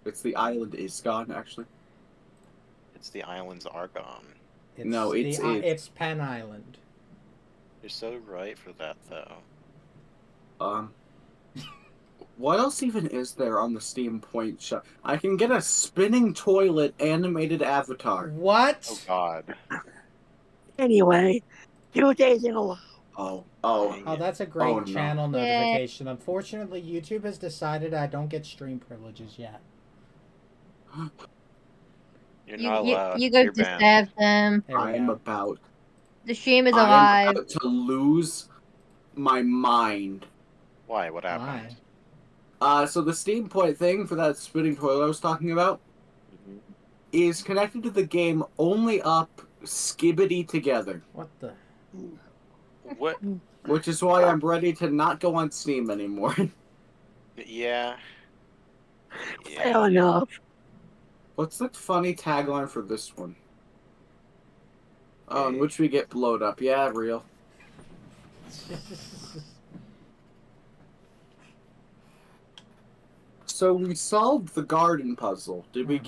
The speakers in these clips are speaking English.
It's the island is gone, actually. It's the islands are gone. No, it's Penn Island. You're so right for that, though. What else even is there on the Steam Point shop? I can get a spinning toilet animated avatar. What? Oh God. Anyway, 2 days in a row. Oh, that's a great no. channel notification. Unfortunately, YouTube has decided I don't get stream privileges yet. You're not allowed. You go You're to banned. stab them. I'm about. The stream is I'm alive. about to lose my mind. Why? What happened? So the Steam Point thing for that spinning toilet I was talking about is connected to the game only up Skibbity together. What the? What? Which is why I'm ready to not go on Steam anymore. Yeah. Fair enough. What's the funny tagline for this one? Oh, in which we get blowed up. Yeah, real. So we solved the garden puzzle. Did we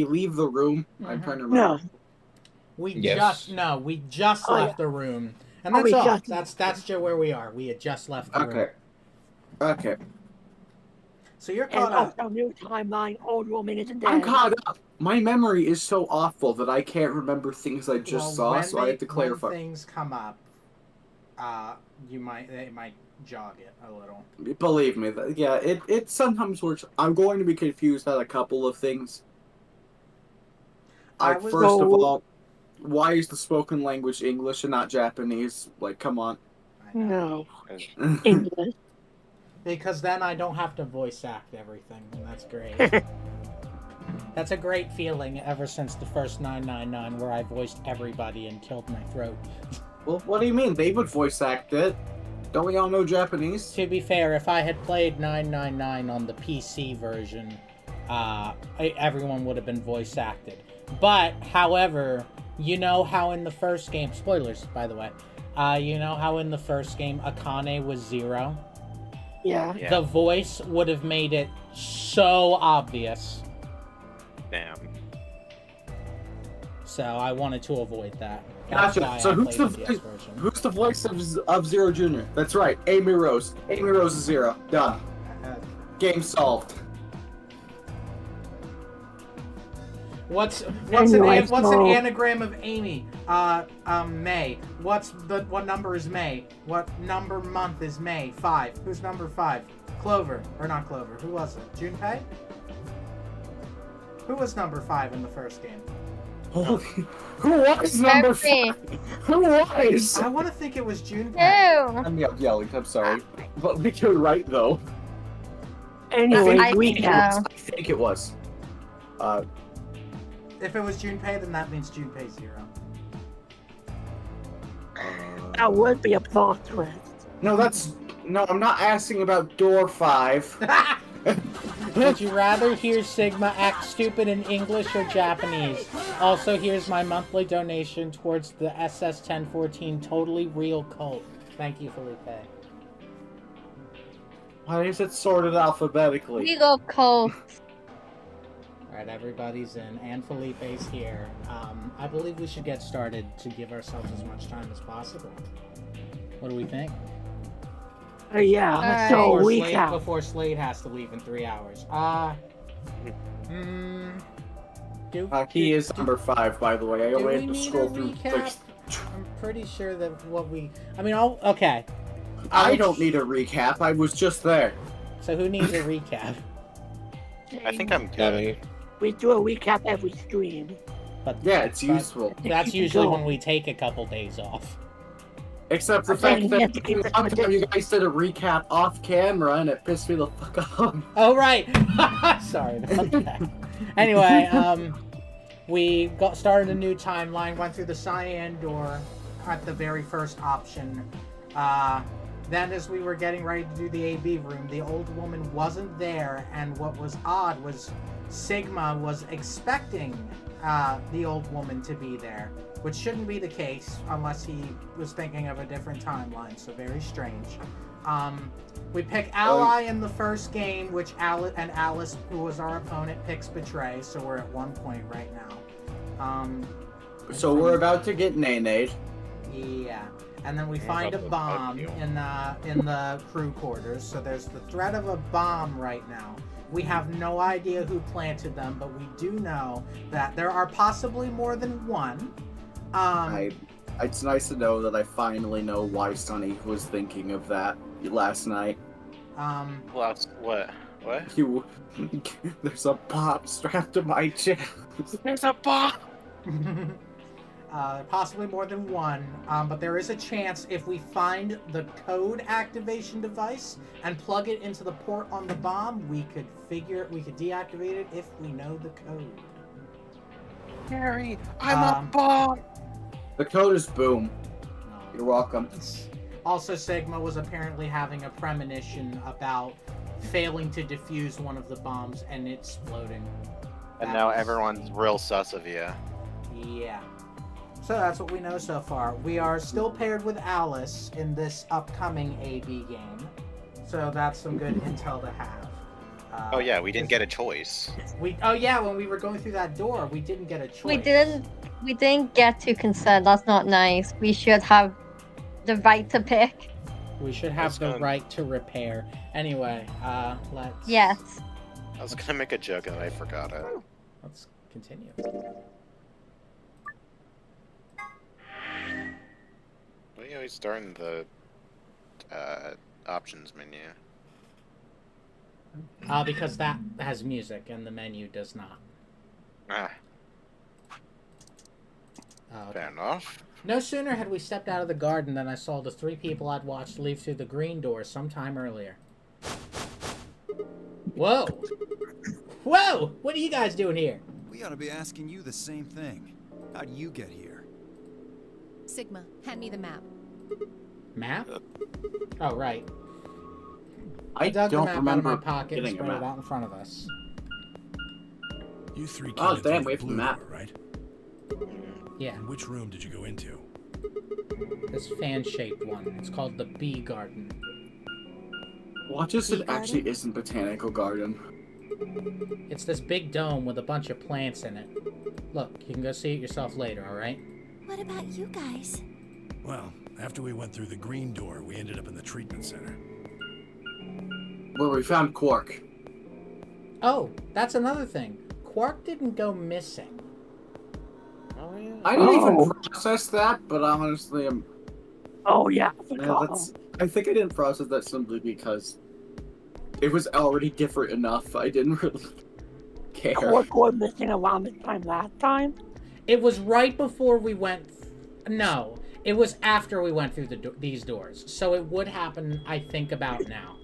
leave the room? I'm trying to remember. No. We Yes. just left the room. And that's all. That's just where we are. We had just left the room. Okay. So you're And caught up. also new timeline, old woman isn't dead. I'm caught up. My memory is so awful that I can't remember things I just saw, so I have to clarify. When things come up, they might jog it a little. Believe me, it sometimes works. I'm going to be confused at a couple of things. First of all, why is the spoken language English and not Japanese? Like, come on. No. English. Because then I don't have to voice act everything, and that's great. That's a great feeling ever since the first 999 where I voiced everybody and killed my throat. Well, what do you mean? They would voice act it. Don't we all know Japanese? To be fair, if I had played 999 on the PC version, everyone would have been voice acted. But, however, you know how in the first game, spoilers by the way, you know how in the first game Akane was 0? Yeah. The voice would have made it so obvious. Damn. So I wanted to avoid that. Gotcha. So who's the voice of Zero Jr.? That's right, Amy Rose. Amy Rose is 0. Done. Game solved. What's an anagram of Amy? May. What number is May? What number month is May? 5. Who's number 5? Clover. Or not Clover. Who was it? Junpei? Who was number 5 in the first game? Who was number 5? Who was? I want to think it was Junpei. I'm yelling, I'm sorry. But you're right, though. Anyway, I think it was. If it was Junpei, then that means Junpei 0. That would be a plot twist. No, I'm not asking about Door 5. Would you rather hear Sigma act stupid in English or Japanese? Also, here's my monthly donation towards the SS1014 Totally Real Cult. Thank you, Felipe. Why is it sorted alphabetically? Legal cult. Alright, everybody's in, and Felipe's here. I believe we should get started to give ourselves as much time as possible. What do we think? Yeah, so before Slade has to leave in 3 hours. He is number 5, by the way. I only have to scroll through. I'm pretty sure that okay. I don't need a recap. I was just there. So who needs a recap? I think I'm good. We do a recap every stream. But yeah, it's useful. That's usually when we take a couple days off. Except the fact that one time you guys did a recap off camera and it pissed me the fuck off. Oh, right. Sorry about that. Anyway, we got started a new timeline, went through the cyan door at the very first option. Then as we were getting ready to do the AB room, the old woman wasn't there, and what was odd was Sigma was expecting the old woman to be there, which shouldn't be the case unless he was thinking of a different timeline, so very strange. We pick Ally in the first game, which Alice, who was our opponent, picks Betray, so we're at 1 point right now. So we're about to get Nade. Yeah. And then we find a bomb in the crew quarters, so there's the threat of a bomb right now. We have no idea who planted them, but we do know that there are possibly more than one. It's nice to know that I finally know why Sonny was thinking of that last night. What? There's a bomb strapped to my chest. There's a bomb! Possibly more than one, but there is a chance if we find the code activation device and plug it into the port on the bomb, we could deactivate it if we know the code. Harry, I'm a bomb! The code is boom. You're welcome. Also, Sigma was apparently having a premonition about failing to defuse one of the bombs and it exploding. And now everyone's real sus of you. Yeah. So that's what we know so far. We are still paired with Alice in this upcoming AB game. So that's some good intel to have. Oh yeah, we didn't get a choice. When we were going through that door, we didn't get a choice. We didn't get to consent. That's not nice. We should have the right to pick. We should have the right to repair. Anyway, let's... Yes. I was gonna make a joke and I forgot it. Let's continue. Why are you always starting the options menu? Because that has music and the menu does not. Ah, Okay. fair enough. No sooner had we stepped out of the garden than I saw the 3 people I'd watched leave through the green door sometime earlier. Whoa! Whoa! What are you guys doing here? We ought to be asking you the same thing. How'd you get here? Sigma, hand me the map. Map? Oh, right. I dug the don't map remember out of my pocket and getting a spread it map. out in front of us. You three Oh, came damn, in we through have the the blue map. door, right? Yeah, And which room did you go into? this fan-shaped one. It's called the Bee Garden. Watch this, it Bee actually garden? isn't Botanical Garden. It's this big dome with a bunch of plants in it. Look, you can go see it yourself later, alright? What about you guys? Well, after we went through the green door, we ended up in the treatment center. Where we found Quark. Oh, that's another thing. Quark didn't go missing. Oh yeah. I didn't even process that, but honestly, Yeah, I think I didn't process that simply because it was already different enough. I didn't really care. Quark was missing around this time last time. It was right before we went... No, it was after we went through these doors. So it would happen, I think, about now.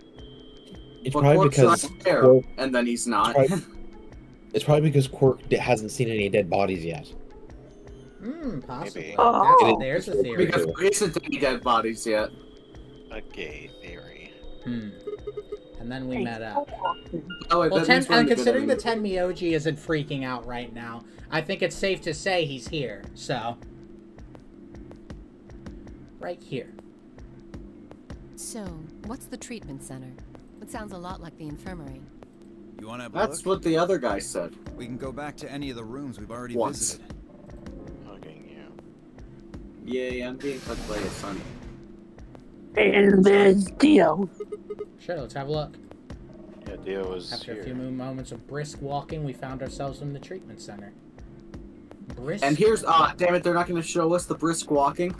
It's But probably Quark's because not there, Quark, and then he's not. it's probably because Quark hasn't seen any dead bodies yet. Possibly. Maybe. Oh. There's a theory. Because there isn't any dead bodies yet. A gay theory. And then we met up. Oh, wait, Well, that means we're in the good considering the ending. Tenmyoji isn't freaking out right now, I think it's safe to say he's here, so... Right here. So, what's the treatment center? It sounds a lot like the infirmary. You want to have a That's look? what the other guy said. We can go back to any of the rooms we've already Once. visited. Hugging you. Yeah, I'm being hugged by a Sonny. And there's Dio. Sure, let's have a look. Yeah, Dio was After here. a few moments of brisk walking, we found ourselves in the treatment center. Brisk? And here's damn it, they're not going to show us the brisk walking.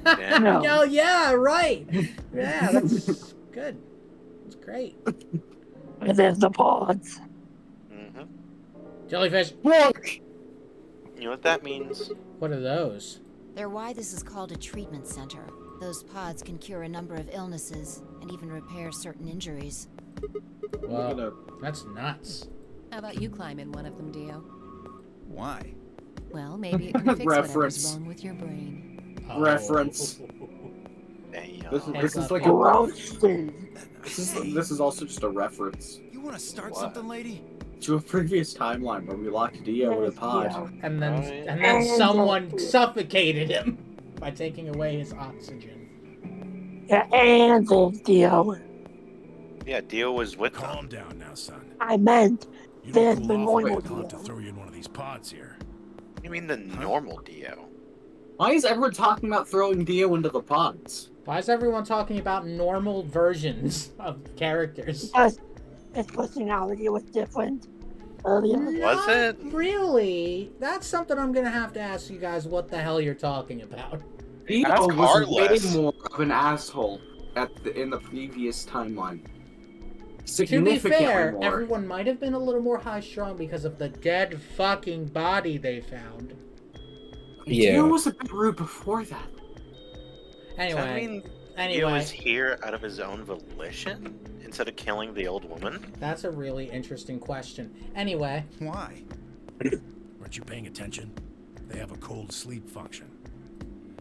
Yeah. No. Oh, yeah, right! Yeah, that's good. That's great. And there's the pods. Mm-hmm. Jellyfish, You know what that means? what are those? They're why this is called a treatment center. Those pods can cure a number of illnesses and even repair certain injuries. Well, that's nuts. How about you climb in one of them, Dio? Why? Well, maybe it can fix whatever's Reference. wrong with your brain. Oh. Reference. Damn. This is like a Roasted. this is also just a reference You want to start What? something, lady? to a previous timeline where we locked Dio in a pod. And then, Oh, yeah. and then someone suffocated him by taking away his oxygen. Yeah, and there's Dio. Yeah, Dio was with them. Calm down now, son. I meant You there's don't the cool off normal quick, I'll have to Dio. throw you in one of these pods here. You mean the normal Dio? Why is everyone talking about throwing Dio into the pods? Why is everyone talking about normal versions of characters? Because his personality was different earlier. Was it? Really? That's something I'm gonna have to ask you guys what the hell you're talking about. Dio Ask was way Heartless. more of an asshole in the previous timeline. To be Significantly fair, more. everyone might have been a little more high-strung because of the dead fucking body they found. Dio Yeah. was a bit rude before that. Does that Anyway, mean Dio anyway, is here out of his own volition instead of killing the old woman? that's a really interesting question. Anyway, Why? Weren't you paying attention? They have a cold sleep function.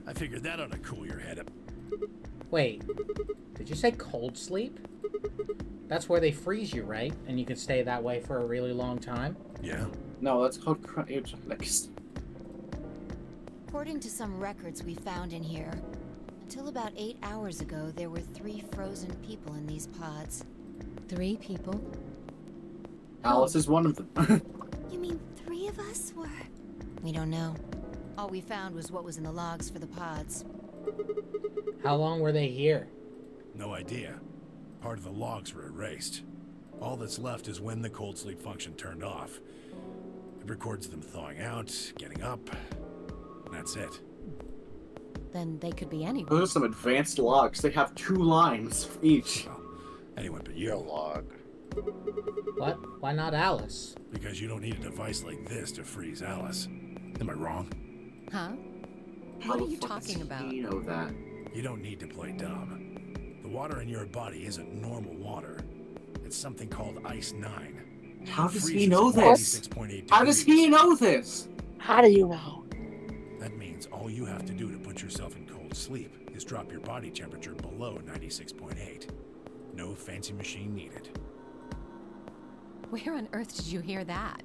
I figured that ought to cool your head up. wait, did you say cold sleep? That's where they freeze you, right? And you can stay that way for a really long time? Yeah? No, that's called cryogenics. According to some records we found in here, until about 8 hours ago, there were 3 frozen people in these pods. 3 people? Alice is one of them. You mean 3 of us were? We don't know. All we found was what was in the logs for the pods. How long were they here? No idea. Part of the logs were erased. All that's left is when the cold sleep function turned off. It records them thawing out, getting up. And that's it. Then they could be anyone. Those are some advanced logs. They have 2 lines for each. Well, anyone but Your you. log. What? Why not Alice? Because you don't need a device like this to freeze Alice. Am I wrong? Huh? How What are the you fuck talking does about? he know that? You don't need to play dumb. The water in your body isn't normal water. It's something called Ice 9. How does he Freezes know at this? 96.8 How does he degrees. know this? How do you know? That means all you have to do to put yourself in cold sleep is drop your body temperature below 96.8. No fancy machine needed. Where on earth did you hear that?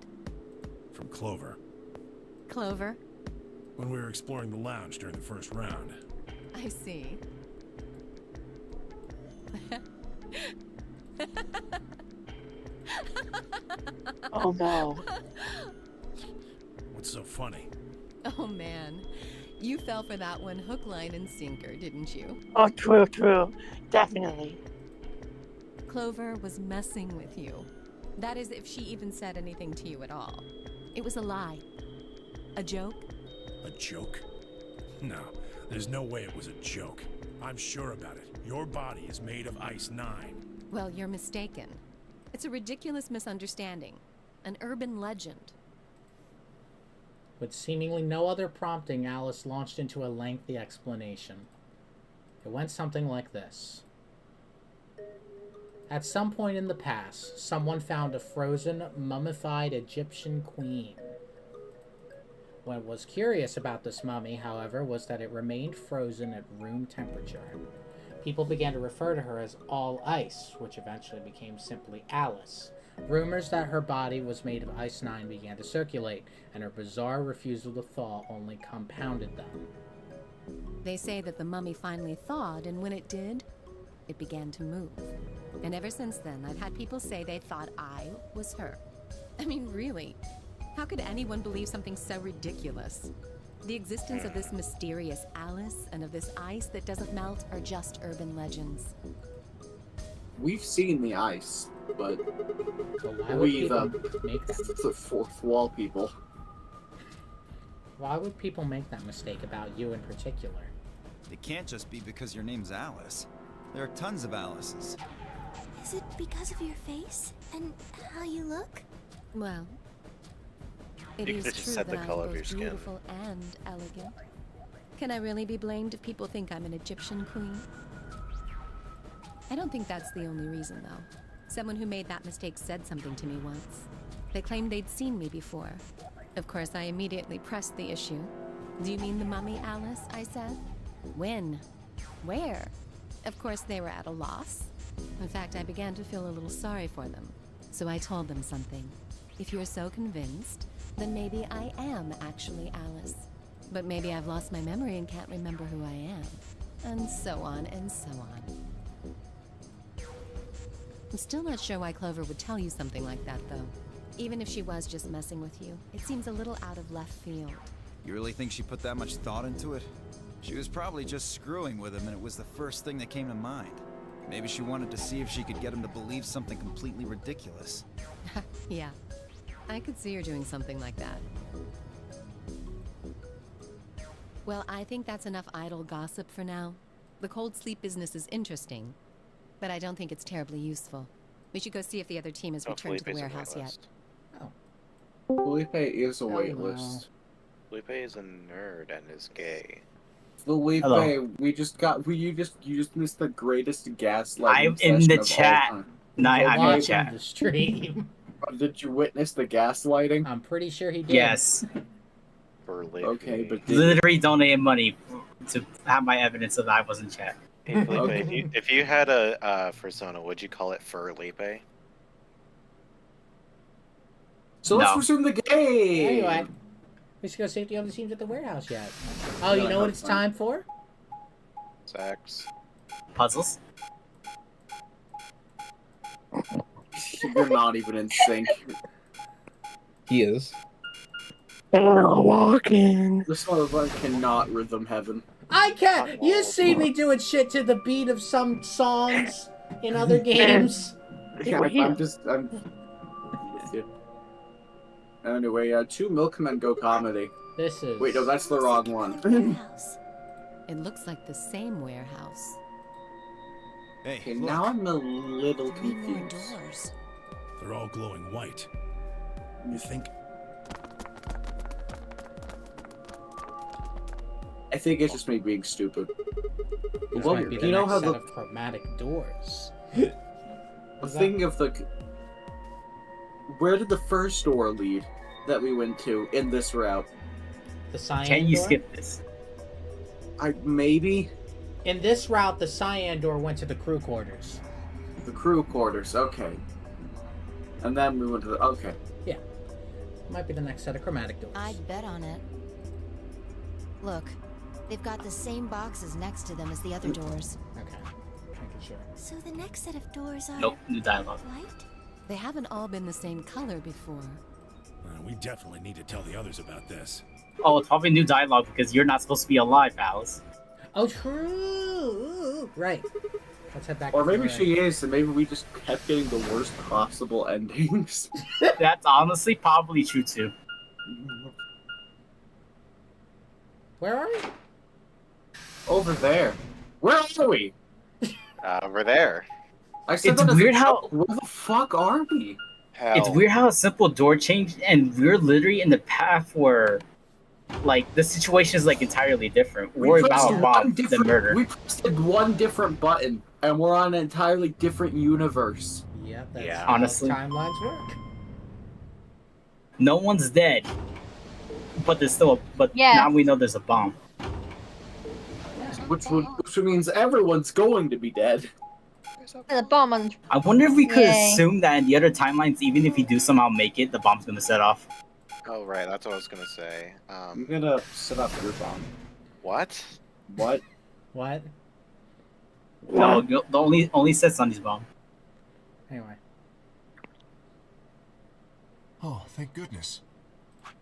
From Clover. Clover? When we were exploring the lounge during the first round. I see. Oh no. What's so funny? Oh man, you fell for that one hook, line, and sinker, didn't you? Oh, true. Definitely. Clover was messing with you. That is, if she even said anything to you at all. It was a lie. A joke? A joke? No, there's no way it was a joke. I'm sure about it. Your body is made of Ice 9. Well, you're mistaken. It's a ridiculous misunderstanding. An urban legend. With seemingly no other prompting, Alice launched into a lengthy explanation. It went something like this. At some point in the past, someone found a frozen, mummified Egyptian queen. What was curious about this mummy, however, was that it remained frozen at room temperature. People began to refer to her as All Ice, which eventually became simply Alice. Rumors that her body was made of Ice 9 began to circulate, and her bizarre refusal to thaw only compounded them. They say that the mummy finally thawed, and when it did, it began to move. And ever since then, I've had people say they thought I was her. I mean, really, how could anyone believe something so ridiculous? The existence of this mysterious Alice and of this ice that doesn't melt are just urban legends. We've seen the ice, but So why would we, people the make that? fourth wall people. Why would people make that mistake about you in particular? It can't just be because your name's Alice. There are tons of Alices. Is it because of your face and how you look? Well, it You is could've just true said that the I color am of your both skin. beautiful and elegant. Can I really be blamed if people think I'm an Egyptian queen? I don't think that's the only reason, though. Someone who made that mistake said something to me once. They claimed they'd seen me before. Of course, I immediately pressed the issue. Do you mean the mummy, Alice? I said. When? Where? Of course, they were at a loss. In fact, I began to feel a little sorry for them. So I told them something. If you're so convinced, then maybe I am actually Alice. But maybe I've lost my memory and can't remember who I am. and so on and so on. I'm still not sure why Clover would tell you something like that, though. Even if she was just messing with you, it seems a little out of left field. You really think she put that much thought into it? She was probably just screwing with him, and it was the first thing that came to mind. Maybe she wanted to see if she could get him to believe something completely ridiculous. Yeah, I could see her doing something like that. Well, I think that's enough idle gossip for now. The cold sleep business is interesting, but I don't think it's terribly useful. We should go see if the other team has returned to the warehouse yet. Felipe is a Oh, waitlist. Felipe is a nerd and is gay. Felipe, Hello. you just missed the greatest gaslighting I'm in session the of all chat. time. No, I'm in the Watching chat. the stream. Did you witness the gaslighting? I'm pretty sure he did. Yes. Felipe. Okay, but Literally donated money to have my evidence that I was in chat. Hey, Felipe, Okay. if you had a persona, would you call it Felipe? So let's No. resume the game. Anyway, we should go see if the other team's at the warehouse yet. Oh, you know what it's time for? Sex. Puzzles? You're not even in sync. He is. Walking. This motherfucker cannot rhythm heaven. I can't. You see me doing shit to the beat of some songs in other games. I'm Anyway, 2 Milkmen Go Comedy. This is. Wait, no, that's the wrong one. Warehouse. It looks like the same warehouse. Hey, Okay, look. now I'm a little 3 more confused. doors. They're all glowing white. You think I think it's just me being stupid. This Well, might be the you know next how set the- of chromatic doors. The thing of the... Where did the first door lead that we went to in this route? The cyan Can you door? skip this? Maybe? In this route, the cyan door went to the crew quarters. The crew quarters, okay. And then we went to the... Okay. Might be the next set of chromatic doors. I'd bet on it. Look, they've got the same boxes next to them as the other doors. Okay. Making sure. So the next set of doors are Nope, new dialogue. white? They haven't all been the same color before. we definitely need to tell the others about this. Oh, it's probably new dialogue because you're not supposed to be alive, Alice. Oh, true. Right. Let's head back. Or to maybe the- she is, and maybe we just kept getting the worst possible endings. That's honestly probably true too. Where are we? Over there. Where are we? Over there. I said It's that as a weird how- joke. Where the fuck are we? Hell. It's weird how a simple door changed, and we're literally in the path where, like, the situation is like entirely different. We're pressed about one Bob, the different- murder. We pressed one different button, and we're on an entirely different universe. Yep, that's Yeah. how Honestly. timelines work. No one's dead, but there's still. Yeah. Now we know there's a bomb. Which means everyone's going to be dead. The bomb on. I wonder if we could Yay. assume that in the other timelines, even if you do somehow make it, the bomb's gonna set off. Oh, right. That's what I was gonna say. I'm gonna set up your bomb. What? What? What? No, the only set Sunny's bomb. Anyway. Oh, thank goodness.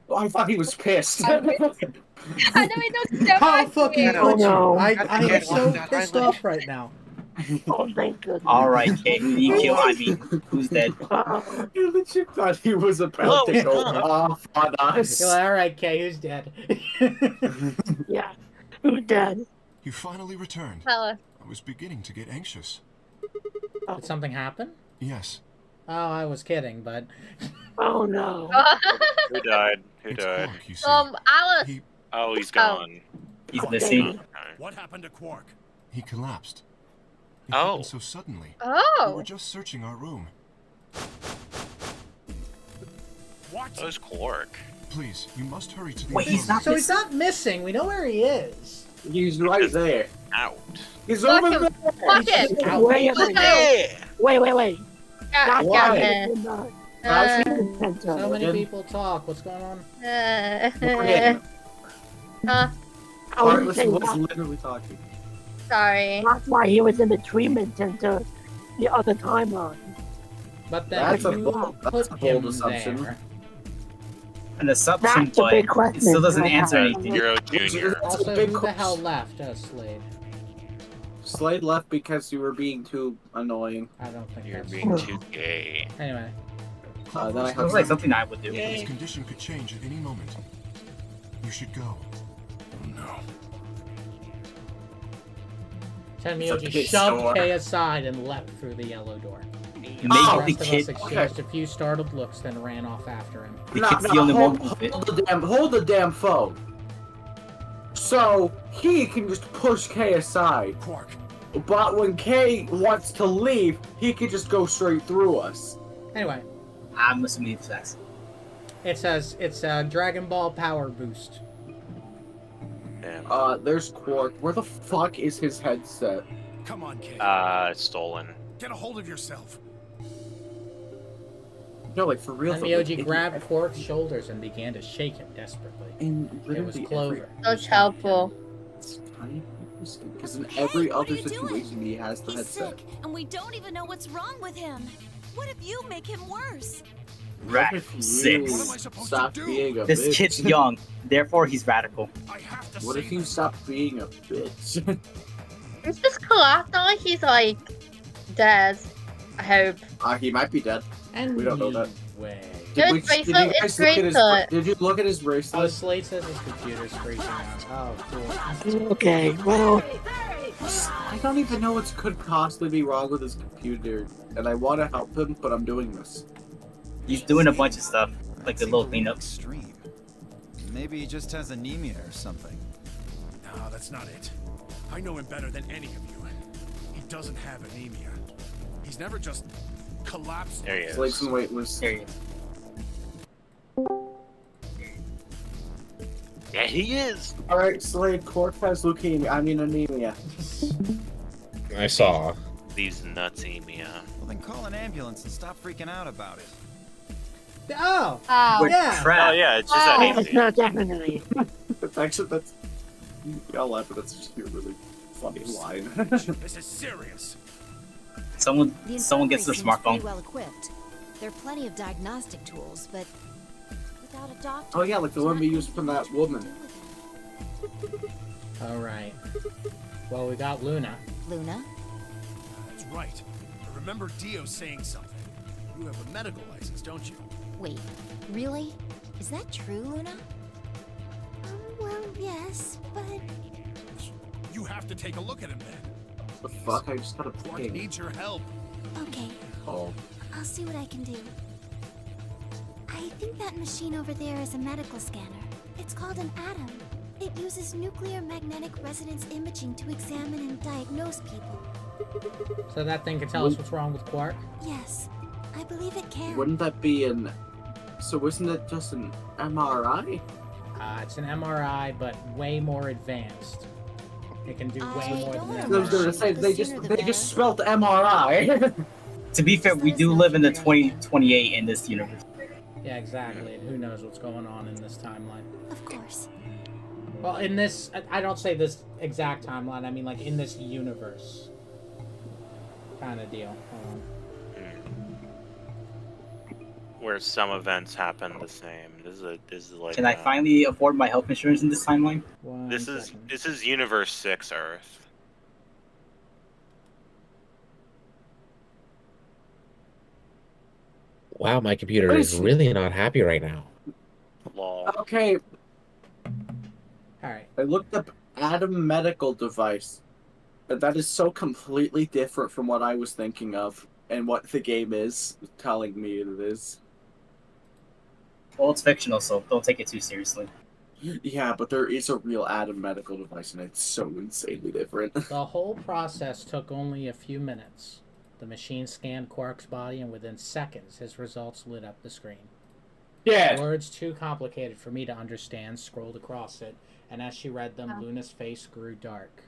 Oh, I thought he was pissed. I know it doesn't sound How like fucking it. Oh, could you? no. I am Get so on that pissed island. off right now. Oh, thank goodness. Alright, Kate, who do you kill? I mean, who's dead? You legit thought he was about to go off on us. You're like, all right, Kay, who's dead? Yeah. Who's dead? You finally returned. Fella. I was beginning to get anxious. Did something happen? Yes. Oh, I was kidding, but Oh, no. Who died? Who It's died? Quark, you see. Alice. He Oh, he's gone. He's missing. Okay. What happened to Quark? He collapsed. It Oh. happened so suddenly. We Oh. were just searching our room. What? That was Quark. Please, you must hurry to the Wait, he's not so he's not missing. We know where he is. He's right there. Out. He's Fuck over him. there. Fuck it. Out. Wait, Fuck wait, it. wait. God Why? damn it. So many Again. people talk. What's going on? We're in. Huh? I was Heartless saying was that. literally talking. Sorry. That's why he was in the treatment center the other timeline. But then That's a you bold- put that's a bold him assumption. there. An assumption, That's a but big it question. still doesn't answer Uh, anything. Hero Junior. That's a Also, big who the question. hell left? Slade. Slade left because you were being too annoying. I don't think You're that's being too gay. Anyway, Then I Sounds like something I would do. This condition could change at any moment. You should go. Oh no. Tenmyoji big shoved store. Kay aside and leapt through the yellow door. You The make rest the of us kid. exchanged a few startled looks, then ran off after him. The kid's the only one who fit. hold the damn phone. So he can just push Kay aside, Quark, but when Kay wants to leave, he can just go straight through us. Anyway, I'm assuming it's facts. it says it's a Dragon Ball power boost. Damn. There's Quark. Where the fuck is his headset? come on, kid. Stolen. Get a hold of yourself. No, like for real. Tenmyoji grabbed Quark's shoulders and began to shake him desperately. It was Clover. That's helpful. Because in Hey, every what are other you doing? situation, he has the He's headset. sick, and we don't even know what's wrong with him. What if you make him worse? Rat What if you 6. What am I supposed Stop to do? being a This bitch. kid's young, therefore he's radical. I have to What if save you him. stop being a bitch? Is this collapsed now? Like he's like dead. I hope. He might be dead. And We don't know that. Way. Good bracelet, it's bracelet. Did you look at his Oh, bracelet? Slade says his computer's freezing out. Oh, cool. Okay, well, I don't even know what could possibly be wrong with his computer, and I want to help him, but I'm doing this. He's doing a bunch of stuff, like the Seemed little a cleanup. Extreme. Maybe he just has anemia or something. No, that's not it. I know him better than any of you. He doesn't have anemia. He's never just collapsed. There he is. Slate's in waitlist. There he is. Yeah, he is. Alright, Slade, Quark has leukemia. I mean anemia. I saw. These nutsemia. Well, then call an ambulance and stop freaking out about it. Oh! Oh. We're Yeah. Oh trapped. yeah, it's just Oh. that it's easy. not definitely. That's. Y'all laugh, but that's just a really funny line. This is serious. Someone The gets the infirmary seems pretty smartphone. well equipped. There are plenty of diagnostic tools, but without a doctor. Oh, yeah, like the there's one not we going used to from be that much we woman. can do with him. Alright. Well, we got Luna. Luna? That's right. I remember Dio saying something. You have a medical license, don't you? Wait, really? Is that true, Luna? Well, yes, but You have to take a look at him then. The fuck? I just got a Quark ping. needs your help. okay. Oh. I'll see what I can do. I think that machine over there is a medical scanner. It's called an ATOM. It uses nuclear magnetic resonance imaging to examine and diagnose people. So that thing can tell us what's wrong with Quark? Yes, I believe it can. Wouldn't that be an. So isn't it just an MRI? It's an MRI, but way more advanced. It can do way I more don't than I an know. was gonna MRI. say, The they sooner just the they just better. spelled MRI. To be fair, we do live in the 2028 in this universe. Yeah, exactly. And who knows what's going on in this timeline. Of course. Well, in this, I don't say this exact timeline, I mean like in this universe. Kind of deal. Where some events happen the same. This is like. Can I finally afford my health insurance in this timeline? This is Universe 6 Earth. Wow, my computer What is is- really not happy right now. Lol. Okay, Alright. I looked up Atom Medical Device. And that is so completely different from what I was thinking of and what the game is telling me it is. Well, it's fictional, so don't take it too seriously. Yeah, but there is a real Atom Medical Device, and it's so insanely different. The whole process took only a few minutes. The machine scanned Quark's body, and within seconds, his results lit up the screen. Yeah. Words too complicated for me to understand scrolled across it, and as she read them, Luna's face grew dark.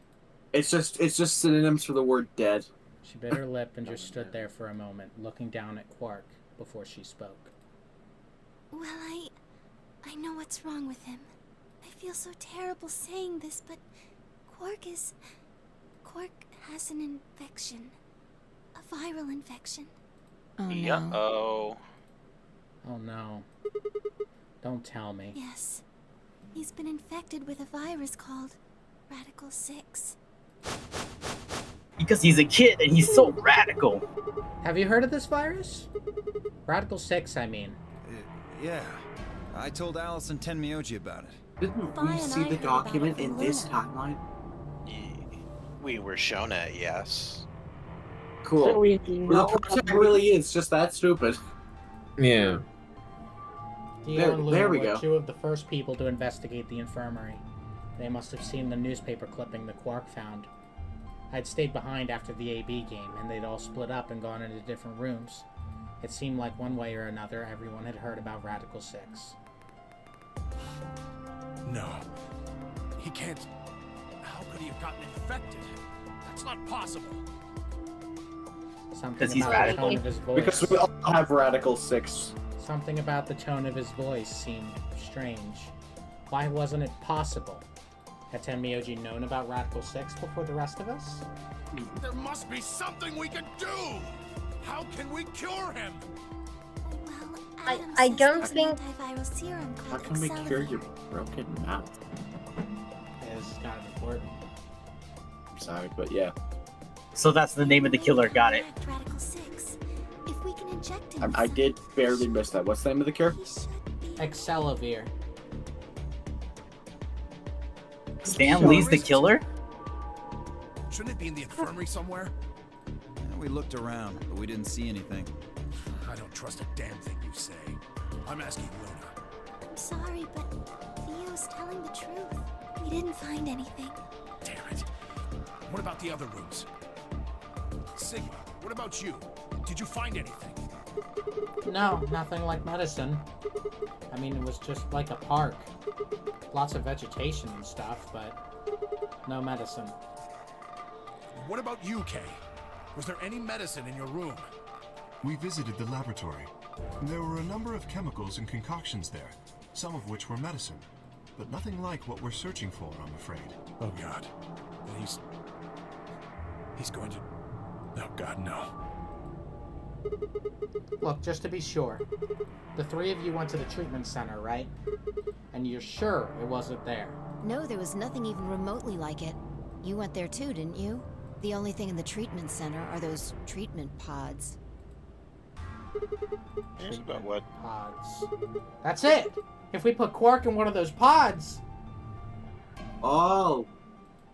It's just synonyms for the word dead. She bit her lip and just stood there for a moment, looking down at Quark before she spoke. Well, I know what's wrong with him. I feel so terrible saying this, but Quark Quark has an infection. A viral infection. Oh no. Uh-oh. Oh no. Don't tell me. Yes. He's been infected with a virus called Radical 6. Because he's a kid and he's so radical. Have you heard of this virus? Radical 6, I mean. Yeah. I told Allison Tenmyoji about it. Didn't Vi we and see I the heard about document it in from this Luna. timeline? We were shown it, yes. Cool. So we Well, the project really is just that stupid. Yeah. Dio and Luna there we were go. two of the first people to investigate the infirmary. They must have seen the newspaper clipping the Quark found. I'd stayed behind after the AB game, and they'd all split up and gone into different rooms. It seemed like one way or another, everyone had heard about Radical 6. No. He can't... How could he have gotten infected? That's not possible. Something 'Cause he's about the radical. tone of his voice. Because we all have Radical 6. Something about the tone of his voice seemed strange. Why wasn't it possible? Had Tenmyoji known about Radical 6 before the rest of us? There must be something we can do! How can we cure him? Well, I Adam don't says think- there's an antiviral serum How called can we cure your Accelerate. broken mouth? Yeah, this is kind of important. I'm sorry, but yeah. So that's the name of the killer. Got it. Radical 6. If we can inject him, I did barely miss that. What's the name of the cure? he should be. Accelavir. Stan Lee's the killer? Shouldn't it be in the infirmary somewhere? Yeah, we looked around, but we didn't see anything. I don't trust a damn thing you say. I'm asking Luna. I'm sorry, but Theo's telling the truth. We didn't find anything. Damn it. What about the other rooms? Sigma, what about you? Did you find anything? No, nothing like medicine. I mean, it was just like a park. Lots of vegetation and stuff, but no medicine. What about you, Kay? Was there any medicine in your room? We visited the laboratory. There were a number of chemicals and concoctions there, some of which were medicine, but nothing like what we're searching for, I'm afraid. Oh God. He's going to... Oh God, no. Look, just to be sure, the three of you went to the treatment center, right? And you're sure it wasn't there? No, there was nothing even remotely like it. You went there too, didn't you? The only thing in the treatment center are those treatment pods. But what? Pods. That's it! If we put Quark in one of those pods... Oh.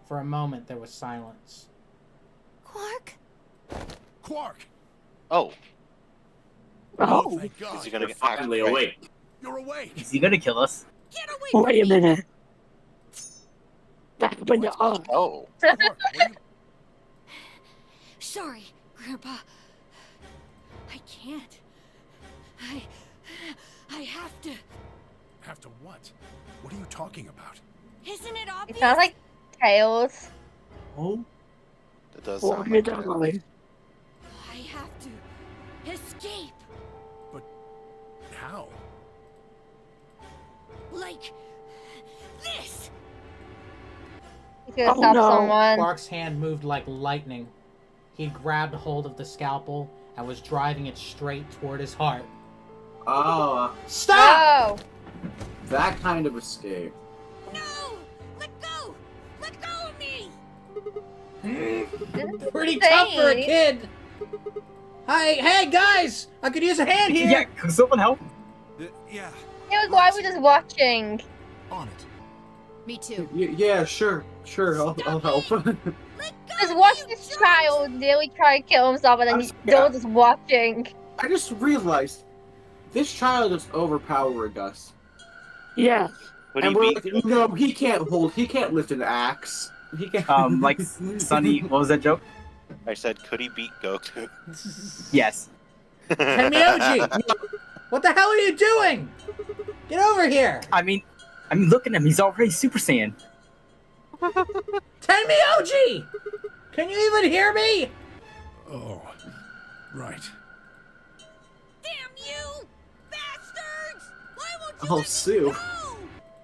For a moment, there was silence. Quark? Quark! Oh. Oh, Thank God. Is he gonna You're get finally awake. You're awake! Is he gonna kill us? Get away wait a from me! minute. That happened to us. Oh. Quark, what are you... Sorry, Grandpa. I can't. I have to. Have to what? What are you talking about? Isn't it It obvious? sounds like Tails. Oh? That does Well, sound you're like that. darling. I have to escape. How? Like this. He's gonna Oh, stop no. someone. Quark's hand moved like lightning. He grabbed hold of the scalpel and was driving it straight toward his heart. Oh, Stop! Oh! that kind of escape. No! Let go! Let go of me! This is Pretty tough for a insane. kid! Hey guys! I could use a hand here! Yeah, can someone help? Yeah. Tails, why are we just watching? On it. Me too. Yeah, sure, I'll help. Let go! Just watch you this jerks! child nearly try to kill himself and then I'm- you're just watching. I just realized this child is overpowering us. Yes. Would And he we're beat like, no, he can't lift an axe. He can't. Like Sonny, what was that joke? I said, could he beat Goku? Yes. Tenmyoji! What the hell are you doing? Get over here! I mean, look at him. He's already Super Saiyan. Tenmyoji! Can you even hear me? Oh, right. Damn you! Bastards! Why won't you Oh, let me Sue. go?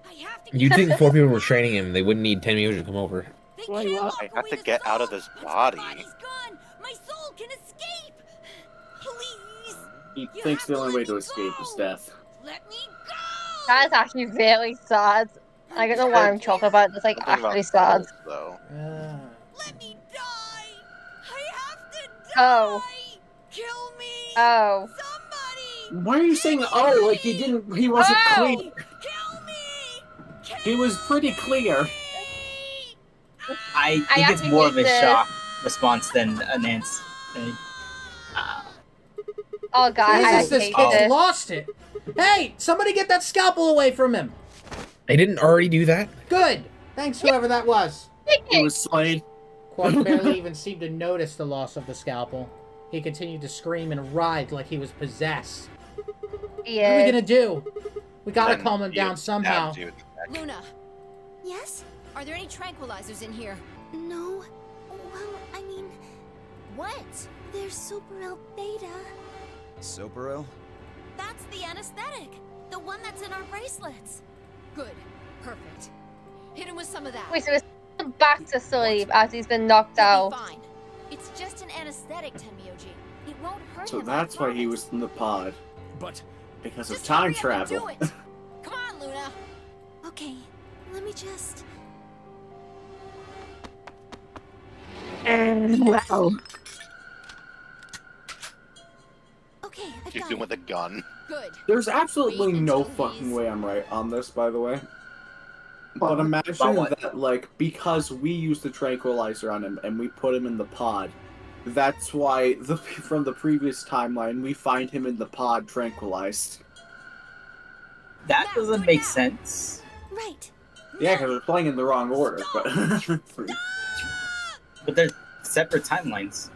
I have to You'd get think out four of people this were training him, they wouldn't need Tenmyoji to come over. They Wait, what? I have to get out of this body. Gone. My soul can escape. Please. He thinks the only way to escape is death. Let me That is actually really sad. I don't know why I'm talking about this. Like actually sad. Though. Let me die. I have to die. Oh. Kill me. Oh. Why are you saying oh like he wasn't clear? Kill me. He was pretty clear. I think it's more of a shock response than an answer. Oh god, I Jesus, this hate kid's this. lost it. Hey, somebody get that scalpel away from him. They didn't already do that? Good. Thanks, whoever that was. It was Slade. Quark barely even seemed to notice the loss of the scalpel. He continued to scream and writhe like he was possessed. What are we gonna do? We gotta calm him down somehow. Luna. Yes? Are there any tranquilizers in here? No. Well, I mean, What? there's Superel Beta. Soparel? That's the anesthetic. The one that's in our bracelets. Good. Perfect. Hit him with some of that. Wait, so he's back to sleep as he's been knocked out. Fine. It's just an anesthetic, Tenmyoji. It won't hurt So him. that's why he was in the pod. But because of time travel. Come on, Luna. Okay, let me just... Wow. Okay, I've She's got doing it. with a gun. Good. There's absolutely no fucking way I'm right on this, by the way. But imagine that, like, because we used the tranquilizer on him and we put him in the pod, that's why from the previous timeline we find him in the pod tranquilized. That doesn't make sense. Right. Yeah, because we're playing in the wrong order. But they're separate timelines.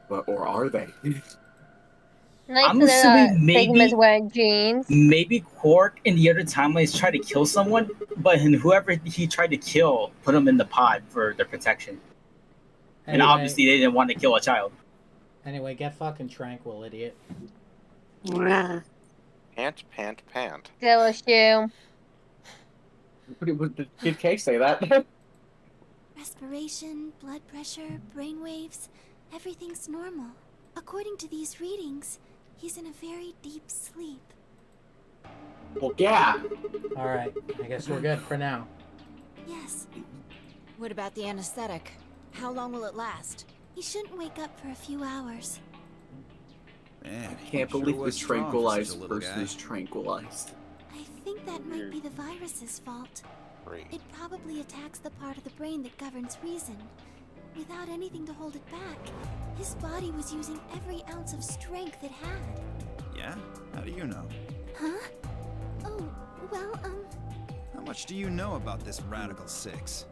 Or are they? Nice I'm to know that assuming Sigma's wearing jeans. Maybe Quark in the other timelines tried to kill someone, but whoever he tried to kill put him in the pod for their protection. And Anyway. obviously they didn't want to kill a child. Anyway, get fucking tranquil, idiot. Pant, pant, pant. Dillashoe. Did Kay say that? Respiration, blood pressure, brain waves, everything's normal. According to these readings, he's in a very deep sleep. Well, yeah. Alright, I guess we're good for now. Yes, What about the anesthetic? How long will it last? he shouldn't wake up for a few hours. Man, Can't sure believe was this strong for such a tranquilized little person guy. is tranquilized. I think that might be the virus's fault. It probably attacks the part of the brain that governs reason. Without anything to hold it back, his body was using every ounce of strength it had. Yeah? How do you know? Huh? Oh, well, How much do you know about this Radical 6?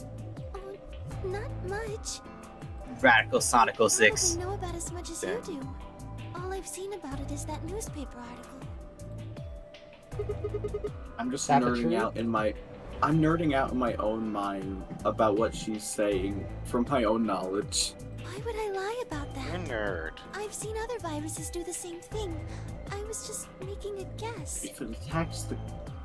not much. Radical Sonical I 6. probably know about as much as you do. All I've seen about it is that newspaper article. I'm just That the nerding truth? out in my... I'm nerding out in my own mind about what she's saying from my own knowledge. Why would I lie about that? You're a nerd. I've seen other viruses do the same thing. I was just making a guess. If it attacks the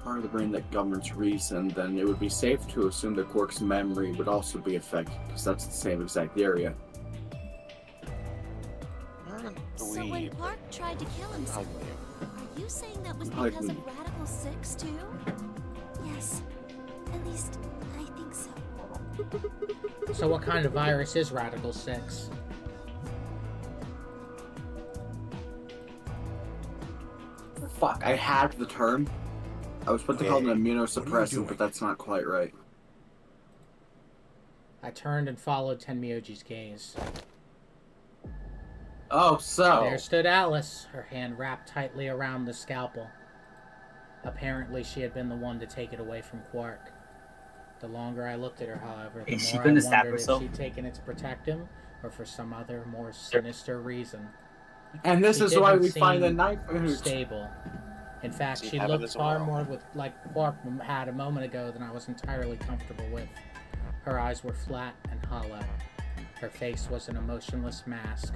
part of the brain that governs reason, then it would be safe to assume that Quark's memory would also be affected, because that's the same exact area. So when Quark tried to kill himself, are you saying that was because of Radical 6 too? Yes. At least, I think so. So what kind of virus is Radical 6? Fuck, I had the term. I was supposed to call it an immunosuppressant, but that's not quite right. I turned and followed Tenmyoji's gaze. Oh, so... There stood Alice, her hand wrapped tightly around the scalpel. Apparently she had been the one to take it away from Quark. The longer I looked at her, however, the Is she more I gonna stab wondered if herself? she'd taken it to protect him, or for some other, more sinister reason. And this She is why didn't we find the seem knife. stable. In fact, She she have it looked as far well. more like Quark had a moment ago than I was entirely comfortable with. Her eyes were flat and hollow. Her face was an emotionless mask.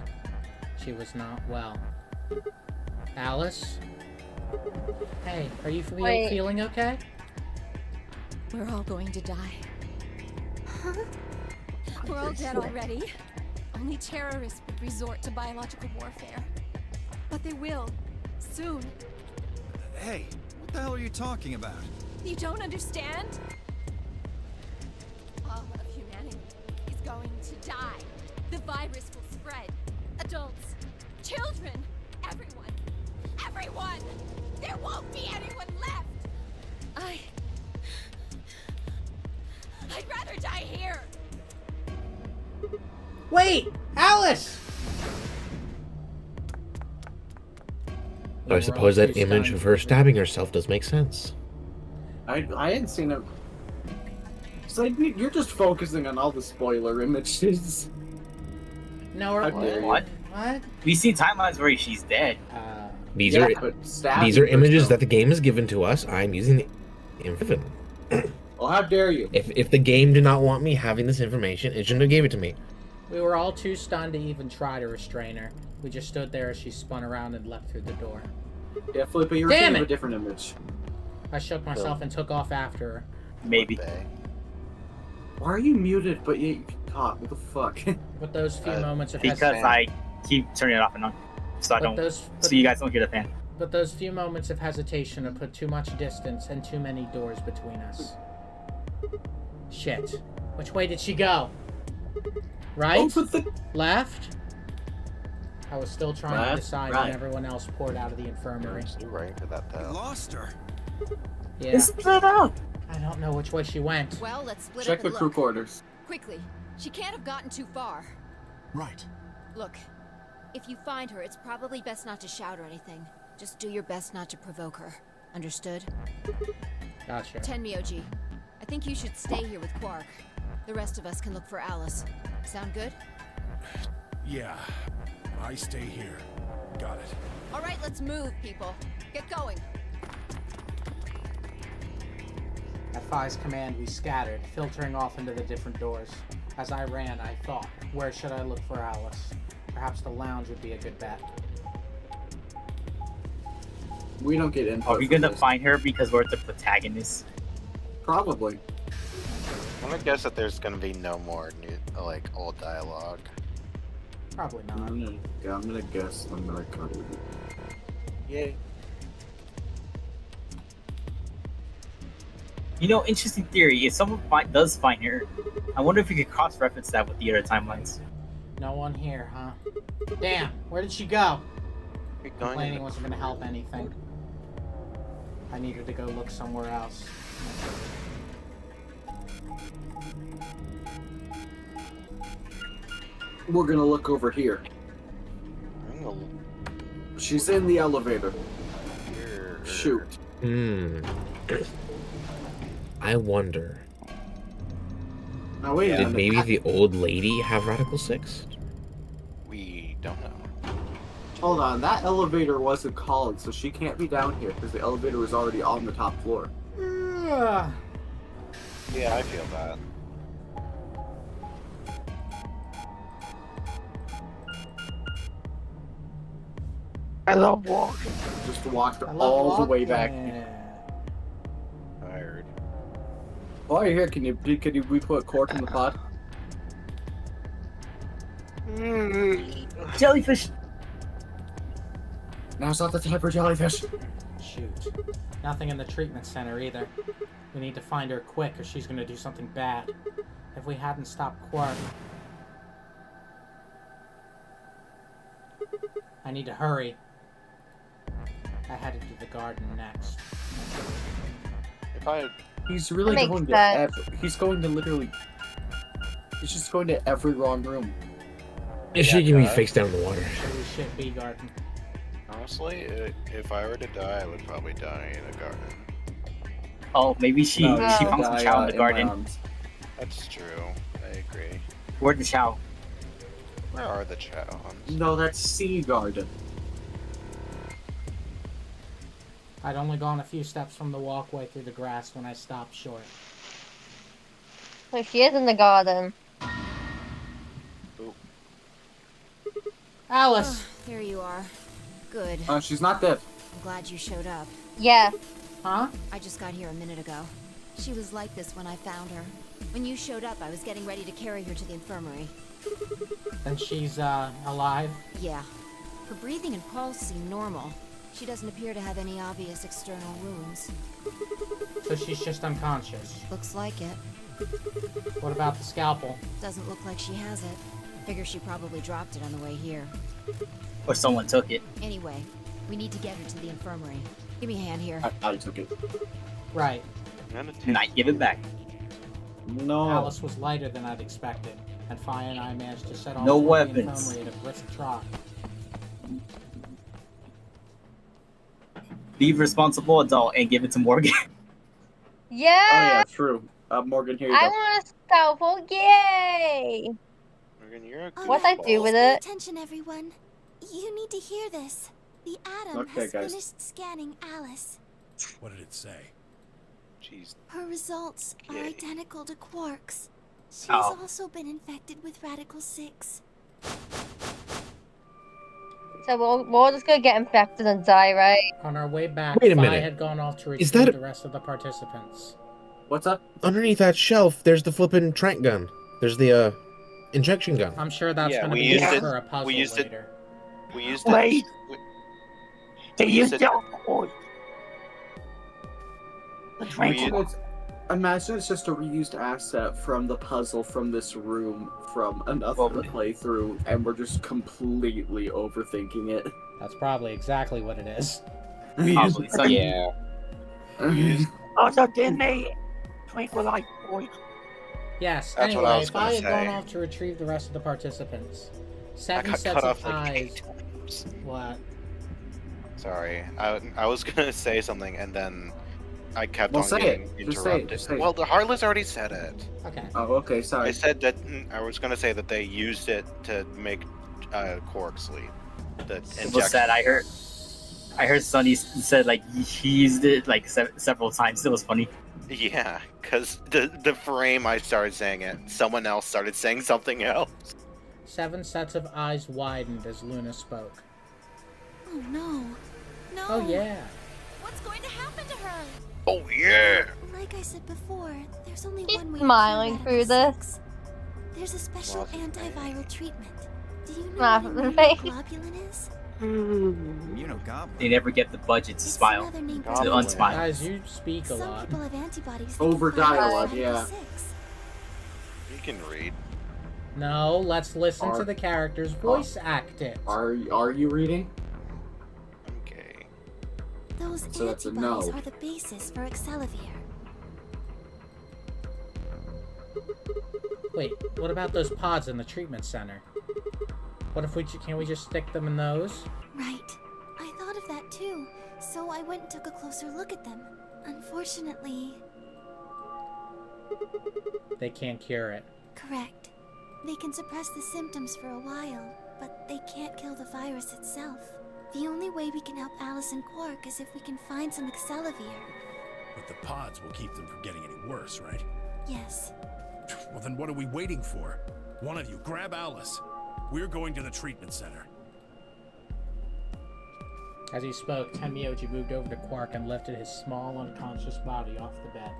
She was not well. Alice? Hey, are you Wait. feeling okay? We're all going to die. We're all dead already. Only terrorists would resort to biological warfare. But they will. Soon. Hey, what the hell are you talking about? You don't understand? All of humanity is going to die. The virus will spread. Adults, children, everyone. Everyone! There won't be anyone left! I'd rather die here! Wait! Alice! I suppose that image of her stabbing herself does make sense. I hadn't seen it. So you're just focusing on all the spoiler images. No, we're What? What? We see timelines where she's dead. These Yeah, are but stabbing these are images herself. that the game has given to us. I'm using the information. Well, how dare you? If the game did not want me having this information, it shouldn't have gave it to me. We were all too stunned to even try to restrain her. We just stood there as she spun around and leapt through the door. Yeah, Felipe, you were Damn thinking of it! a different image. I shook myself and took off after her. Maybe. Why are you muted, but you can talk? What the fuck? With those few moments of Because hesitation. I keep turning it off and on, so I But don't. those- but- so you guys don't hear the fan. But those few moments of hesitation have put too much distance and too many doors between us. Shit. Which way did she go? Right? Left? I was still trying to Left, decide right. when everyone else poured out of the infirmary. You're right for that though. Lost her. Yeah. Split up. I don't know which way she went. Well, let's split Check up the and crew look. quarters. Quickly. She can't have gotten too far. Right. Look, if you find her, it's probably best not to shout or anything. Just do your best not to provoke her. Understood? Gotcha. Tenmyoji, I think you should stay here with Quark. The rest of us can look for Alice. Sound good? Yeah, I stay here. Got it. All right, let's move, people. Get going. At Phi's command, we scattered, filtering off into the different doors. As I ran, I thought, where should I look for Alice? Perhaps the lounge would be a good bet. We don't get info. Are we gonna find her because we're the protagonists? Probably. I'm gonna guess that there's gonna be no more new, like, old dialogue. Probably not. I'm gonna guess. I'm gonna cut it. Yay. You know, interesting theory. If someone does find her, I wonder if we could cross-reference that with the other timelines. No one here, huh? Damn, where did she go? Keep going. Complaining wasn't gonna help anything. I needed to go look somewhere else. We're gonna look over here. She's in the elevator. Shoot. I wonder. Now wait a Did minute. maybe the old lady have Radical 6? We don't know. Hold on, that elevator wasn't called, so she can't be down here because the elevator was already on the top floor. Yeah, I feel that. I love walking. Just walked all the way back. Tired. While you're here, can we put Quark in the pod? Jellyfish. Now's not the time for jellyfish. Shoot. Nothing in the treatment center either. We need to find her quick or she's gonna do something bad. If we hadn't stopped Quark... I need to hurry. I headed to the garden next. If I He's really Makes going to sense. he's going to literally. He's just going to every wrong room. She can be face down in the water. Holy shit, bee garden. honestly, if I were to die, I would probably die in a garden. Oh, maybe she No, she you found some die, chow in the in my garden. arms. That's true. I agree. Where'd the chow? Where are the chows? No, that's sea garden. I'd only gone a few steps from the walkway through the grass when I stopped short. So she is in the garden. Alice! There you are. Good. She's not dead. I'm glad you showed up. Yeah. Huh? I just got here a minute ago. She was like this when I found her. When you showed up, I was getting ready to carry her to the infirmary. And she's alive? Yeah. Her breathing and pulse seem normal. She doesn't appear to have any obvious external wounds. So she's just unconscious. Looks like it. What about the scalpel? Doesn't look like she has it. Figure she probably dropped it on the way here. Or someone took it. Anyway, we need to get her to the infirmary. Give me a hand here. I took it. Right. Not give it back. No. Alice was lighter than I'd expected, and Faya and I managed to set off No to the weapons. infirmary at a brisk trot. Be responsible adult and give it to Morgan. Yeah. Oh yeah, true. Morgan, here you I go. want a scalpel. Yay! Morgan, you're a What'd I do with it? Attention, everyone. You need to hear this. The Atom Okay, has guys. finished scanning Alice. What did it say? Jeez. Her results are identical to Quark's. She's Oh. also been infected with Radical 6. So we're all just gonna get infected and die, right? On our way back, Wait a Faya minute. had gone off to Is retrieve that the rest of the participants. What's up? Underneath that shelf, there's the flippin' trank gun. There's the injection gun. I'm sure that's Yeah, going to we be used used it- for a puzzle we used it- later. We used Wait. it. They we used used it it. on the boy. The tranquil. Imagine it's just a reused asset from the puzzle from this room from another playthrough, and we're just completely overthinking it. That's probably exactly what it is. Probably. So Yeah. Also, didn't they tranquilize boy? Yes, That's what I anyway, was gonna Faya had gone say. off to retrieve the rest of the participants. I 7 got sets cut of off like eyes. 8 times. What? Sorry, I was gonna say something and then I kept Well, on say getting it. Just say it. interrupted. Just say it. Well, the Heartless already said it. Okay. Oh, okay, sorry. I said that I was gonna say that they used it to make Quark sleep. The it was sad. I heard Sonny said like he used it like several times. It was funny. Yeah, because the frame I started saying it, someone else started saying something else. 7 sets of eyes widened as Luna spoke. Oh no. No. Oh yeah. What's going to happen to her? Oh yeah. Like I said before, there's only She's one way smiling to through cure Radical this. 6. There's a special Well, antiviral treatment. Do you know Laugh what at the face. immunoglobulin is? Immunogoblin. They never get the budget to It's smile. another name for To Goblin. unsmile. Guys, you speak a Some lot. people have antibodies. Over that can fight dialogue, Radical yeah. 6. You can read. No, let's listen to Are- the characters voice act it. Are you reading? Okay. Those So that's a antibodies no. are the basis for Excelivir. Wait, what about those pods in the treatment center? What if can we just stick them in those? Right. I thought of that too, so I went and took a closer look at them. Unfortunately, They can't cure it. correct. They can suppress the symptoms for a while, but they can't kill the virus itself. The only way we can help Alice and Quark is if we can find some Excelivir. But the pods will keep them from getting any worse, right? Yes. Well, then what are we waiting for? One of you, grab Alice. We're going to the treatment center. As he spoke, Tenmyoji moved over to Quark and lifted his small, unconscious body off the bed.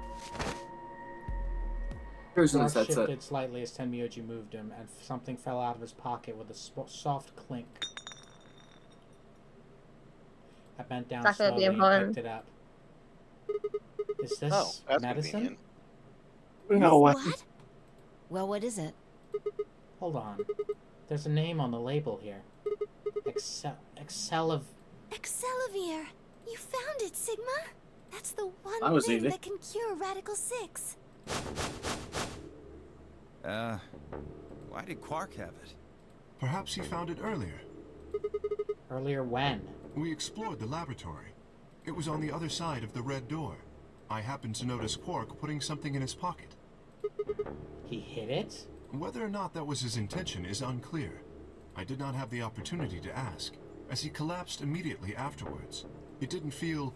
Here's Quark his headset. shifted slightly as Tenmyoji moved him, and something fell out of his pocket with a soft clink. I bent down That's gonna be slowly and important. picked it up. Is this Oh, that's medicine? convenient. No way. What? Well, what is it? Hold on. There's a name on the label here. Excelivir. Excelivir! You found it, Sigma! That's the one That was thing easy. that can cure Radical 6. Why did Quark have it? Perhaps he found it earlier. Earlier when? We explored the laboratory. It was on the other side of the red door. I happened to notice Quark putting something in his pocket. He hid it? Whether or not that was his intention is unclear. I did not have the opportunity to ask, as he collapsed immediately afterwards. It didn't feel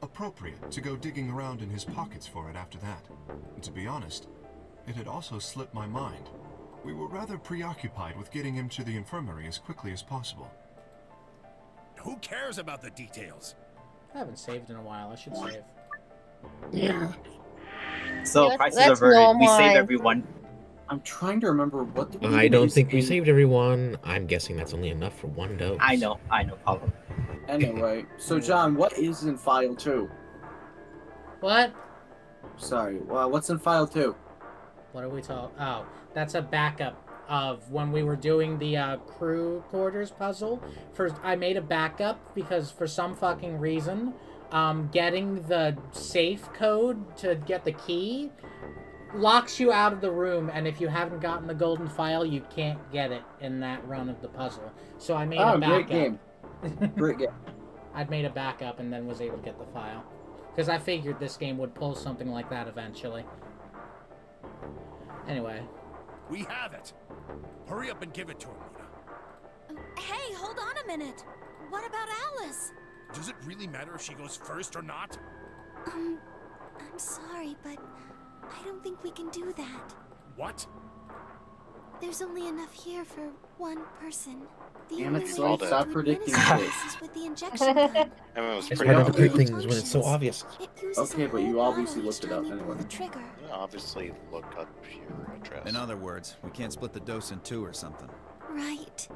appropriate to go digging around in his pockets for it after that. And to be honest, it had also slipped my mind. We were rather preoccupied with getting him to the infirmary as quickly as possible. Who cares about the details? I haven't saved in a while. I should save. Yeah. So Yes, prices that's averted. We normal. save everyone. I'm trying to remember what. Did we I don't use think we in- saved everyone. I'm guessing that's only enough for one dose. I know, Pablo. Anyway, so John, what is in file 2? What? Sorry, well, what's in file 2? What are we talking? Oh, that's a backup of when we were doing the crew quarters puzzle. First, I made a backup because for some fucking reason, getting the safe code to get the key locks you out of the room, and if you haven't gotten the golden file, you can't get it in that run of the puzzle. So I made a backup. Great game. Great game. I'd made a backup and then was able to get the file. Because I figured this game would pull something like that eventually. Anyway. We have it. Hurry up and give it to him, Luna. Hey, hold on a minute. What about Alice? Does it really matter if she goes first or not? I'm sorry, but I don't think we can do that. What? There's only enough here for one person. The Damn it, only Slade, way stop to predicting administer this. this is with the injection gun. I mean, it was It's pretty hard to predict obvious. things when it's so obvious. It uses Okay, a but you whole obviously bottle looked each it up time you pull anyway. the trigger. Yeah, obviously looked up your address. In other words, we can't split the dose in two or something. Right.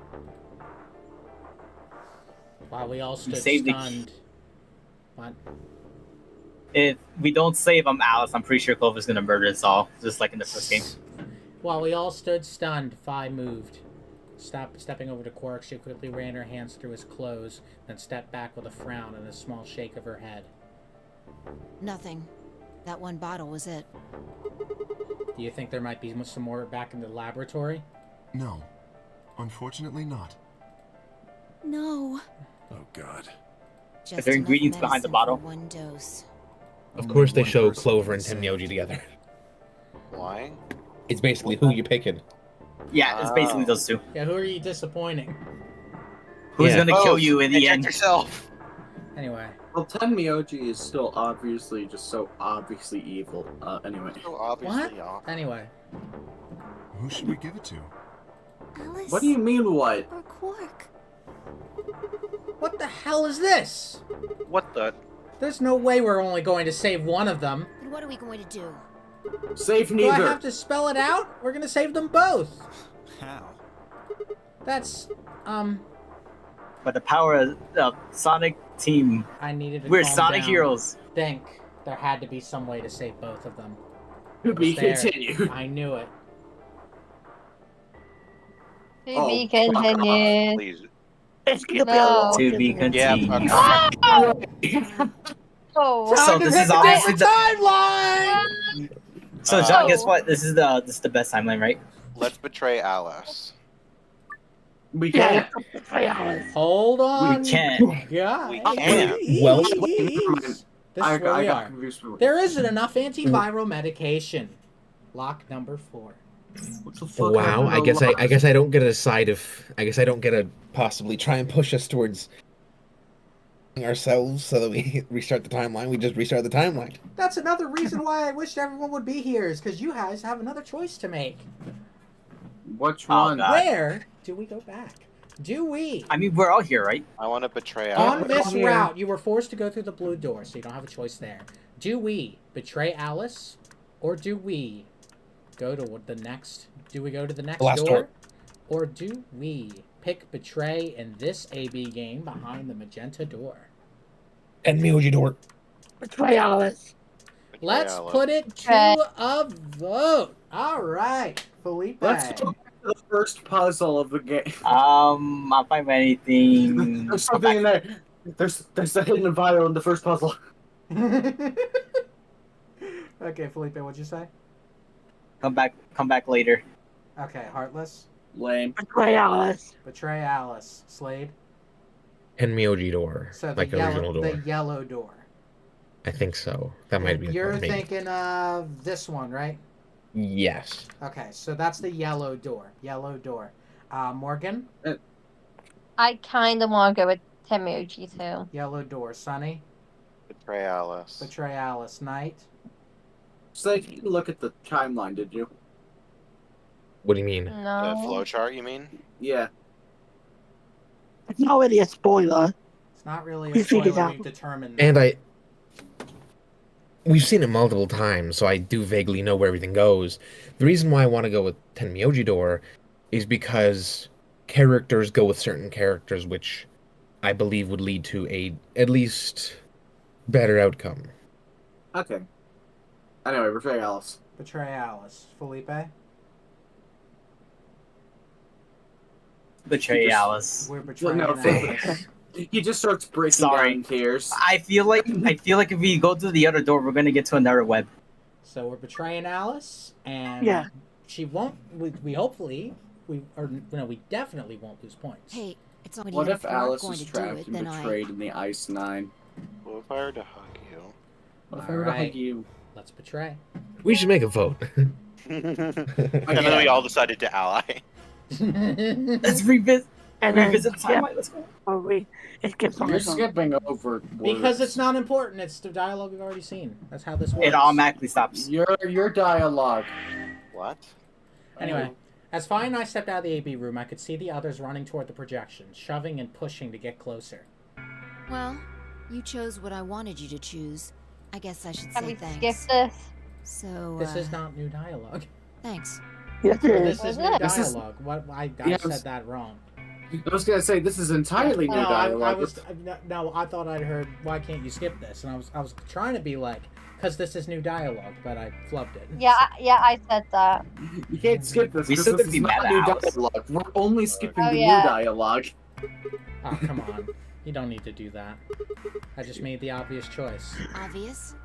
While we all stood saved the- stunned. What? If we don't save Alice, I'm pretty sure Clover's gonna murder us all, just like in the first game. While we all stood stunned, Fi moved. Stepping over to Quark, she quickly ran her hands through his clothes, then stepped back with a frown and a small shake of her head. Nothing. That one bottle was it. Do you think there might be some more back in the laboratory? No. Unfortunately not. No. Oh, God. Just there enough ingredients behind the medicine bottle? for one dose. Of Only course, they one show person Clover and can Tenmyoji together. Why? It's basically who you picking. Yeah, it's basically those two. Yeah, who are you disappointing? Who's Yeah. gonna kill Both. you in the Inject end? yourself. Anyway. Well, Tenmyoji is still obviously just so obviously evil. Anyway. So obviously, What? yeah. Anyway. Who should we give it to? Alice What do you mean, what? or Quark? What the hell is this? What the? There's no way we're only going to save one of them. And what are we going to do? Save Do I neither. have to spell it out? We're gonna save them both. How? That's, But the power of the Sonic team, I needed to we're calm Sonic down. heroes. Think there had to be some way to save both of them. To be There. continued. I knew it. To Oh, be fuck off, continued. Please. It's gonna be a No. long To be Yeah. continued. Oh. So Time to this pick is a obviously different the. timeline. So John, guess what? This is the best timeline, right? Let's betray Alice. We Yeah, can't. betray Alice. Hold on. We can't. Yeah. We can't. Well- This is where we got are. confused. with- There isn't enough antiviral medication. Lock number 4. What the fuck Wow, happened I to guess Lux? I guess I don't get a side of I guess I don't get to possibly try and push us towards ourselves so that we restart the timeline. We just restart the timeline. That's another reason why I wish everyone would be here, is because you guys have another choice to make. Which Oh, one? God. Where do we go back? Do we? I mean, we're all here, right? I want to betray On Alice. this here. route, you were forced to go through the blue door, so you don't have a choice there. Do we betray Alice, or do we go to the next? Do we go to the next Last door, door. or do we pick betray in this AB game behind the magenta door? And Myoji door. Betray Alice. Betray Let's Alice. put it to a vote. All right, Felipe. Let's go to the first puzzle of the game. I'll find anything. There's something in there. There's a hidden vial in the first puzzle. Okay, Felipe, what'd you say? Come back later. Okay, Heartless. Lame. Betray Alice. Betray Alice. Slade. And Myoji door. So the Like the original door. the yellow door. I think so. That might be a You're part, maybe. thinking of this one, right? Yes. Okay, so that's the yellow door. Yellow door. Morgan? I kind of want to go with Temuji too. Yellow door. Sunny? Betray Alice. Betray Alice. Knight? So you didn't look at the timeline, did you? What do you mean? The No. flowchart, you mean? Yeah. It's not really a spoiler. It's not really We a figured spoiler. out. We've determined. And I we've seen it multiple times, so I do vaguely know where everything goes. The reason why I want to go with Tenmyoji Door is because characters go with certain characters, which I believe would lead to a at least better outcome. Okay. Anyway, betray Alice. Betray Alice. Felipe? Betray Alice. We're betraying No, Alice. He just starts breaking down in tears. I feel like if we go through the other door, we're gonna get to another web. So we're betraying Alice, and Yeah. she won't. We hopefully we definitely won't lose points. Hey, it's not What if we're Alice going is to do trapped it, and then betrayed in the Ice 9? What if I were to hug you? What if I were to hug you? Let's betray. We should make a vote. And then we all decided to ally. Let's revisit. And then Revisit the timeline. Let's go. or it skips on You're its own. skipping over Because words. it's not important. It's the dialogue we've already seen. That's how this works. It automatically stops. Your dialogue. What? Anyway, as Fi and I stepped out of the AB room, I could see the others running toward the projections, shoving and pushing to get closer. Well, you chose what I wanted you to choose. I guess I should Can say we thanks. skip this? So, This is not new dialogue. Thanks. Yes, it is. This is Is new it? This is- dialogue. What I Yeah, said that wrong. I was gonna say this is entirely new No, dialogue. I was no. I thought I'd heard. Why can't you skip this? And I was trying to be like, because this is new dialogue, but I flubbed it. Yeah, I said that. You can't skip this We because still this could is be not mad new at Alice. dialogue. We're only skipping Oh, the yeah. new dialogue. Oh, come on. You don't need to do that. I just made the obvious choice. Obvious?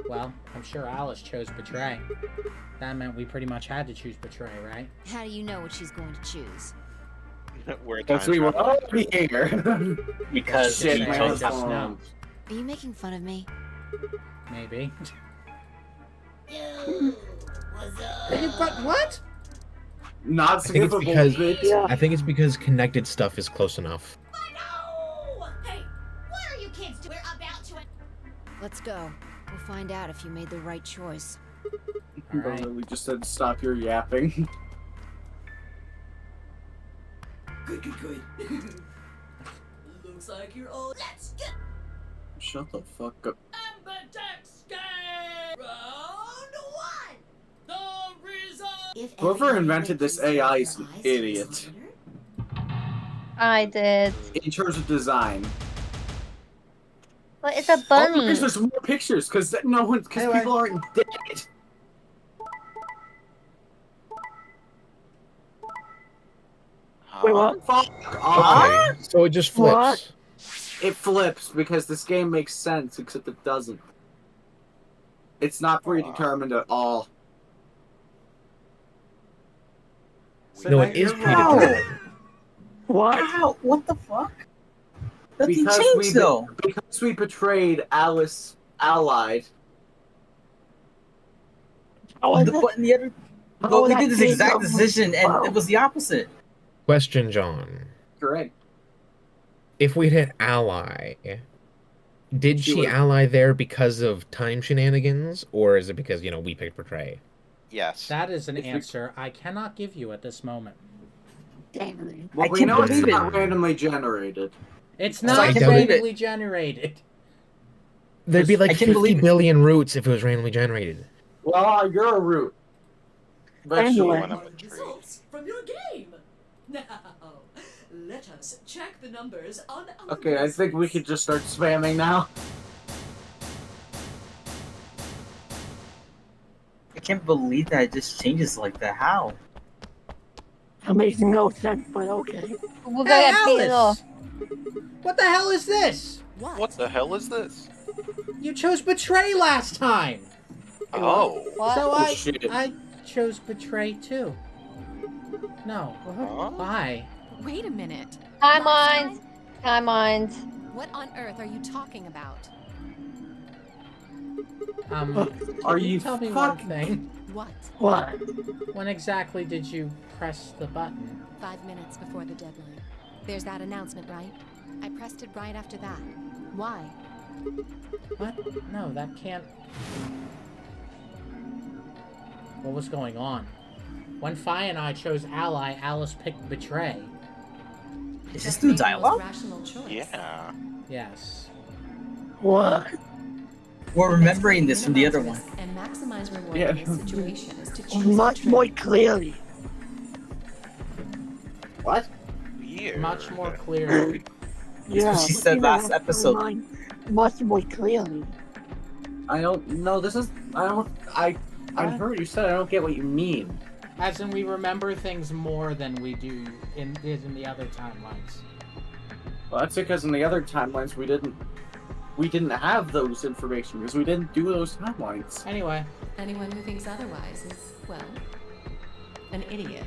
Well, I'm sure Alice chose Betray. That meant we pretty much had to choose Betray, right? How do you know what she's going to choose? We're a Because time we were traveler. already here. Because Shit, she man, chose that's us. no. Are you making fun of me? Maybe. But what? Not I think it's skippable. because bitch. I think it's because connected stuff is close enough. Hey, what are you kids doing? We're about to. Let's go. We'll find out if you made the right choice. All right. We just said stop your yapping. Good. Looks like you're all. Let's get Shut the fuck up. Amberdex game. Round one. The result. If Whoever invented this AI is an idiot. I did. In terms of design. But it's a All bunny. there's more pictures because no one, because Anyway. people aren't dead. Wait, what? Fuck off. Okay, so it just flips. What? It flips because this game makes sense, except it doesn't. It's not predetermined at all. So No, now it is you're wrong. predetermined. What? Ow, what the fuck? Nothing Because changed though. because we betrayed Alice Allied. Oh, But in the other, but we did this exact decision, and it was the opposite. Question, John. Correct. If we'd hit ally, did She she would- ally there because of time shenanigans, or is it because, you know, we picked Betray? Yes. That is an answer I cannot give you at this moment. Damn. Well, I we can't know it's believe not it. randomly generated. It's I not can't believe it. randomly generated. There'd be like I can't 50 believe it. billion roots if it was randomly generated. Well, you're a root. Anyway. One of a tree. Results from your game. Now, let us check the numbers on our Okay, I think we could just start spamming now. I can't believe that it just changes like that. How? That makes no sense, but okay. We're gonna Hey, get beaten Alice! off. What the hell is this? What the hell is this? You chose Betray last time. Oh. What? So Bullshit. I chose Betray too. No. Huh? Why? Wait a minute. Time mines. Time mines. What on earth are you talking about? Are can you tell me fucking- one thing? What? What? When exactly did you press the button? 5 minutes before the deadline. There's that announcement, right? I pressed it right after that. Why? What? No, that can't... What was going on? When Fi and I chose Ally, Alice picked Betray. Is Just this new made the most dialogue? rational choice. Yeah. Yes. What? We're remembering this from the other one. And maximize reward Yeah. in this situation is to choose Much more clearly. What? Weird. Much more clearly. That's what she said you last have to episode. remind much more clearly. I don't know. I heard you said. I don't get what you mean. As in, we remember things more than we do in the other timelines. Well, that's because in the other timelines we didn't have those information because we didn't do those timelines. Anyway. Anyone who thinks otherwise is, well, an idiot.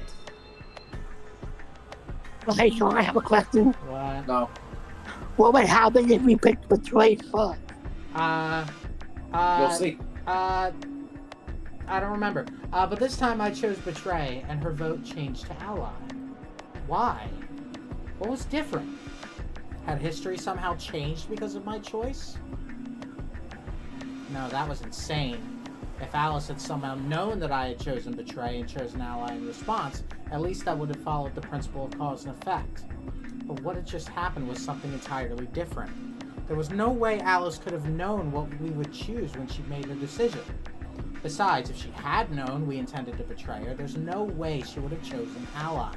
Okay, so I have a question. What? No. What would happen if we picked Betray first? You'll see. I don't remember. But this time I chose Betray, and her vote changed to Ally. Why? What was different? Had history somehow changed because of my choice? No, that was insane. If Alice had somehow known that I had chosen Betray and chosen Ally in response, at least I would have followed the principle of cause and effect. But what had just happened was something entirely different. There was no way Alice could have known what we would choose when she made her decision. Besides, if she had known we intended to betray her, there's no way she would have chosen Ally.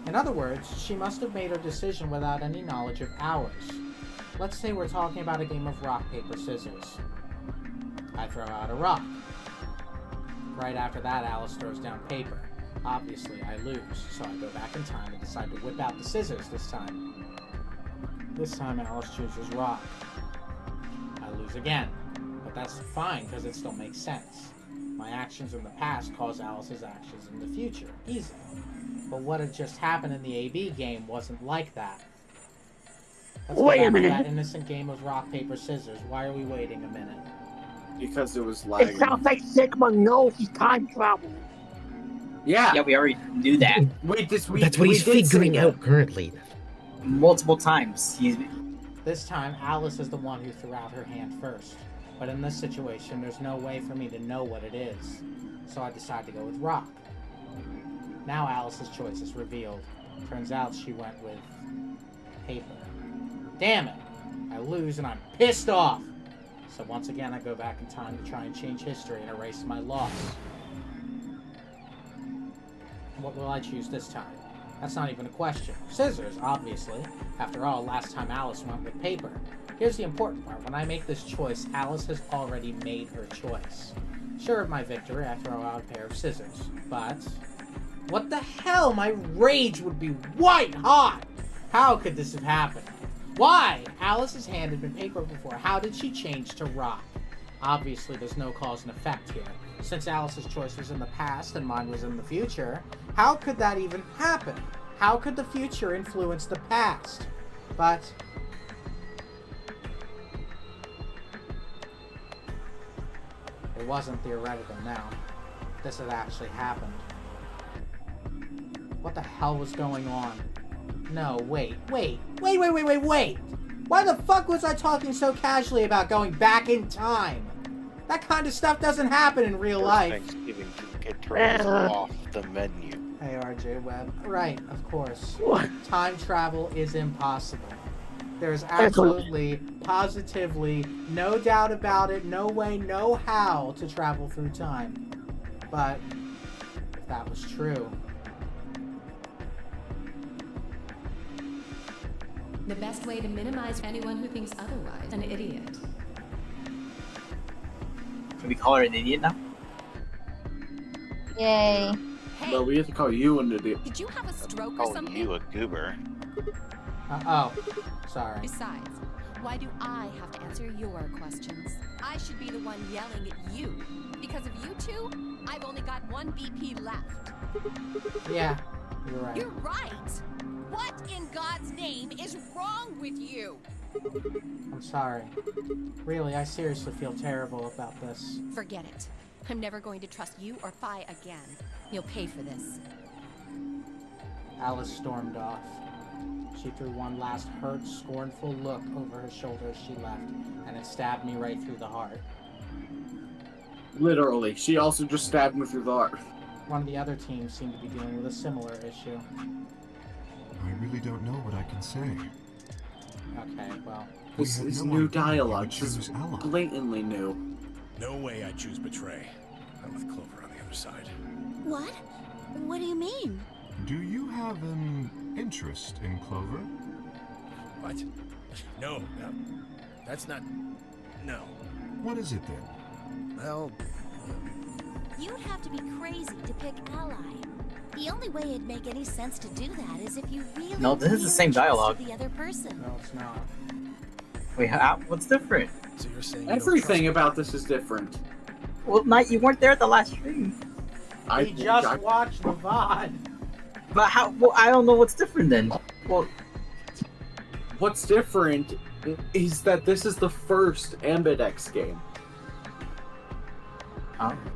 In other words, she must have made her decision without any knowledge of ours. Let's say we're talking about a game of rock, paper, scissors. I throw out a rock. Right after that, Alice throws down paper. Obviously, I lose, so I go back in time and decide to whip out the scissors this time. This time, Alice chooses rock. I lose again, but that's fine because it still makes sense. My actions in the past cause Alice's actions in the future. Easy. But what had just happened in the AB game wasn't like that. Let's go Wait a back to minute. that innocent game of rock, paper, scissors. Why are we waiting a minute? Because it was It lagging. sounds like Sigma knows he's time traveling. Yeah. Yeah, we already knew that That's what he's figuring out currently. multiple times. This time, Alice is the one who threw out her hand first. But in this situation, there's no way for me to know what it is. So I decide to go with rock. Now Alice's choice is revealed. Turns out she went with paper. Damn it! I lose and I'm pissed off! So once again, I go back in time to try and change history and erase my loss. What will I choose this time? That's not even a question. Scissors, obviously. After all, last time Alice went with paper. Here's the important part. When I make this choice, Alice has already made her choice. Sure of my victory, I throw out a pair of scissors. But what the hell? My rage would be white hot! How could this have happened? Why? Alice's hand had been paper before. How did she change to rock? Obviously, there's no cause and effect here. Since Alice's choice was in the past and mine was in the future, how could that even happen? How could the future influence the past? But it wasn't theoretical now. This had actually happened. What the hell was going on? No, wait. Why the fuck was I talking so casually about going back in time? That kind of stuff doesn't happen in real life. Thanksgiving to get off the menu. Hey, RJ Webb. Right, of course. Time travel is impossible. There's absolutely, positively, no doubt about it, no way, no how to travel through time. But if that was true, The best way to minimize anyone who thinks otherwise, an idiot. Can we call her an idiot now? Yay. No, we have to call you an idiot. Did you have a stroke or Call something? you a goober. sorry. Besides, why do I have to answer your questions? I should be the one yelling at you. Because of you two, I've only got one BP left. Yeah, you're right. You're right! What in God's name is wrong with you? I'm sorry. Really, I seriously feel terrible about this. Forget it. I'm never going to trust you or Phi again. You'll pay for this. Alice stormed off. She threw one last hurt, scornful look over her shoulder as she left, and it stabbed me right through the heart. Literally. She also just stabbed me through the heart. One of the other teams seemed to be dealing with a similar issue. I really don't know what I can say. Okay, well, This We have is no new idea who dialogue. would This is choose ally. blatantly new. No way I'd choose betray. I'm with Clover on the other side. What? What do you mean? Do you have an interest in Clover? What? No, no. That's not... No. What is it then? Well... You'd have to be crazy to pick ally. The only way it'd make any sense to do that is if you really... No, this is the same dialogue. The other person. No, it's not. Wait, what's different? So you're saying Everything about this is different. Well, Knight, you weren't there at the last stream. We just watched the VOD. But how? Well, I don't know what's different then. Well, what's different is that this is the first Ambidex game.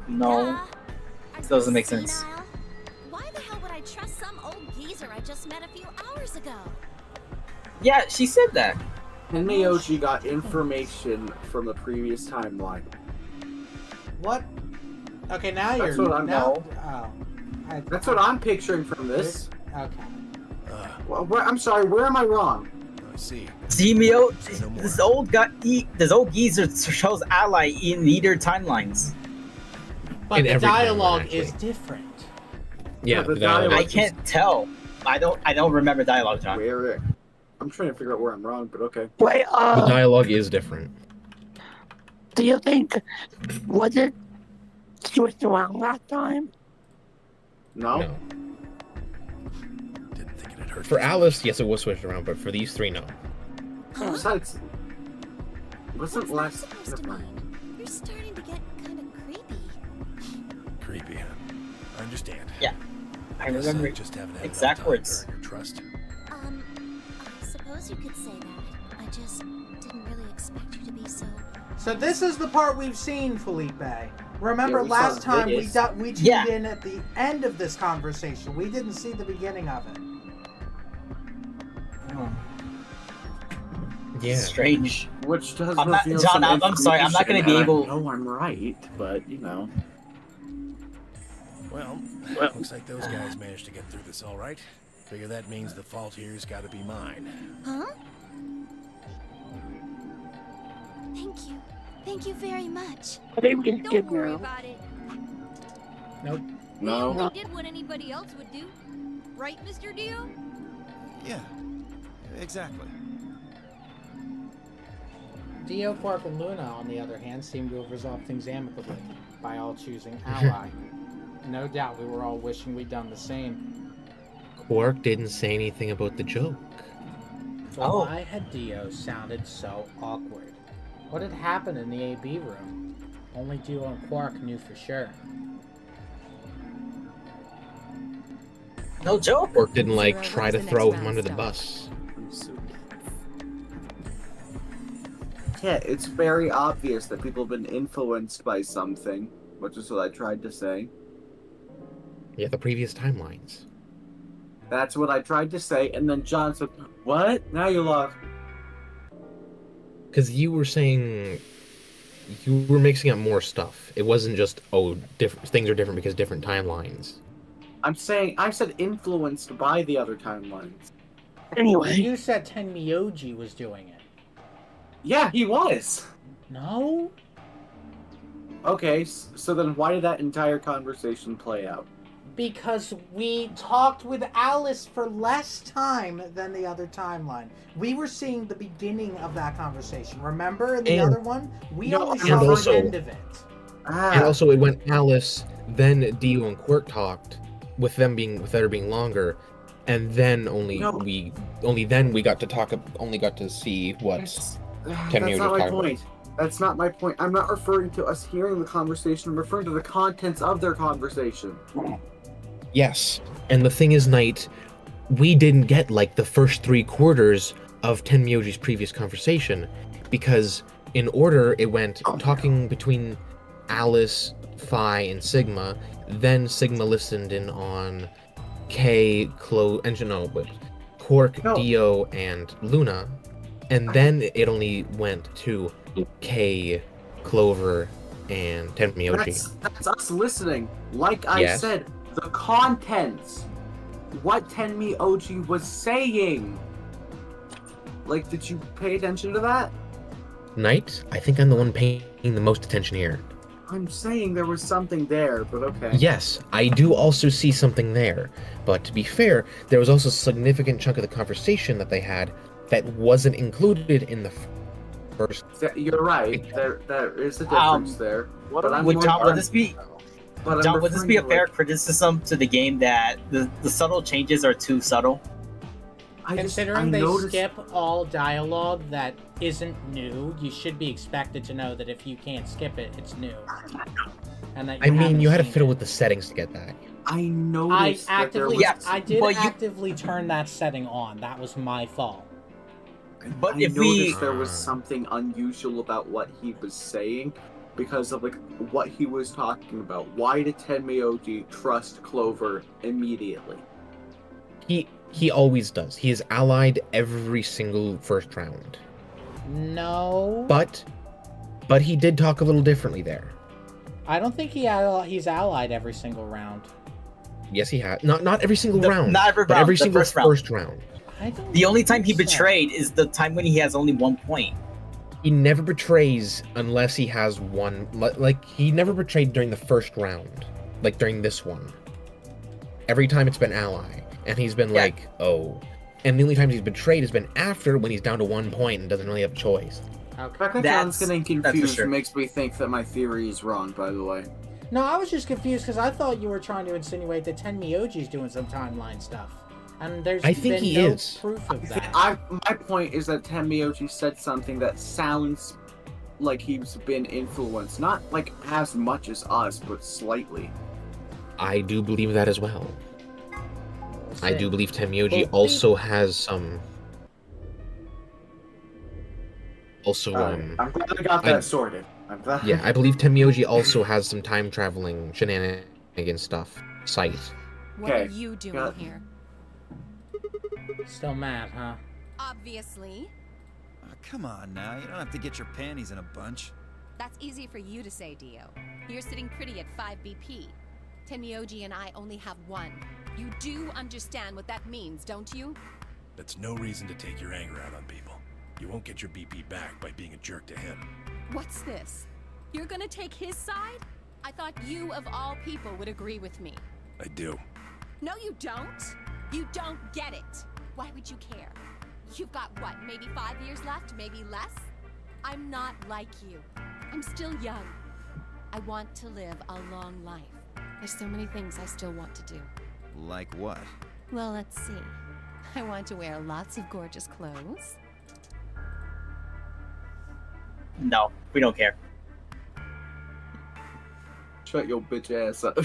No. This doesn't make sense. Why the hell would I trust some old geezer I just met a few hours ago? Yeah, she said that. And Miyoji got information from the previous timeline. What? Okay, now That's you're... what I'm now, That's what I'm picturing from this. Okay. Well, I'm sorry, where am I wrong? I see. See, Mio, this old geezer shows ally in either timelines. But In the every timeline, dialogue actually. is different. Yeah, the the dialogue I dialogue. can't tell. I don't remember dialogue, John. Where? I'm trying to figure out where I'm wrong, but okay. Wait, The dialogue is different. do you think, was it switched around last time? No. No. For Alice, yes, it was switched around, but for these three, no. Besides, wasn't last. You're starting to get kind of creepy. Creepy, huh? I understand. Yeah. I Guess remember just haven't had exact enough time words. to earn your trust. I suppose you could say that. I just didn't really expect you to be so... So this is the part we've seen, Felipe. Remember Yeah, we last saw time Vegas. we tuned Yeah. in at the end of this conversation. We didn't see the beginning of it. Yeah. Strange. Which does I'm not- reveal John, some I'm sorry, I'm not gonna be information, able- and I know I'm right, but you know. Well, looks like those guys managed to get through this all right. Figure that means the fault here's got to be mine. Huh? Thank you. Thank you very much. I think we can Don't skip worry now. about it. Nope. No. We only did what anybody else would do. Right, Mr. Dio? Yeah, exactly. Dio, Quark, and Luna, on the other hand, seem to have resolved things amicably by all choosing ally. No doubt we were all wishing we'd done the same. Quark didn't say anything about the joke. Well, why had Dio sounded so awkward? What had happened in the AB room? Only Dio and Quark knew for sure. No joke. Quark didn't like Zero, try what to was the throw next him under the milestone? bus. Yeah, it's very obvious that people have been influenced by something, which is what I tried to say. Yeah, the previous timelines. That's what I tried to say, and then John said, "What? Now you lost." Because you were saying you were mixing up more stuff. It wasn't just things are different because different timelines. I'm saying I said influenced by the other timelines. Anyway, You said Tenmyoji was doing it. Yeah, he was. No? Okay, so then why did that entire conversation play out? Because we talked with Alice for less time than the other timeline. We were seeing the beginning of that conversation. Remember in the And- other one? We No, only and saw also- the end of it. And also, it went Alice, then Dio and Quark talked, with there being longer, and then only then we got to see what That's 10 not years my was talking point. That's not my point. I'm not referring to us hearing the conversation. I'm referring to the contents of their conversation. Yes, and the thing is, Knight, we didn't get like the first 3/4 of Tenmyoji's previous conversation, because in order it went talking between Alice, Phi, and Sigma, then Sigma listened in on Quark, No. Dio, and Luna, and then it only went to K, Clover, and Tenmyoji. That's us listening. Like I Yes. said, the contents. What Tenmyoji was saying. Like, did you pay attention to that? Knight, I think I'm the one paying the most attention here. I'm saying there was something there, but okay. Yes, I do also see something there. But to be fair, there was also a significant chunk of the conversation that they had that wasn't included in the first. You're right. There is a difference there. But I'm would more- John, would this be? but I'm John, would this be a referring to, fair criticism to the game that the subtle changes are too subtle? Considering they skip all dialogue that isn't new, you should be expected to know that if you can't skip it, it's new. And that I mean, you had to seen fiddle with the settings to get that. I I noticed that there actively, was... I did actively turn that setting on. That was my fault. But I noticed there was something unusual about what he was saying because of like what he was talking about. Why did Tenmyoji trust Clover immediately? He always does. He is allied every single first round. No. But he did talk a little differently there. I don't think he's allied every single round. Yes, he had. Not every single round. Not every but round. every the single first round. The only time he betrayed is the time when he has only 1 point. He never betrays unless he has one. Like, he never betrayed during the first round. Like, during this one. Every time it's been ally. And he's been like, oh. And the only times he's betrayed has been after, when he's down to 1 point and doesn't really have a choice. The fact that John's getting confused makes me think that my theory is wrong, by the way. No, I was just confused because I thought you were trying to insinuate that Tenmyoji's doing some timeline stuff. And there's I think been he no is. proof of that. My point is that Tenmyoji said something that sounds like he's been influenced. Not like as much as us, but slightly. I do believe that as well. I do believe Tenmyoji also has some. Also, I'm glad I got that sorted. I'm glad. Yeah, I believe Tenmyoji also has some time traveling shenanigan stuff. Sight. What are you doing here? Still mad, huh? Obviously. Oh, come on now, you don't have to get your panties in a bunch. That's easy for you to say, Dio. You're sitting pretty at 5 BP. Tenmyoji and I only have 1. You do understand what that means, don't you? That's no reason to take your anger out on people. You won't get your BP back by being a jerk to him. What's this? You're gonna take his side? I thought you, of all people, would agree with me. I do. No, you don't. You don't get it. Why would you care? You've got, what, maybe 5 years left? Maybe less? I'm not like you. I'm still young. I want to live a long life. There's so many things I still want to do. Like what? Well, let's see. I want to wear lots of gorgeous clothes. No, we don't care. Shut your bitch ass up.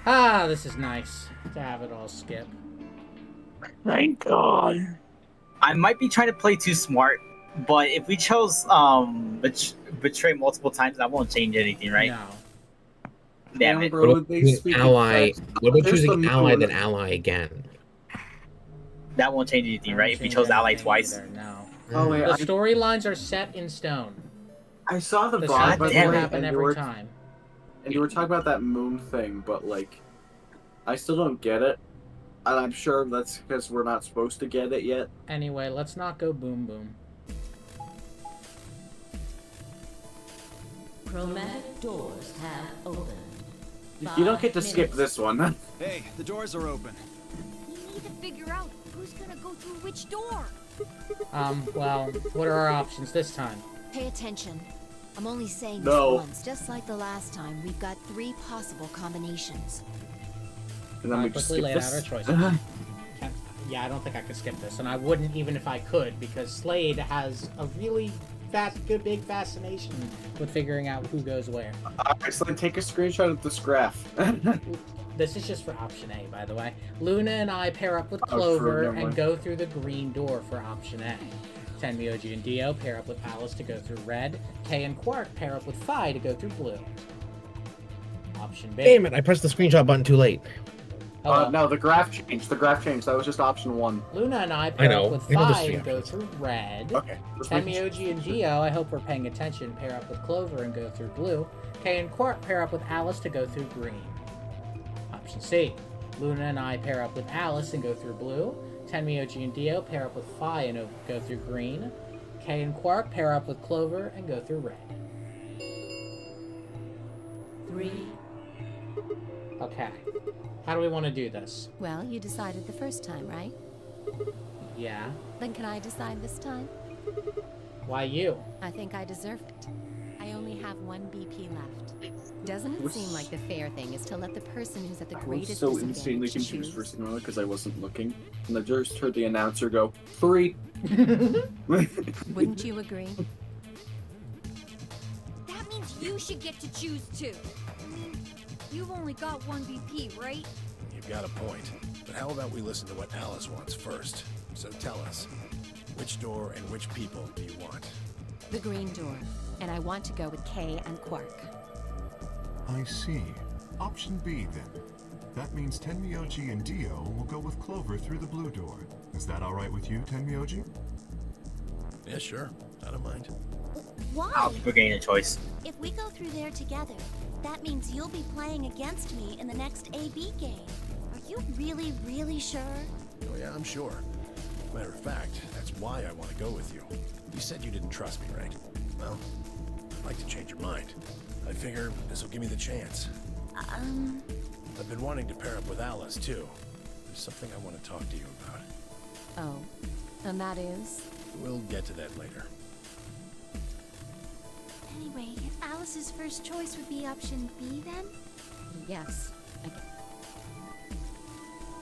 Ah, this is nice to have it all skip. Thank God. I might be trying to play too smart, but if we chose betray multiple times, that won't change anything, right? No. Damn it. What about choosing ally? What about choosing ally then ally again? That won't change anything, right? If we chose ally twice. No. Oh, wait, The storylines are set in stone. I saw the The vibe, same by the thing will way, happen and you every were- time. And you were talking about that moon thing, but like, I still don't get it. And I'm sure that's because we're not supposed to get it yet. Anyway, let's not go boom boom. Chromatic doors have opened. You don't get to skip this one. Hey, the doors are open. We need to figure out who's gonna go through which door. Well, what are our options this time? Pay attention. I'm only saying No. this once. Just like the last time, we've got 3 possible combinations. And then I we just quickly skip laid out our this. choices. Yeah, I don't think I could skip this, and I wouldn't even if I could, because Slade has a really good big fascination with figuring out who goes where. Alright, so then take a screenshot of this graph. This is just for option A, by the way. Luna and I pair up with Oh, true, Clover never and mind. go through the green door for option A. Tenmyoji and Dio pair up with Alice to go through red. Kay and Quark pair up with Phi to go through blue. Option B. Damn it! I pressed the screenshot button too late. No, the graph changed. The graph changed. That was just option 1. Luna and I pair know. up with I know there's Phi three and go through red. Okay. just making sure. Tenmyoji and Dio, I hope we're paying attention, pair up with Clover and go through blue. Kay and Quark pair up with Alice to go through green. Option C. Luna and I pair up with Alice and go through blue. Tenmyoji and Dio pair up with Phi and go through green. Kay and Quark pair up with Clover and go through red. 3. Okay. How do we want to do this? Well, you decided the first time, right? Yeah. Then can I decide this time? Why you? I think I deserve it. I only have 1 BP left. Doesn't it seem like the fair thing is to let the person who's at the I was greatest so insanely disadvantage confused choose? for a second moment because I wasn't looking, and I just heard the announcer go 3. Wouldn't you agree? That means you should get to choose too. I mean, you've only got 1 BP, right? You've got a point. But how about we listen to what Alice wants first? So tell us, which door and which people do you want? The green door. And I want to go with Kay and Quark. I see. Option B, then. That means Tenmyoji and Dio will go with Clover through the blue door. Is that all right with you, Tenmyoji? Yeah, sure. I don't mind. I'll Why? be getting a choice. If we go through there together, that means you'll be playing against me in the next AB game. Are you really, really sure? Oh yeah, I'm sure. Matter of fact, that's why I want to go with you. You said you didn't trust me, right? Well, I'd like to change your mind. I figure this will give me the chance. I've been wanting to pair up with Alice, too. There's something I want to talk to you about. Oh, and that is? We'll get to that later. Anyway, Alice's first choice would be option B then? Yes.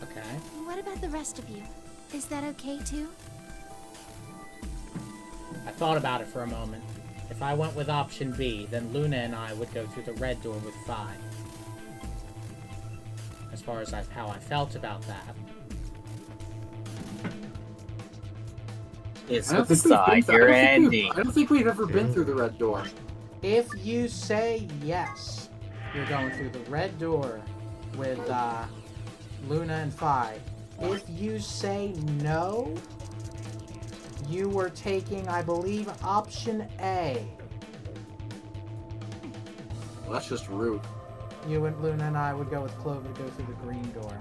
Okay. What about the rest of you? Is that okay too? I thought about it for a moment. If I went with option B, then Luna and I would go through the red door with Phi. As far as how I felt about that. It's I don't think we've decide been- your I don't think we've- ending. I don't think we've ever been through the red door. If you say yes, you're going through the red door with Luna and Phi. If you say no, you were taking, I believe, option A. Well, that's just rude. You and Luna and I would go with Clover to go through the green door.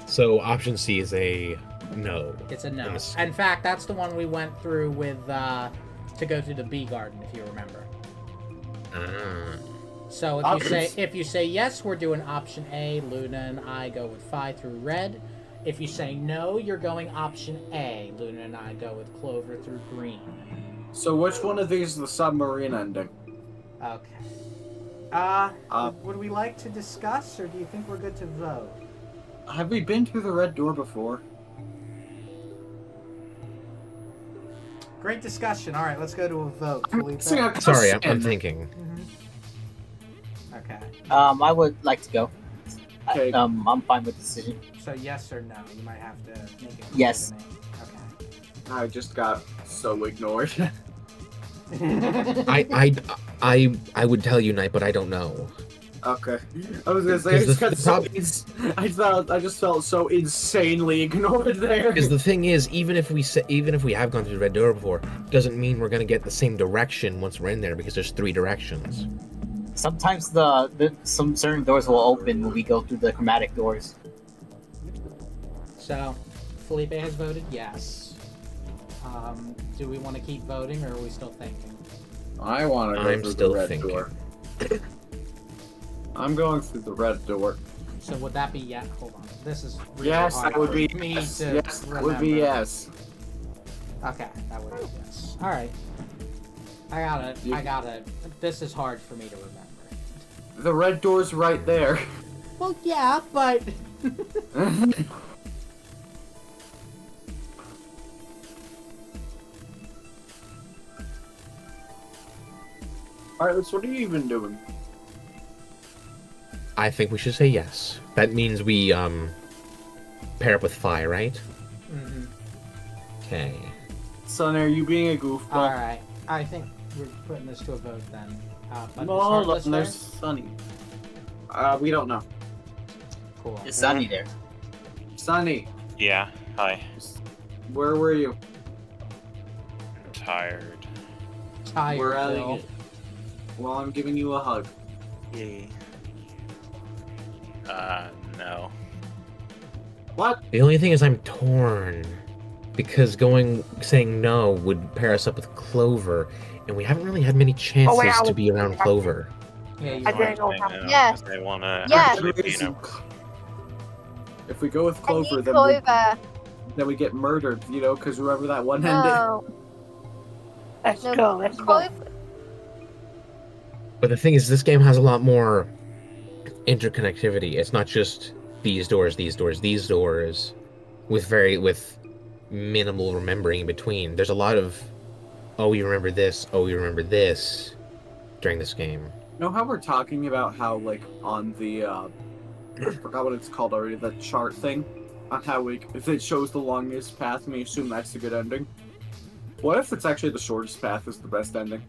So option C is a no. It's a no. Yes. In fact, that's the one we went through with to go through the bee garden, if you remember. So if you say yes, we're doing option A. Luna and I go with Phi through red. If you say no, you're going option A. Luna and I go with Clover through green. So which one of these is the submarine ending? Okay. Would we like to discuss, or do you think we're good to vote? Have we been through the red door before? Great discussion. All right, let's go to a vote. Felipe? Sorry, I'm thinking. Okay. I would like to go. Okay. I'm fine with the decision. So yes or no? You might have to make it clear Yes. to me. Okay. I just got so ignored. I would tell you, Knight, but I don't know. Okay. I was gonna say I just felt so insanely ignored there. Because the thing is, even if we have gone through the red door before, doesn't mean we're gonna get the same direction once we're in there, because there's 3 directions. Sometimes some certain doors will open when we go through the chromatic doors. So, Felipe has voted yes. Do we want to keep voting, or are we still thinking? I want to go I'm through still the red thinking. door. I'm going through the red door. So would that be yes? Hold on. This is really Yes, hard that would for be me yes. to Yes, that would be remember. yes. Okay, that would be yes. All right. I gotta. This is hard for me to remember. The red door's right there. Well, yeah, but. Alright, so what are you even doing? I think we should say yes. That means we pair up with Phi, right? Mm-hmm. Okay. Sonny, are you being a goofball? All right. I think we're putting this to a vote then. But No, is Heartless look, there's there? Sonny. We don't know. Cool. Is Sunny there? Sonny, Yeah, hi. where were you? Tired. Tired, Where are Bill. you? Well, I'm giving you a hug. Yay. No. What? The only thing is I'm torn. Because saying no would pair us up with Clover, and we haven't really had many chances to be around Clover. Yeah, I didn't know how. Yes. They wanna. Yes. If we go with I Clover, need then Clover. we get murdered, you know, because remember that one ending? No. Let's No, go. Let's go. Clover. But the thing is, this game has a lot more interconnectivity. It's not just these doors, with minimal remembering in between. There's a lot of, oh, we remember this, during this game. You know how we're talking about how, like, on the, I forgot what it's called already, the chart thing? On how, if it shows the longest path, and we assume that's the good ending? What if it's actually the shortest path is the best ending?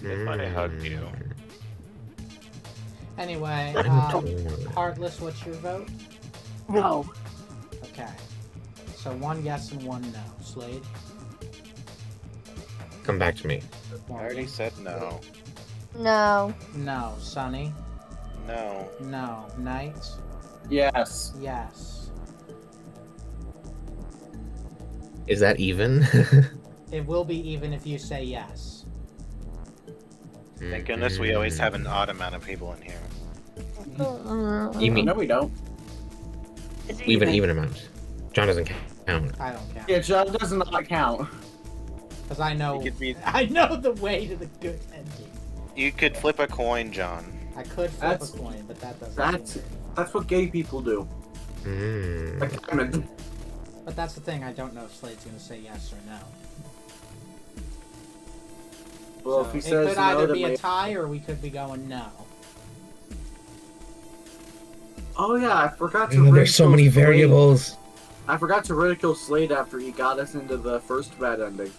If I hug you. Anyway, Heartless, what's your vote? No. Okay. So 1 yes and 1 no. Slade? Come back to me. I already said no. No. No. Sunny? No. No. Knight? Yes. Yes. Is that even? It will be even if you say yes. Thank goodness we always have an odd amount of people in here. You mean No, we don't. we have an even amount? John doesn't count. I don't count. Yeah, John does not count. Because I know You could be- I know the way to the good ending. You could flip a coin, John. I could flip That's- a coin, but that doesn't. That's what gay people do. Like Diamond. But that's the thing. I don't know if Slade's gonna say yes or no. Well, So if he it says could no, either then be a we... tie or we could be going no. Oh yeah, I forgot to. There's so ridicule many Slade. variables. I forgot to ridicule Slade after he got us into the first bad ending.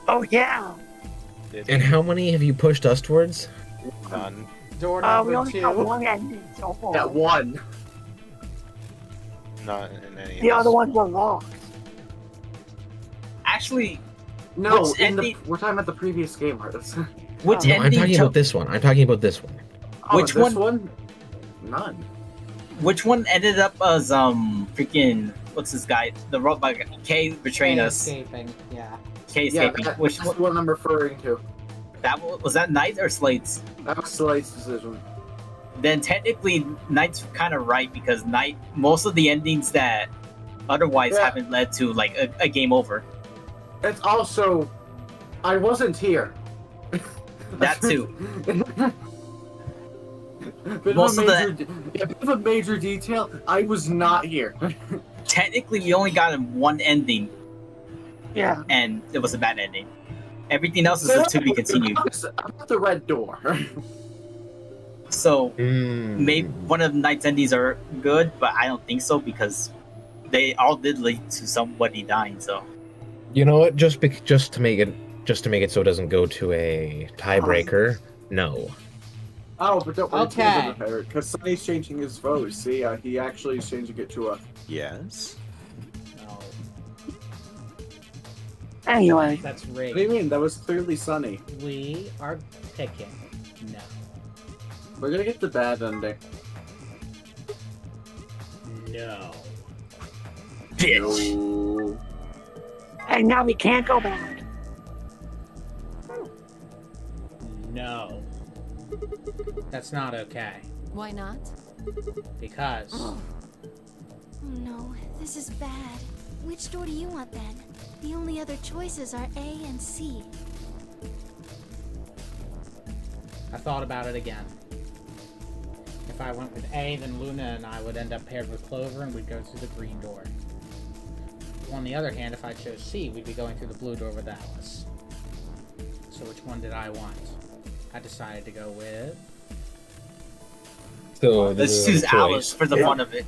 Oh yeah. And how many have you pushed us towards? None. Door We number only 2. got one ending so far. That one. Not in any. The other ones were locked. Actually, No, Which we're talking about the previous game, artists. which No, I'm ending? talking about this one. I'm talking about this one. Which this one? None. Which one ended up as freaking what's this guy? The robot K betraying us. Escaping. Yeah. K escaping. Which that's one? the one I'm referring to. That was that Knight or Slade's? That was Slade's decision. Then technically Knight's kind of right because Knight most of the endings that otherwise haven't led to like a game over. It's also, I wasn't here. That too. Bit Most of of a major, a bit of a major detail. I was not here. Technically, we only got one ending. Yeah. And it was a bad ending. Everything else is to be continued. About the red door. So maybe one of the Knight's endings are good, but I don't think so because they all did lead to somebody dying. So You know what? Just to make it so it doesn't go to a tiebreaker. No. Oh, but don't Okay. because Sonny's changing his vote. See, he actually is changing it to a yes. No. Anyway. That's What do you rigged. mean? That was clearly Sonny. We are picking no. We're gonna get the bad ending. No. bitch. No. And now we can't go back. No. That's not okay. Why not? Because Oh no, this is bad. Which door do you want then? The only other choices are A and C. I thought about it again. If I went with A, then Luna and I would end up paired with Clover and we'd go through the green door. On the other hand, if I chose C, we'd be going through the blue door with Alice. So which one did I want? I decided to go with... So Let's choose Alice for the fun of it.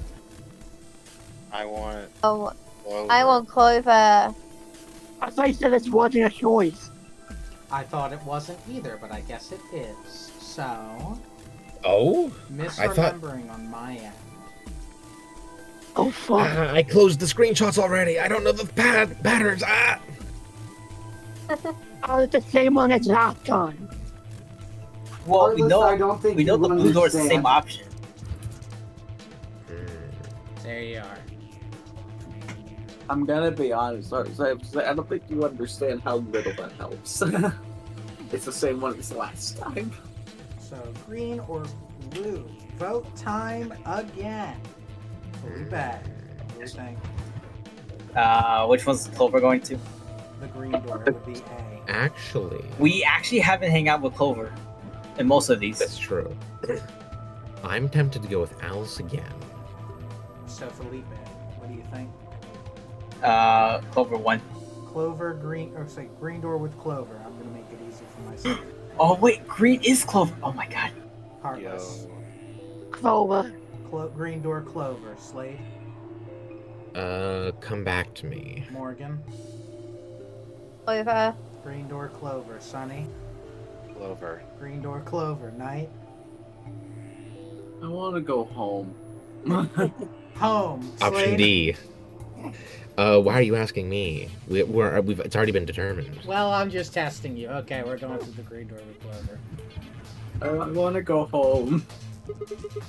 I want. Oh, Clover. I want Clover. I thought you said this wasn't a choice. I thought it wasn't either, but I guess it is. So... Oh? Misremembering on my end. Oh fuck. I closed the screenshots already. I don't know the patterns. Oh, it's the same one as last time. Well, we Regardless, know I don't think we know you the blue door is the understand. same option. There you are. I'm gonna be honest. I don't think you understand how little that helps. It's the same one as last time. So green or blue? Vote time again. We'll be back. What do you think? Which one's Clover going to? The green door would be A. Actually, We actually haven't hang out with Clover in most of these. that's true. I'm tempted to go with Alice again. So Felipe, what do you think? Clover 1. Clover, green, or say green door with Clover. I'm gonna make it easy for myself. Oh wait, green is Clover. Oh my god. Heartless. Clover. Green door, Clover. Slade, Come back to me. Morgan. Clover. Green door, Clover. Sunny. Clover. Green door, Clover. Knight. I want to go home. Home. Option Slade. D. Why are you asking me? It's already been determined. Well, I'm just testing you. Okay, we're going to the green door with Clover. I want to go home.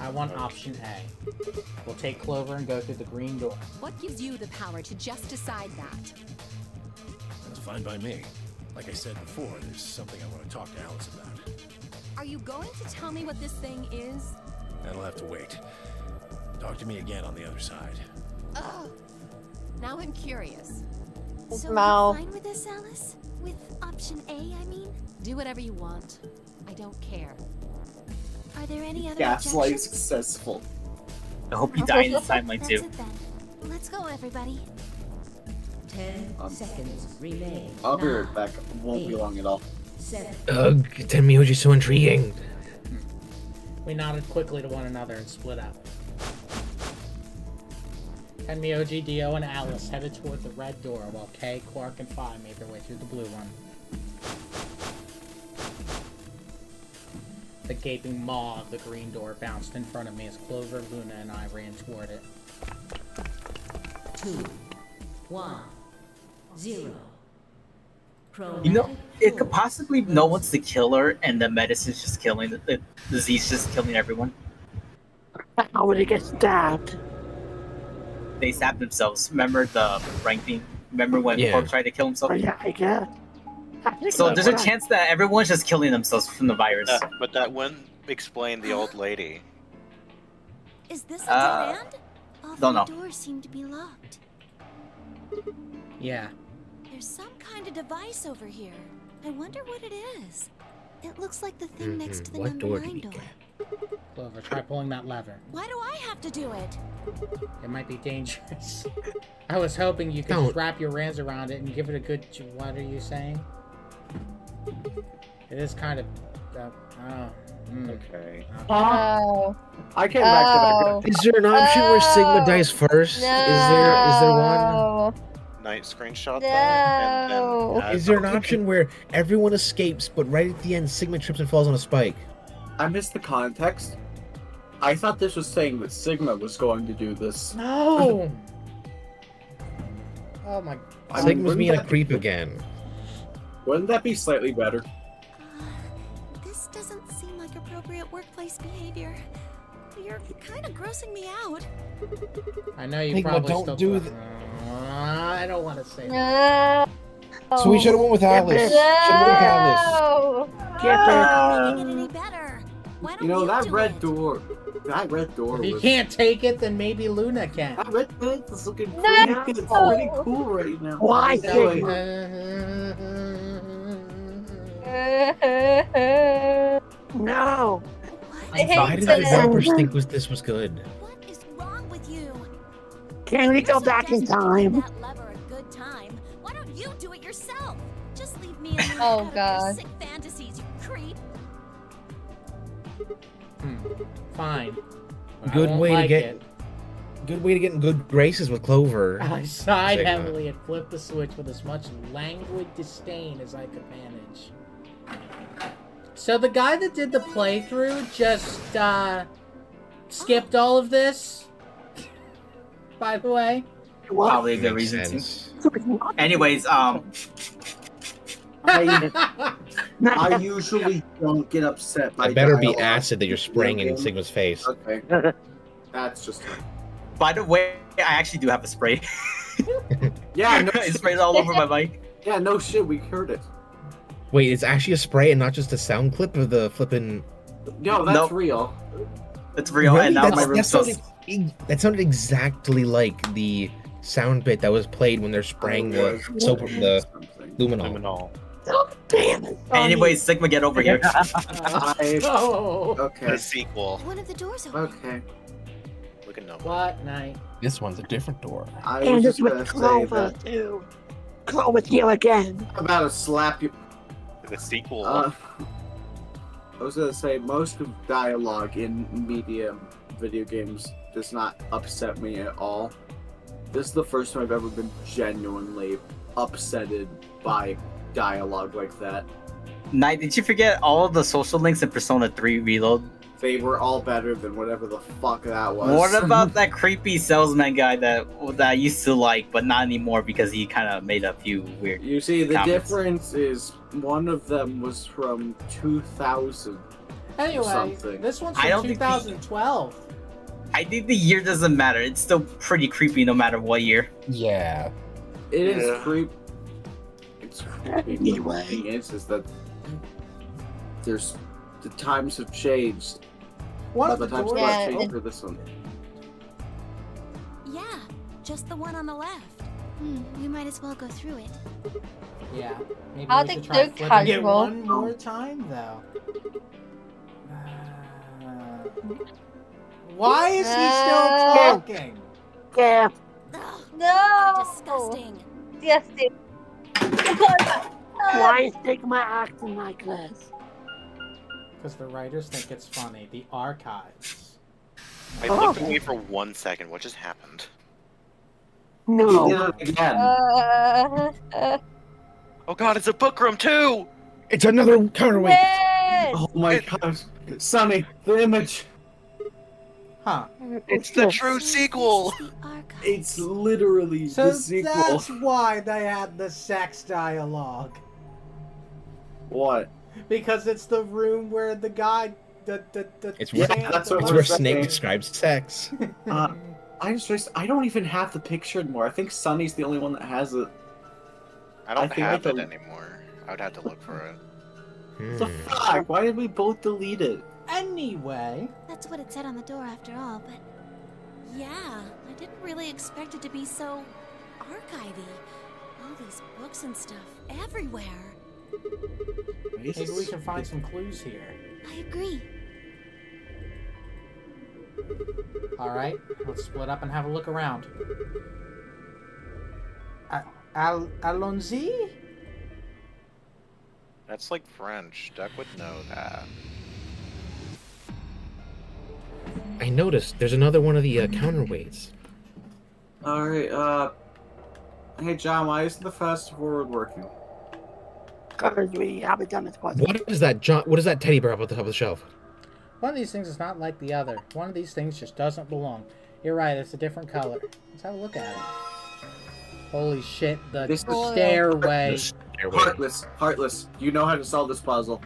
I want option A. We'll take Clover and go through the green door. What gives you the power to just decide that? That's fine by me. Like I said before, there's something I want to talk to Alice about. Are you going to tell me what this thing is? That'll have to wait. Talk to me again on the other side. Ugh. Now I'm curious. So Mal. you're fine with this, Alice? With option A, I mean? Do whatever you want. I don't care. Are there any other Gaslight objections? successful. I hope you die in this timeline That's too. it then. Let's go, everybody. 10 seconds remain. I'll be right back. Won't be long at all. 7. Ugh, Tenmyoji's so intriguing. We nodded quickly to one another and split up. Tenmyoji, Dio, and Alice headed toward the red door, while Kay, Quark, and Fi made their way through the blue one. The gaping maw of the green door bounced in front of me as Clover, Luna, and I ran toward it. 2, 1, 0. You know, it could possibly no one's the killer and the medicine's just killing the disease, just killing everyone. How would he get stabbed? They stabbed themselves. Remember the ranking? Remember when Corp tried to kill himself? Oh, yeah, I guess. So there's a chance that everyone's just killing themselves from the virus. But that wouldn't explain the old lady. Is this a dead end? All don't know. the doors seem to be locked. Yeah. There's some kind of device over here. I wonder what it is. It looks like the thing next to the What number door 9 did we door. Clover, try pulling that lever. Why do I have to do it? It might be dangerous. I was hoping you could just wrap your hands around it and give it a good... What are you saying? It is kind of... Okay. Oh. I came back to Is there an option where Sigma dies first? Is there one? Night screenshot that and then Is there an option where everyone escapes, but right at the end, Sigma trips and falls on a spike? I missed the context. I thought this was saying that Sigma was going to do this. No! Oh my... Sigma's being a creep again. Wouldn't that be slightly better? This doesn't seem like appropriate workplace behavior. You're kind of grossing me out. I know you Sigma, probably don't still... do th- I don't want to say that. So we should have went with Alice. Should have went with Alice. Not making it any better. Why don't You know, that do red it? door. That red door If you was... can't take it, then maybe Luna can. That red door is looking No! pretty, it's pretty cool right now. Why, Anyway, No. Why did the developers think this was good? What is wrong with you? Can we go back in time? That lever a good time. Why don't you do it yourself? Just leave me alone. Oh, out of your God. sick fantasies, you creep. Fine. I Good won't way to like get. it. Good way to get in good graces with Clover. I sighed Sigma. heavily and flipped the switch with as much languid disdain as I could manage. So the guy that did the playthrough just skipped all of this. By the way. Probably a good Makes reason sense. to. Anyways, I usually don't get upset by It better be dialogue. acid that you're spraying in Sigma's face. Okay. That's just... by the way, I actually do have a spray. Yeah, no it sprays all over my mic. Yeah, no shit, we heard it. Wait, it's actually a spray and not just a sound clip of the flipping. No, that's real. It's real, Really? and now my room that smells. that sounded exactly like the sound bit that was played when they're spraying the soap, the luminol. Damn it. Anyway, Sigma, get over here. Okay. The sequel. One of the doors open. Okay. Look at no. What night? This one's a different door. I And was it's just with gonna say Clover, that too. Clover's here again. I'm about to slap you. The sequel. I was gonna say most of dialogue in media video games does not upset me at all. This is the first time I've ever been genuinely upsetted by dialogue like that. Knight, did you forget all of the social links in Persona 3 Reload? They were all better than whatever the fuck that was. What about that creepy salesman guy that I used to like, but not anymore because he kind of made a few weird. You see, the comments. difference is one of them was from 2000. Anyway, something. this one's I from don't think 2012. I think the year doesn't matter. It's still pretty creepy no matter what year. Yeah. It is Yeah. creepy. It's creepy. Anyway. The thing is that there's the times have changed. One But of the the times doors. have Yeah, changed it- for this one. Yeah, just the one on the left. We might as well go through it. Yeah. Maybe How we they should try look flipping it casual. one more time, though. Why is he still talking? Yeah. No! Disgusting. Yes, dude. Why is Sigma acting like this? Because the writers think it's funny. The archives. I looked away for 1 second. What just happened? No. He did it again. Oh god, it's a book room too! It's another counterweight. Yes! Oh my gosh. Sonny, the image. Huh. It's the true sequel! It's literally So the sequel. that's why they had the sex dialogue. What? Because it's the room where the guy, It's Yeah, where, that's what it's we're where saying. Snake describes sex. I just realized I don't even have the picture anymore. I think Sonny's the only one that has it. I don't think have I it can- anymore. I would have to look for it. The fuck? Why did we both delete it? Anyway. That's what it said on the door after all, but yeah, I didn't really expect it to be so archivy. All these books and stuff everywhere. Maybe we can find some clues here. I agree. Alright, let's split up and have a look around. Allons-y? That's like French. Duck would know that. I noticed there's another one of the counterweights. Alright, hey John, why isn't the fast forward working? Because we haven't done this once. What is that, John? What is that teddy bear up at the top of the shelf? One of these things is not like the other. One of these things just doesn't belong. You're right, it's a different color. Let's have a look at it. Holy shit, the This is- stairway. Heartless, you know how to solve this puzzle.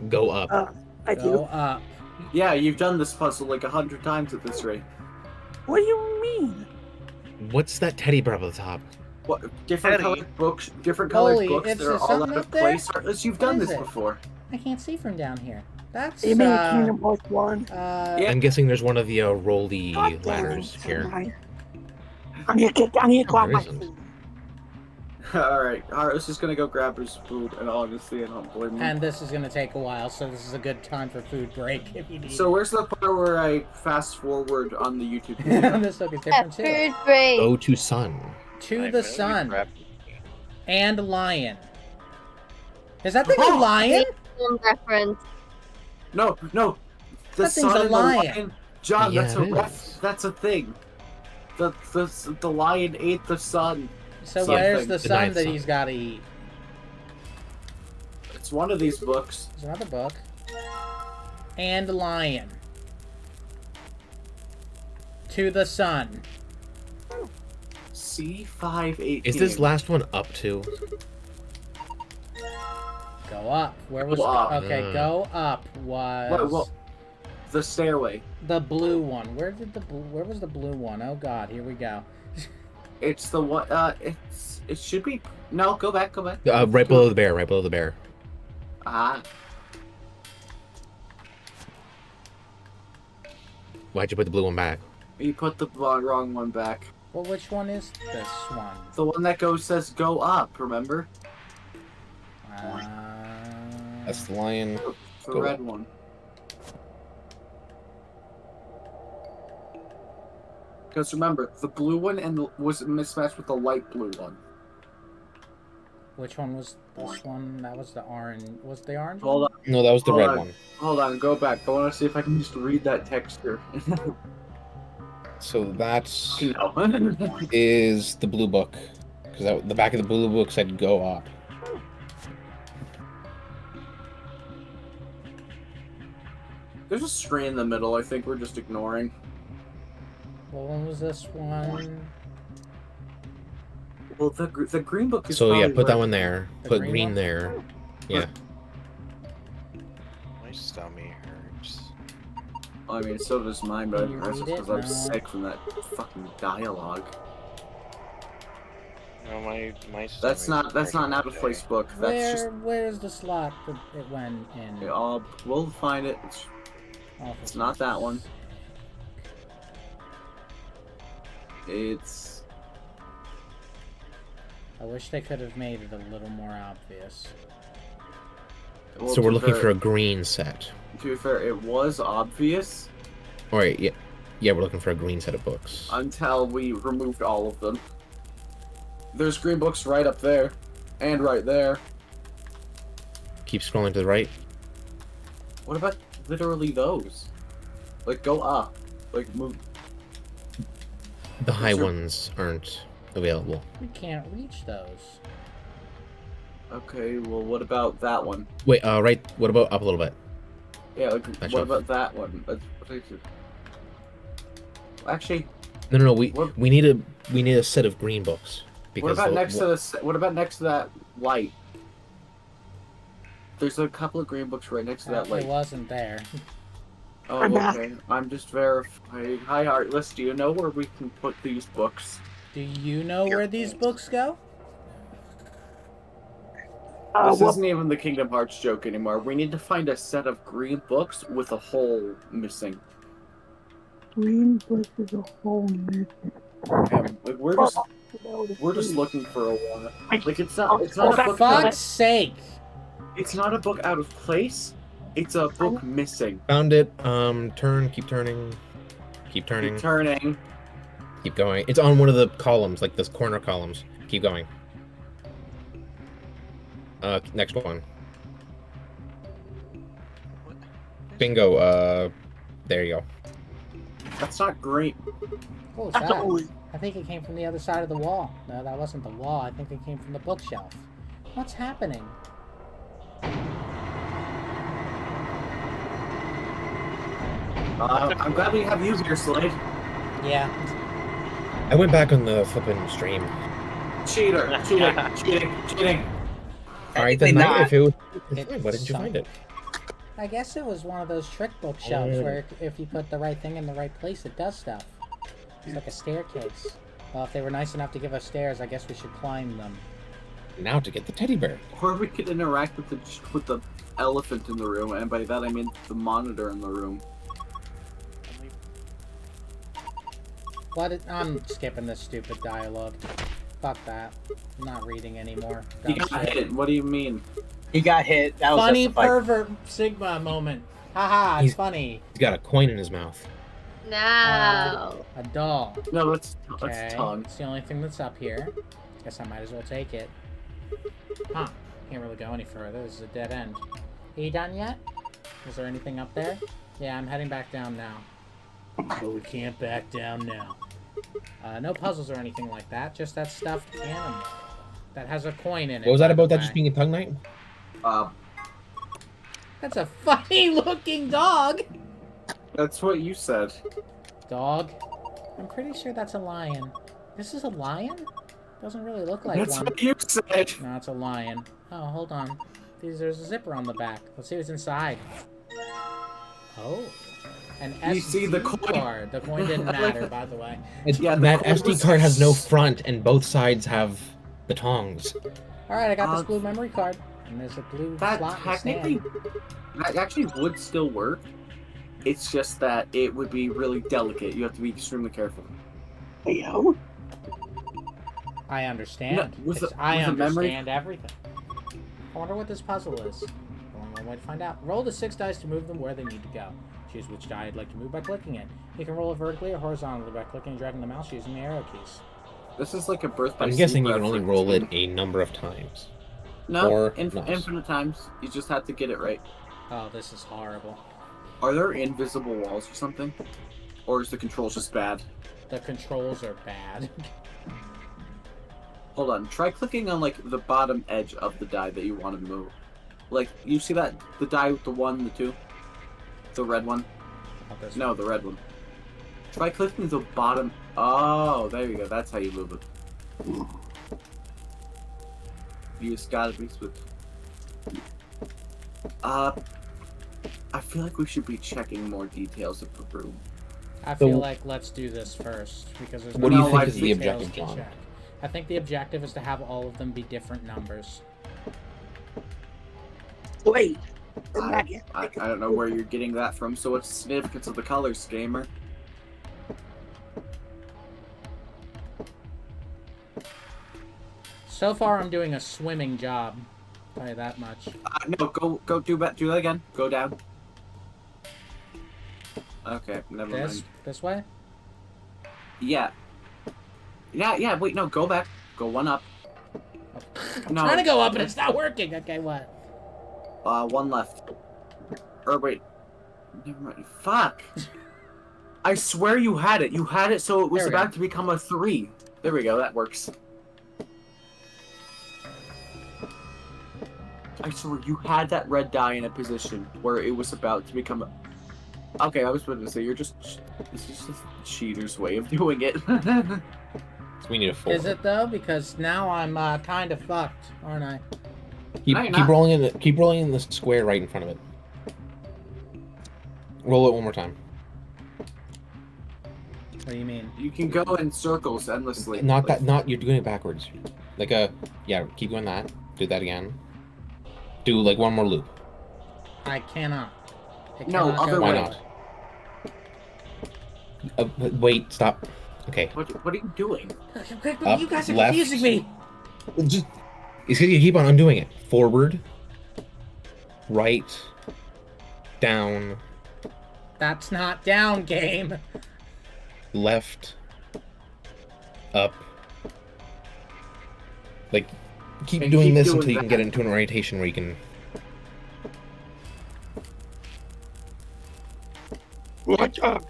Go up. I Go do. up. Yeah, you've done this puzzle like 100 times at this rate. What do you mean? What's that teddy bear up at the top? What different Teddy. colored books? Different colored Holy, books it's that are just all something out of up there? place. Heartless, you've done What is this it? before. I can't see from down here. That's, You mean Kingdom Hearts 1? Yeah. I'm guessing there's one of the rolly God damn ladders it, here. I need to grab there my isn't. food. Alright, Heartless is gonna go grab his food, and honestly, I don't blame him. And this is gonna take a while, so this is a good time for food break if you need So where's the part where I fast forward on the YouTube video? This look is different too. Food break. Go to sun. To I the bet we sun. grabbed- And lion. Is that thing a lion? Reference. No, the That thing's sun a and the lion. John, Yeah, that's a it ref. is. That's a thing. The lion ate the sun. So Something. where's the The sun ninth that sun. he's gotta eat? It's one of these books. There's another book. And lion. To the sun. C518. Is this last one up to? Go up. Where was Go up. okay? Go up was. Well, the stairway. The blue one. Where was the blue one? Oh god, here we go. It's the one. It should be. No, go back. Right below the bear. Right below the bear. Ah. Why'd you put the blue one back? You put the wrong one back. Well, which one is this one? The one that says go up. Remember? That's the lion. The red one. Because remember, the blue one was mismatched with the light blue one. Which one was this one? That was the orange. Was the orange Hold one? on. No, that was the red one. Hold on, go back. I want to see if I can just read that texture. So that's No. is the blue book. Because the back of the blue book said go up. There's a screen in the middle. I think we're just ignoring. What one was this one? Well, the green book is. So yeah, probably put that right. one there. The Put green green one? there. Yeah. My stomach hurts. I mean, so does mine, but Can you that's read just it? because I'm No. sick from that fucking dialogue. No, my That's not an out of place book. That's just. Where's the slot that it went in? We'll find it. Oh, It's not that one. It's. I wish they could have made it a little more obvious. Well, So we're to be looking fair- for a green set. To be fair, it was obvious Alright, yeah. Yeah, we're looking for a green set of books. until we removed all of them. There's green books right up there, and right there. Keep scrolling to the right. What about literally those? Like, go up. Like, move. The high Those are- ones aren't available. We can't reach those. Okay, well, what about that one? Wait, right. What about up a little bit? Yeah, like, That what shelf. about that one? Actually, No. We need a set of green books. what about the- next to this? What about next to that light? There's a couple of green books right next to that It light. wasn't there. Oh, okay. I'm just verifying. Hi, Artless. Do you know where we can put these books? Do you know where these books go? This isn't even the Kingdom Hearts joke anymore. We need to find a set of green books with a hole missing. Green book is a whole mess. Like, we're just looking for a one. Like it's not a For book. fuck's sake! It's not a book out of place. It's a book missing. Found it. Turn. Keep turning. Keep turning. Keep turning. Keep going. It's on one of the columns, like those corner columns. Keep going. Next one. Bingo. There you go. That's not green. What was that? I think it came from the other side of the wall. No, that wasn't the wall. I think it came from the bookshelf. What's happening? I'm glad we have you here, Slade. Yeah. I went back on the flipping stream. Cheater. Cheating. Alright, then not. if it was... It Why didn't you find it? I guess it was one of those trick bookshelves where if you put the right thing in the right place, it does stuff. It's like a staircase. Well, if they were nice enough to give us stairs, I guess we should climb them. Now to get the teddy bear. Or we could interact with the elephant in the room, and by that I mean the monitor in the room. I'm skipping this stupid dialogue. Fuck that. I'm not reading anymore. He Dumb got shit. hit. What do you mean? He got hit. That was Funny justified. pervert Sigma moment. Haha, it's He's- funny. He's got a coin in his mouth. No. A doll. No, that's Okay, tongue. it's the only thing that's up here. Guess I might as well take it. Huh. Can't really go any further. This is a dead end. Are you done yet? Is there anything up there? Yeah, I'm heading back down now. But we can't back down now. No puzzles or anything like that. Just that stuffed animal that has a coin in it. What was that by about the that just way. being a tongue night? That's a funny looking dog! That's what you said. Dog? I'm pretty sure that's a lion. This is a lion? Doesn't really look like That's one. what you said. No, it's a lion. Oh, hold on. There's a zipper on the back. Let's see what's inside. Oh. An You see the SD coin. card. The coin didn't matter, by the way. Yeah, the that coin SD was- card has no front, and both sides have the tongs. Alright, I got this blue memory card. And there's a blue That slot in the technically, stand. that actually would still work. It's just that it would be really delicate. You have to be extremely careful. Yo. I understand. No, with the- I with the memory- understand everything. I wonder what this puzzle is. Only one way to find out. Roll the 6 dice to move them where they need to go. Choose which die you'd like to move by clicking it. You can roll it vertically or horizontally by clicking and dragging the mouse using the arrow keys. This is like a Birth by I'm Sleep guessing you can only reference. roll it a number of times. No, or infinite times. You just have to get it right. Oh, this is horrible. Are there invisible walls or something? Or is the controls just bad? The controls are bad. Hold on. Try clicking on like the bottom edge of the die that you want to move. Like, you see that? The die with the 1 and the 2? The red one? Oh, this No, the red one. Try clicking the bottom. Oh, there you go. That's how you move it. You just gotta be swift. I feel like we should be checking more details of the room. I feel like let's do this first because there's What do you no think is the details objective, to John? check. I think the objective is to have all of them be different numbers. Wait. I don't know where you're getting that from, so what's the significance of the colors, gamer? So far, I'm doing a swimming job. I'll tell you that much. No, go do that again. Go down. Okay, never mind. This way? Yeah. Yeah, wait, no, go back. Go one up. I'm trying to go up and it's not working. Okay, what? One left. Or wait. Never mind. Fuck! I swear you had it. You had it so it was There we about to become a 3. There we go, that works. I swear you had that red die in a position where it was about to become a... Okay, I was about to say, you're just... This is just a cheater's way of doing it. So we need a 4. Is it though? Because now I'm kind of fucked, aren't I? Keep rolling in the square right in front of it. Roll it one more time. What do you mean? You can go in circles endlessly. Not you're doing it backwards. Like yeah, keep doing that. Do that again. Do like one more loop. I cannot. No, other Why way. not? Wait, stop. Okay. What are you doing? Quick, Up, you guys are left. confusing me. It's because you keep on undoing it. Forward, right, down, That's not down, game. left, up. Like, keep And doing keep this doing until you can that. get into an orientation where you can. What's up?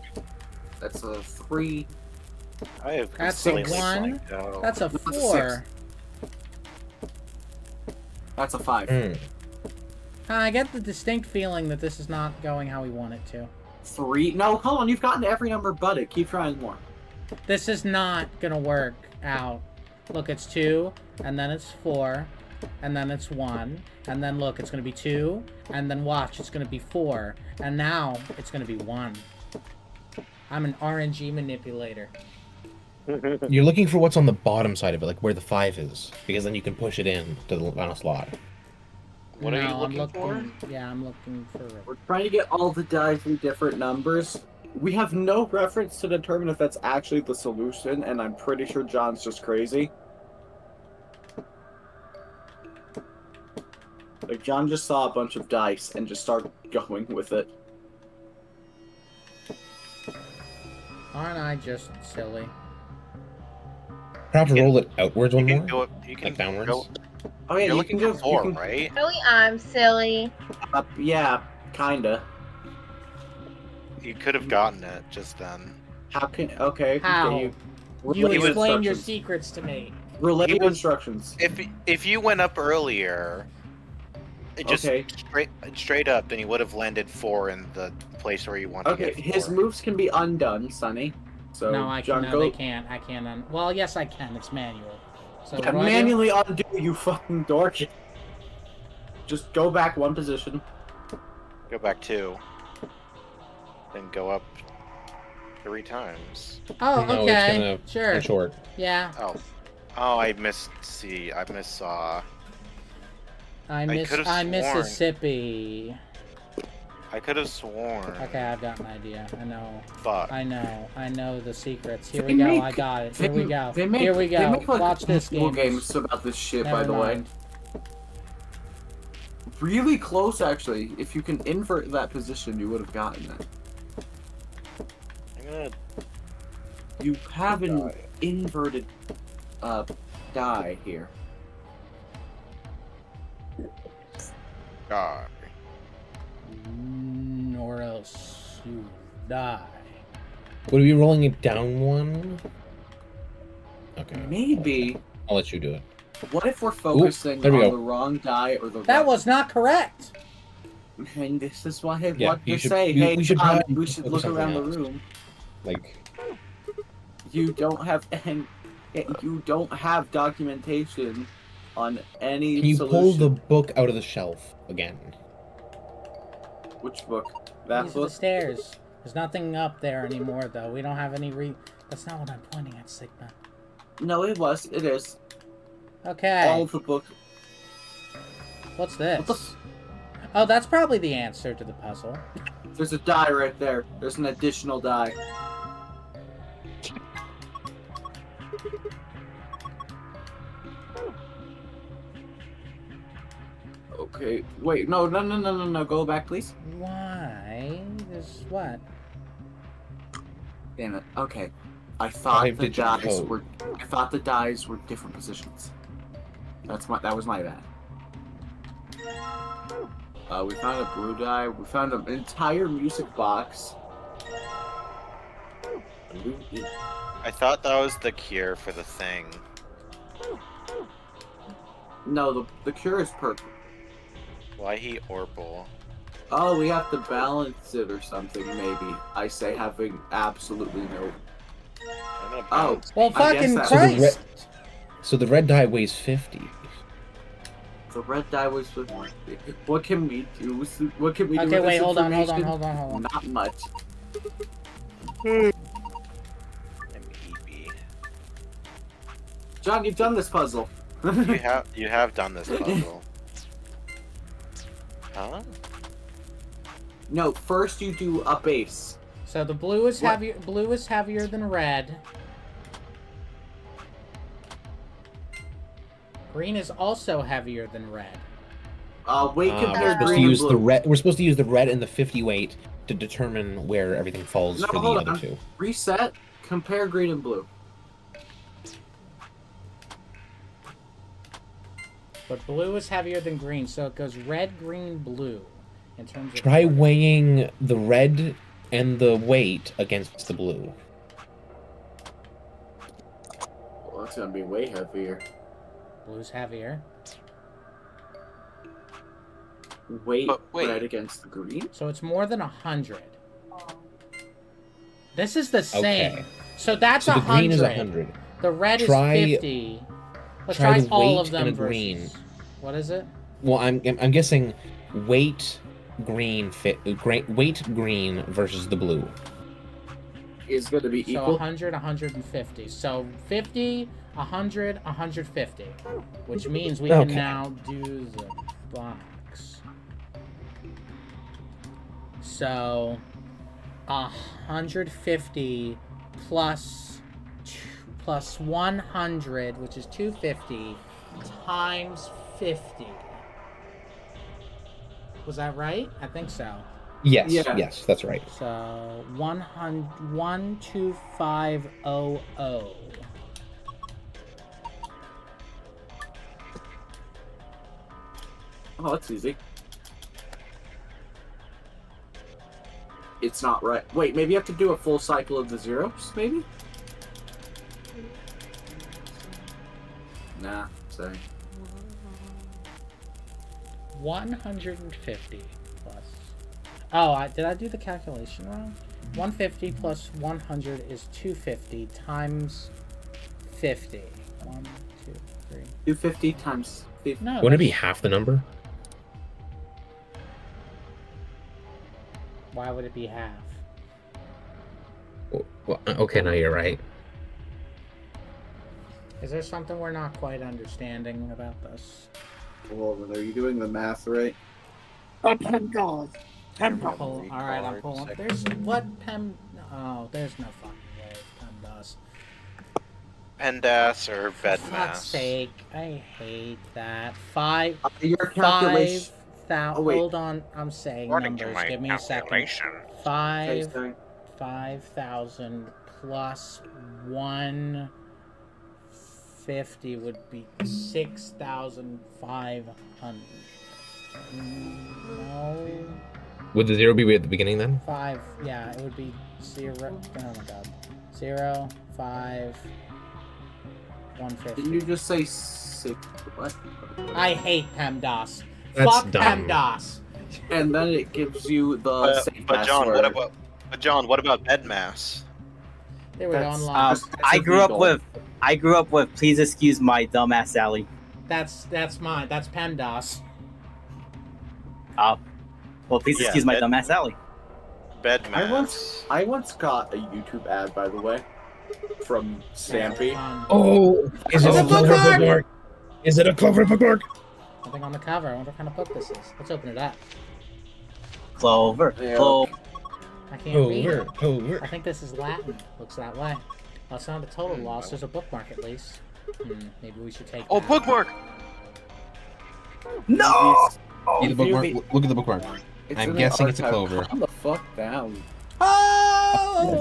That's a 3. I have That's a completely 1. blanked out. That's a That's a 4. That's a 5. I get the distinct feeling that this is not going how we want it to. 3? No, hold on. You've gotten to every number but it. Keep trying more. This is not gonna work out. Look, it's 2, and then it's 4, and then it's 1, and then look, it's gonna be 2, and then watch, it's gonna be 4, and now it's gonna be 1. I'm an RNG manipulator. You're looking for what's on the bottom side of it, like where the 5 is, because then you can push it in to the final slot. What are you No, looking I'm looking, yeah, I'm looking for... We're trying to get all the dice in different numbers. We have no reference to determine if that's actually the solution, and I'm pretty sure John's just crazy. Like, John just saw a bunch of dice and just started going with it. Aren't I just silly? Perhaps roll it outwards one You more? can do it. You can Like downwards? go- Oh yeah, You're you looking can for do 4, you can, right? Really, I'm silly. Yeah, kinda. You could have gotten it just then. How can... Okay. How? Okay, You relay explain your instructions. secrets to me. Relay He was- instructions. If you went up earlier, it just Okay. straight up, then you would have landed 4 in the place where you want to Okay, get 4. his moves can be undone, Sonny. So, No, I John, can. go... No, they can't. I can't. Well, yes, I can. It's manual. So Yeah, what do I do? manually undo, you fucking dork. Just go back one position. Go back 2. then go up 3 times. Oh, No, okay. it's Sure. short. Yeah. Oh, I missed. See, I missaw. I could've sworn. Mississippi. I could have sworn. Okay, I've got an idea. I know. Fuck. I know the secrets. Here They we go. make- I got it. they- Here we go. they make- Here we they go. make, like, Watch this multiple game. games about this shit, Never by the mind. way. Really close, actually. If you can invert that position, you would have gotten it. I'm gonna. You have an inverted die here. God. Or else you die. Would we be rolling it down 1? Okay. Maybe. I'll let you do it. What if we're focusing there we on go. the wrong die or the That right? was not correct. And this is why I Yeah, want you to should- say, we- hey, we should John, probably we should focus look on around the something else. room. Like, You don't have documentation on any can you solution. pull the book out of the shelf again? Which book? That These are the book? stairs. There's nothing up there anymore, though. We don't have any That's not what I'm pointing at, Sigma. No, it is. Okay. All of the book. What's this? Oh, that's probably the answer to the puzzle. There's a die right there. There's an additional die. Okay, wait, no, go back, please. Why? There's what? Damn it. Okay, I thought the 5-digit dies code. were. I thought the dies were different positions. That was my bad. We found a blue die. We found an entire music box. I thought that was the cure for the thing. No, the cure is purple. Why he Orpal? Oh, we have to balance it or something, maybe. I say having absolutely no. I'm gonna Oh, bounce. Well, I guess fucking that- Christ! So the red die weighs 50. The red die was. What can we do? What can we do? Okay, with wait, this hold on. information? Not much. John, you've done this puzzle. You have done this puzzle. Huh? No, first you do a base. So the blue is What? heavier. Blue is heavier than red. Green is also heavier than red. Weight We're compare supposed to green and use the blue. red. We're supposed to use the red and the 50 weight to determine where everything falls No, for the hold other on. 2. Reset. Compare green and blue. But blue is heavier than green, so it goes red, green, blue. In terms of Try weighing the red and the weight against the blue. Well, that's gonna be way heavier. Blue's heavier. Weight But wait. red against the green. So it's more than 100. This is the same. Okay. So that's So the 100. green is 100. The red Try- is 50. Let's try try the all weight of them and a versus. green. What is it? Well, I'm guessing weight green weight green versus the blue. Is gonna be So equal. 100, 150. So 50, 100, 150. Which means we Okay. can now do the box. So 150 plus 100, which is 250, times 50. Was that right? I think so. Yes, Yeah. yes, that's right. So 12500. Oh, that's easy. It's not right. Wait, maybe you have to do a full cycle of the zeros, maybe? Nah, sorry. 150 plus. Oh, did I do the calculation wrong? 150 plus 100 is 250 times 50. 1, 2, 3. 250 times 50. No. Wouldn't it be half the number? Why would it be half? Well, okay, no, you're right. Is there something we're not quite understanding about this? Well, are you doing the math right? $10. $10. Alright, I'm pulling. There's what Pem. Oh, there's no fucking way PEMDAS. Pendas or For fuck's Bedmass? sake, I hate that. Five. Your calculation. Oh, wait. Hold on, I'm saying According to numbers. my Give me a second. calculation. 5,000 plus 150 would be 6,500. No. Would the 0 be at the beginning then? 5. Yeah, it would be 0. Oh my god. 0, 5, 150. Didn't you just say 6? What? I hate PEMDAS. That's Fuck dumb. PEMDAS. And then it gives you the safe But John, password. what about Bedmass? They were That's- online. I grew up with. Please excuse my dumbass Sally. That's mine. That's PEMDAS. Well, please Yeah, excuse my dumbass Sally. Bedmass. I once got a YouTube ad, by the way, from Stampy. Oh, is it It's a a Clover bookmark! bookmark? Is it a Clover bookmark? Nothing on the cover. I wonder what kind of book this is. Let's open it up. Clover. Yeah. Clover. I can't read Clover, it. Clover. I think this is Latin. Looks that way. Well, it's not a total loss. There's a bookmark at least. Maybe we should take. Oh, that. bookmark! No! See the bookmark. Look at the bookmark. It's I'm in guessing the it's a archive. Clover. Calm the fuck down. Oh!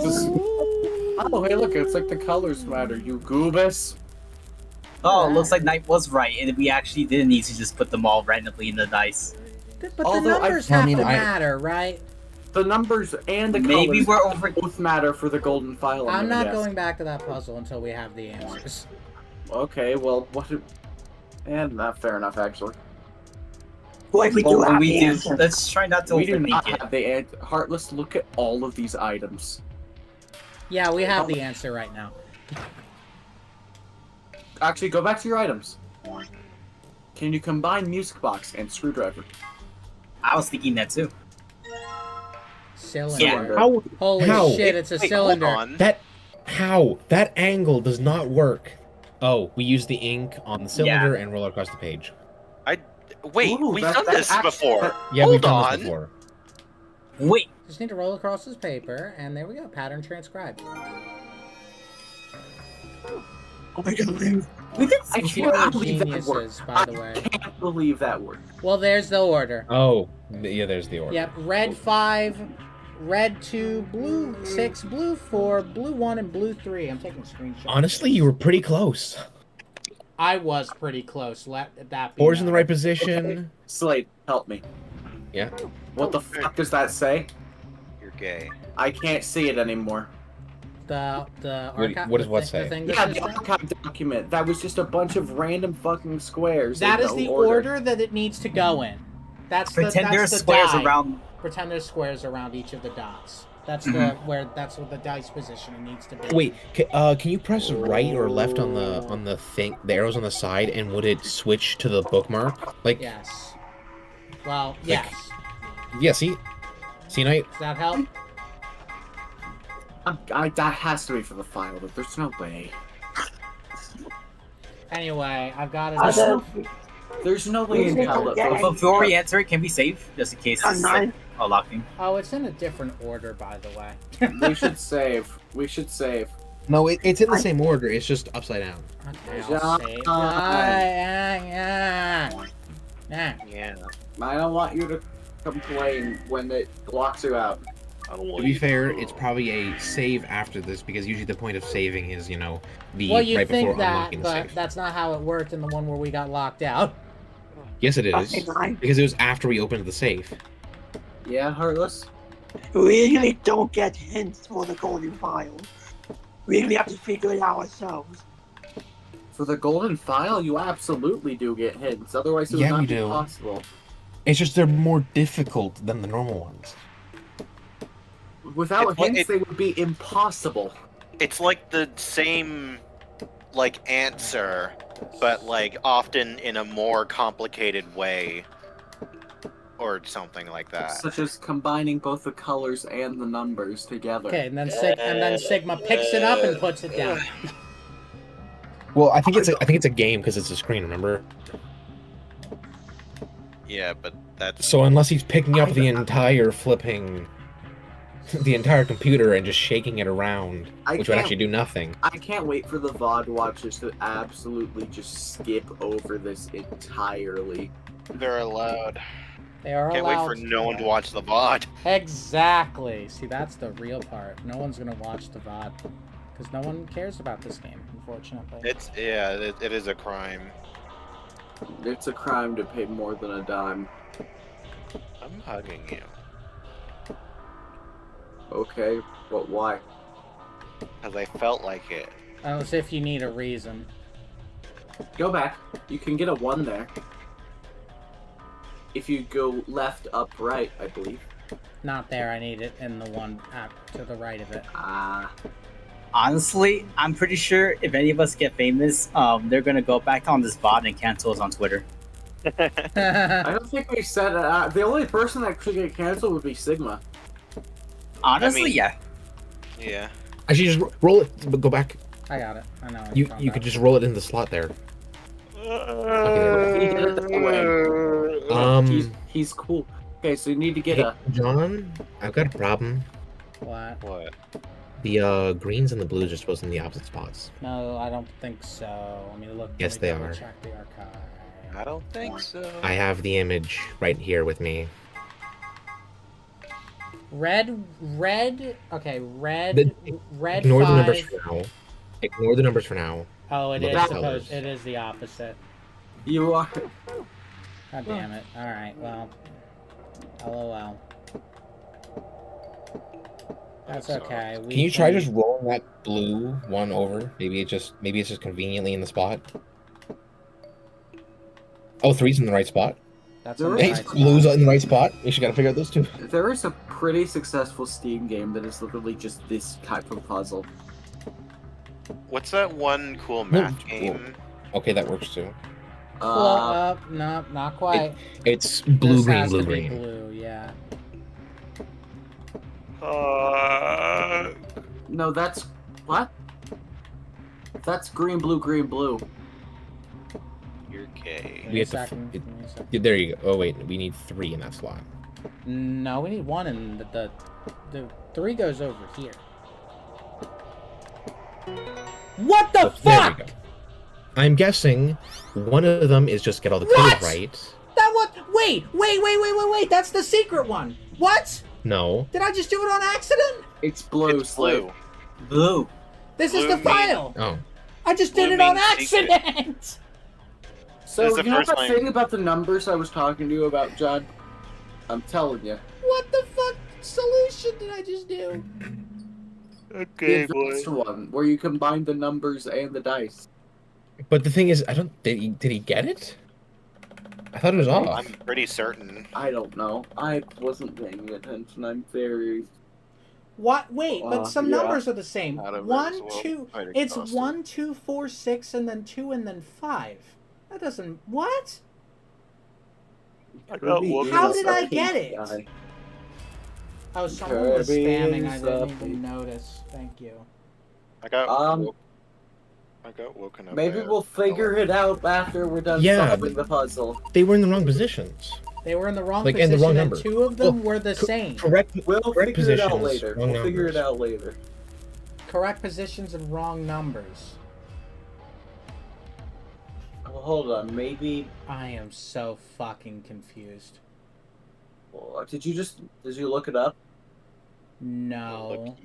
Oh, hey, look, it's like the colors matter, you goobus. Oh, it looks like Knight was right, and we actually didn't need to just put them all randomly in the dice. But the Although numbers I have mean, to I- matter, right? The numbers and the Maybe colors we're over. both matter for the golden file. I'm not guess. going back to that puzzle until we have the answers. Okay, well, what? And not fair enough, actually. Boy, we do Well, have we the do. answer. Let's try not to We do not overthink it. have the answer. Heartless, look at all of these items. Yeah, we have the answer right now. Actually, go back to your items. Can you combine music box and screwdriver? I was thinking that too. Cylinder. How? Holy How? shit, it's a Wait, cylinder. hold on. That angle does not work. Oh, we use the ink on the cylinder and roll across the page. Wait, Ooh, we've that- done that this actually- before. Yeah, Hold we've done on. this before. Wait. Just need to roll across this paper, and there we go. Pattern transcribed. Oh my god, dude. We did I People can't are believe that geniuses, worked. by the way. I can't believe that worked. Well, there's the order. Oh, yeah, there's the order. Yep, red 5, red 2, blue 6, blue 4, blue 1, and blue 3. I'm taking screenshots. Honestly, you were pretty close. I was pretty close. Let that be. Four's in the known. right position. Slade, help me. Yeah. What the fuck does that say? You're gay. I can't see it anymore. The archive. what does what the say? thing that Yeah, says the that? archive document. That was just a bunch of random fucking squares. That in is no the order that it needs to go in. That's Pretend the, there's that's the squares die. around. Pretend there's squares around each of the dots. That's the that's what the dice position it needs to be. Wait, can you press right or left on the thing, the arrows on the side, and would it switch to the bookmark? Like, Yes. Well, yes. yeah, see, Knight. Does that help? That has to be for the file, but there's no way. Anyway, I've got There's it. no, there's no way in hell that those- Before we answer it, can we save just in case it's like a locking? Oh, it's in a different order, by the way. We should save. We should save. No, it's in the same order. It's just upside down. Okay, I'll John. save. Yeah. Yeah. I don't want you to complain when it locks you out. To be fair, it's probably a save after this because usually the point of saving is, the Well, you right think before that, unlocking the but safe. that's not how it worked in the one where we got locked out. Yes, it is Okay, fine. because it was after we opened the safe. Yeah, Heartless? We really don't get hints for the golden file. We really have to figure it out ourselves. For the golden file, you absolutely do get hints. Otherwise, it would Yeah, not we be do. possible. It's just they're more difficult than the normal ones. Without It's like- hints, they would be impossible. It's like the same, answer, but often in a more complicated way. or something like that. Such as combining both the colors and the numbers together. Okay, and then Sigma picks it up and puts it down. Well, I think it's a game because it's a screen. Remember? Yeah, but that's So unless he's picking up the entire computer and just shaking it around, which would actually do nothing. I can't wait for the VOD watchers to absolutely just skip over this entirely. they're allowed. They are Can't allowed. wait for no one to watch the VOD. Exactly. See, that's the real part. No one's gonna watch the VOD because no one cares about this game, unfortunately. It is a crime. It's a crime to pay more than a dime. I'm hugging you. Okay, but why? Because I felt like it. Unless if you need a reason. Go back. You can get a 1 there. If you go left, up, right, I believe. Not there. I need it in the one to the right of it. Honestly, I'm pretty sure if any of us get famous, they're gonna go back on this VOD and cancel us on Twitter. I don't think we said the only person that could get canceled would be Sigma. Honestly, yeah. Yeah. Actually, just roll it. But go back. I got it. I know. You could just roll it in the slot there. He did it that way. He's cool. Okay, so you need to get Hey, John, I've got a problem. What? What? The greens and the blues are supposed to be in the opposite spots. No, I don't think so. Let me look. Yes, they are. Check the archive. I don't think so. I have the image right here with me. Red. Okay, red. Ignore the numbers 5. for now. Ignore the numbers for now. Oh, it Look is at the supposed. colors. It is the opposite. You are. God damn it! All right, well, LOL. That's okay. Can you try just rolling that blue one over? Maybe it's just conveniently in the spot. Oh, 3's in the right spot. That's in the hey, right spot. blue's in the right spot. We should gotta figure out those two. There is a pretty successful Steam game that is literally just this type of puzzle. What's that one cool math game? Okay, that works too. No, not quite. It's blue, This green, has blue, to be green. Blue, yeah. No, that's what? That's green, blue, green, blue. You're gay. We have to. There you go. Oh wait, we need 3 in that slot. No, we need 1, and the 3 goes over here. What the fuck? There we go. I'm guessing one of them is just get all the colors right. That what? Wait! That's the secret one. What? No. Did I just do it on accident? It's blue. It's blue. Blue. This is the file. Oh. I just did Blue it on means secret. accident. So This is the you know first that time- thing about the numbers I was talking to you about, John? I'm telling you. What the fuck solution did I just do? Okay, The advanced one, where you combine the numbers and the dice. But the thing is, I don't. Did he get it? I thought it was off. I'm pretty certain. I don't know. I wasn't paying attention. I'm very... What? Wait, but some yeah. numbers are the same. Out of 1, it as well. 2. Quite It's exhausted. 1, 2, 4, 6, and then 2, and then 5. That doesn't. What? How did I get it? Oh, someone was Kirby spamming. I is didn't up. even notice. Thank you. I got woken up. Maybe by a- we'll figure it out after we're done Yeah, solving the puzzle. They were in the wrong positions. They were in the wrong Like, and position, the wrong and number. 2 of them Well, were the same. Correct. We'll correct figure it out positions, later. wrong We'll figure it numbers. out later. Correct positions and wrong numbers. Well, hold on. Maybe... I am so fucking confused. Did you look it up? No.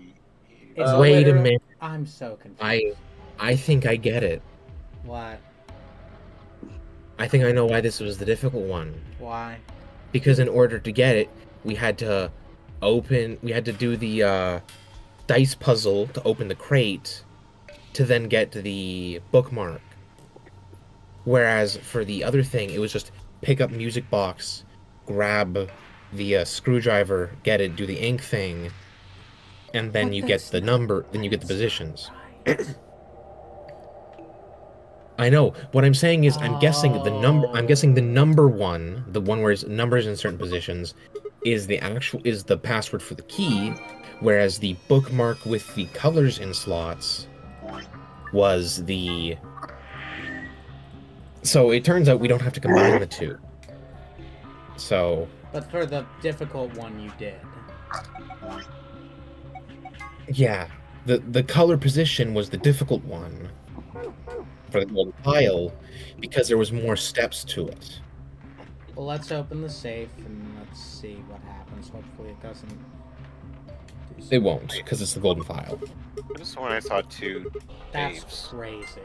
Wait a minute. I'm so confused. I think I get it. What? I think I know why this was the difficult one. Why? Because in order to get it, we had to do the dice puzzle to open the crate to then get to the bookmark. Whereas for the other thing, it was just pick up music box, grab the screwdriver, get it, do the ink thing, and then But you get that's the number, then you get the positions. I know. What I'm saying is, I'm guessing the number one, the one where it's numbers in certain positions, is the password for the key, whereas the bookmark with the colors in slots was the. So it turns out we don't have to combine the two. So. But for the difficult one, you did. Yeah, the color position was the difficult one for the golden pile because there was more steps to it. Well, let's open the safe and let's see what happens. Hopefully it doesn't. It won't, because it's the golden file. I just when I saw two. That's apes. crazy.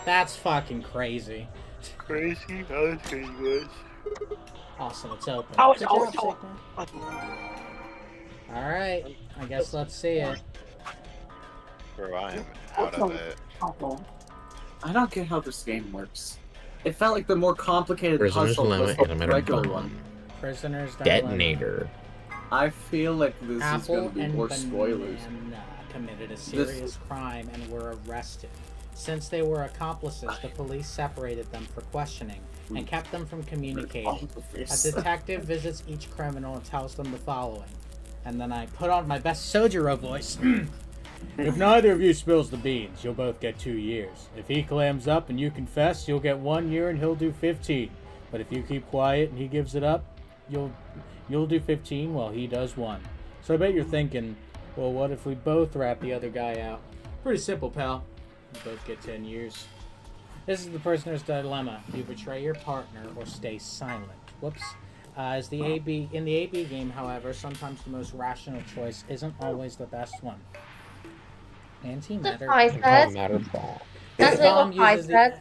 That's fucking crazy. Crazy? That was crazy, guys. Awesome, it's open. Oh, Good oh, job, oh. Sigma. Alright, I guess let's see it. Bro, I am out of it. I don't get how this game works. It felt like the more complicated Prisoner's puzzle Dilemma was and the a matter regular of one. Prisoner's Dilemma. Detonator. I feel like this is Apple going to be and more spoilers. Banana committed a serious crime and were arrested. Since they were accomplices, the police separated them for questioning and kept them from communicating. A detective visits each criminal and tells them the following. And then I put on my best Sojiro voice. If neither of you spills the beans, you'll both get 2 years. If he clams up and you confess, you'll get 1 year and he'll do 15. But if you keep quiet and he gives it up, you'll do 15 while he does 1. So I bet you're thinking, well, what if we both rat the other guy out? Pretty simple, pal. You both get 10 years. This is the prisoner's dilemma. Do you betray your partner or stay silent? Whoops. In the AB game, however, sometimes the most rational choice isn't always the best one. Antimatter. That's what I said.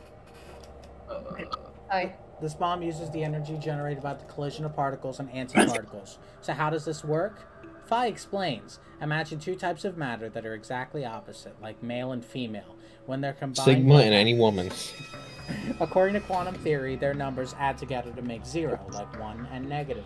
This bomb uses the energy generated by the collision of particles and antiparticles. So how does this work? Phi explains. Imagine two types of matter that are exactly opposite, like male and female. When they're combined... Sigma and any woman. According to quantum theory, their numbers add together to make 0, like 1 and -1.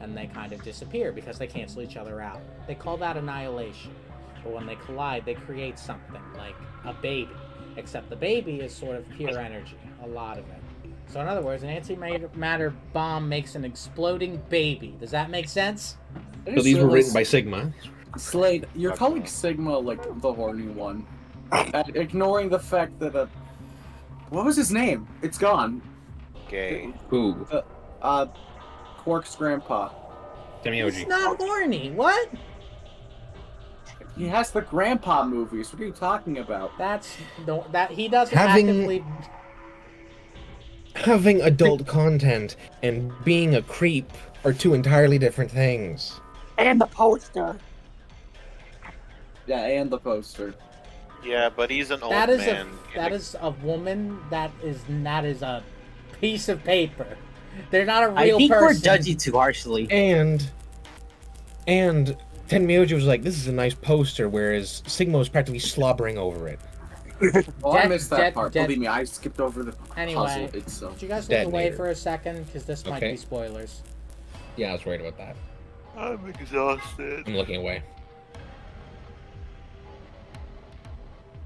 And they kind of disappear because they cancel each other out. They call that annihilation. But when they collide, they create something, like a baby. Except the baby is sort of pure energy, a lot of it. So in other words, an antimatter bomb makes an exploding baby. Does that make sense? So these were written by Sigma. Slade, you're calling Sigma like the horny one. Ignoring the fact that what was his name? It's gone. Gay. Who? Quark's grandpa. It's not horny. What? He has the grandpa movies. What are you talking about? He doesn't actively. Having adult content and being a creep are two entirely different things. And the poster. Yeah, and the poster. Yeah, but he's an old That is man. that is a woman. That is a piece of paper. They're not a real I think person. we're judging too harshly. And Tenmyoji was like, this is a nice poster, whereas Sigma was practically slobbering over it. Oh, I missed that part. Believe me, I skipped over the Anyway, puzzle itself. could you guys look away for a second? Because this might Okay. be spoilers. Yeah, I was worried about that. I'm exhausted. I'm looking away.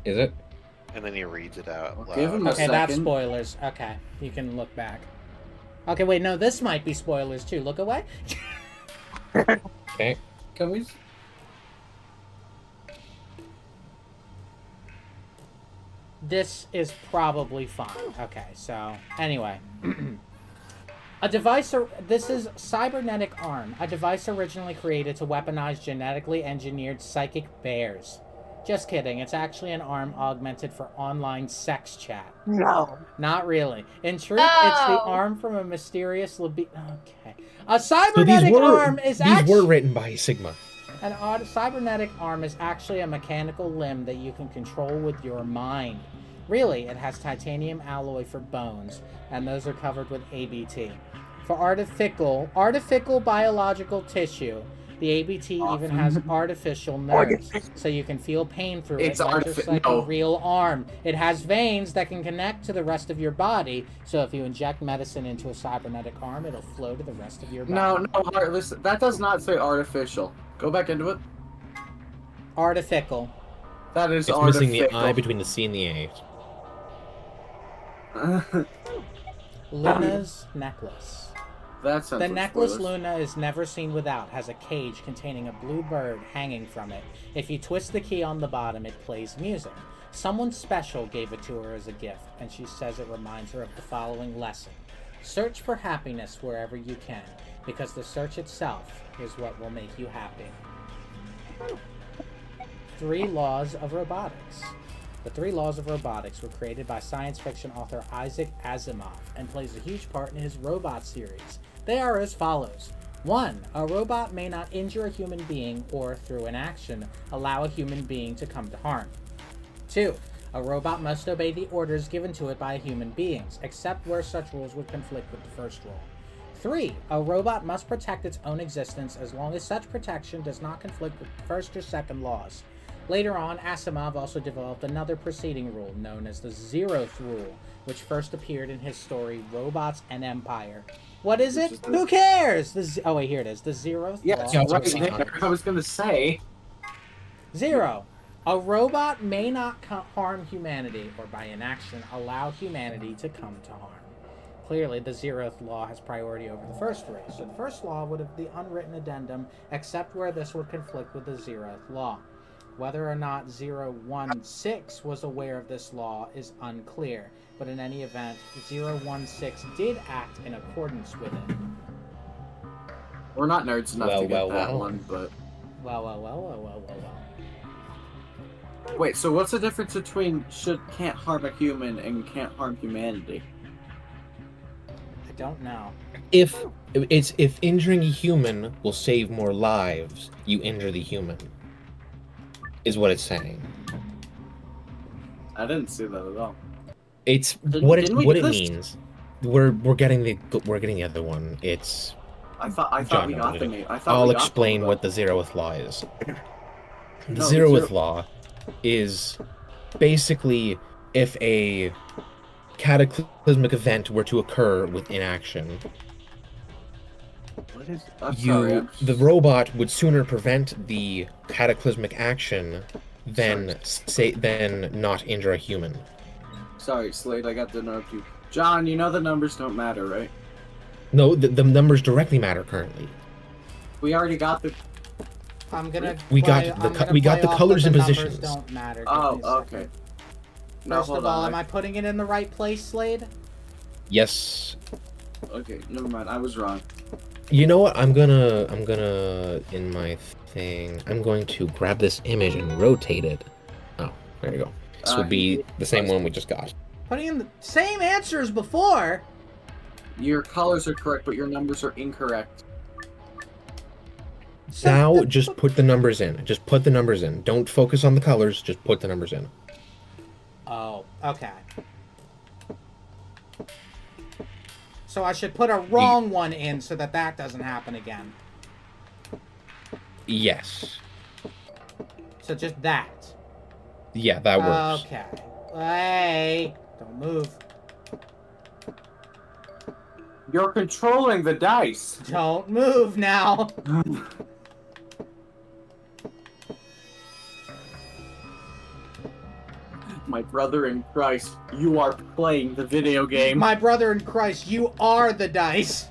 Is it? And then he reads it out loud. Give him a Okay, that's second. spoilers. Okay, you can look back. Okay, wait, no, this might be spoilers too. Look away. Okay. Can we? This is probably fine. Okay, so anyway. This is Cybernetic Arm, a device originally created to weaponize genetically engineered psychic bears. Just kidding, it's actually an arm augmented for online sex chat. No. Not really. In truth, it's the arm from a mysterious Okay. A cybernetic arm is these actually... were written by Sigma. An cybernetic arm is actually a mechanical limb that you can control with your mind. Really, it has titanium alloy for bones, and those are covered with ABT. For artificial biological tissue, the ABT even has artificial nerves, so you can feel pain through it, just like a real arm. It has veins that can connect to the rest of your body, so if you inject medicine into a cybernetic arm, it'll flow to the rest of your body. No, listen, that does not say artificial. Go back into it. Artificial. That is It's missing the artificial. I between the C and the A. Luna's necklace. That sounds The like necklace spoilers. Luna is never seen without has a cage containing a blue bird hanging from it. If you twist the key on the bottom, it plays music. Someone special gave it to her as a gift, and she says it reminds her of the following lesson. Search for happiness wherever you can, because the search itself is what will make you happy. 3 Laws of Robotics. The 3 Laws of Robotics were created by science fiction author Isaac Asimov and plays a huge part in his robot series. They are as follows. 1. A robot may not injure a human being or, through an action, allow a human being to come to harm. 2. A robot must obey the orders given to it by human beings, except where such rules would conflict with the first rule. 3. A robot must protect its own existence as long as such protection does not conflict with the first or second laws. Later on, Asimov also developed another preceding rule known as the Zeroth Rule, which first appeared in his story Robots and Empire. What is it? Who cares? Oh wait, here it is. The Zeroth Yeah, Law. it's right there. I was gonna say. 0. A robot may not harm humanity, or by inaction allow humanity to come to harm. Clearly, the Zeroth Law has priority over the first 3, so the first law would have the unwritten addendum, except where this would conflict with the Zeroth Law. Whether or not 016 was aware of this law is unclear, but in any event, 016 did act in accordance with it. We're not nerds enough to get that one, but... Well. Wait, so what's the difference between can't harm a human and can't harm humanity? I don't know. If injuring a human will save more lives, you injure the human. Is what it's saying. I didn't see that at all. It's what it means. We're getting the other one. It's. I thought John we got noted the it. name. I thought I'll we got explain the what the Zeroth Law is. The No, Zeroth Law is basically if a cataclysmic event were to occur with inaction, What is? I'm sorry. the robot would sooner prevent the cataclysmic action than not injure a human. Sorry, Slade. I got to interrupt you. John, you know the numbers don't matter, right? No, the numbers directly matter currently. We already got the. I'm gonna. We got the colors and positions. Don't matter. Oh, okay. First of all, am I putting it in the right place, Slade? Yes. Okay, never mind. I was wrong. You know what? I'm gonna in my thing. I'm going to grab this image and rotate it. Oh, there you go. This would be the same one we just got. Putting in the same answers before. Your colors are correct, but your numbers are incorrect. Now, just put the numbers in. Just put the numbers in. Don't focus on the colors. Just put the numbers in. Oh, okay. So I should put a wrong one in so that doesn't happen again. Yes. So just that. Yeah, that works. Okay. Hey, don't move. You're controlling the dice. Don't move now. My brother in Christ, you are playing the video game. My brother in Christ, you are the dice.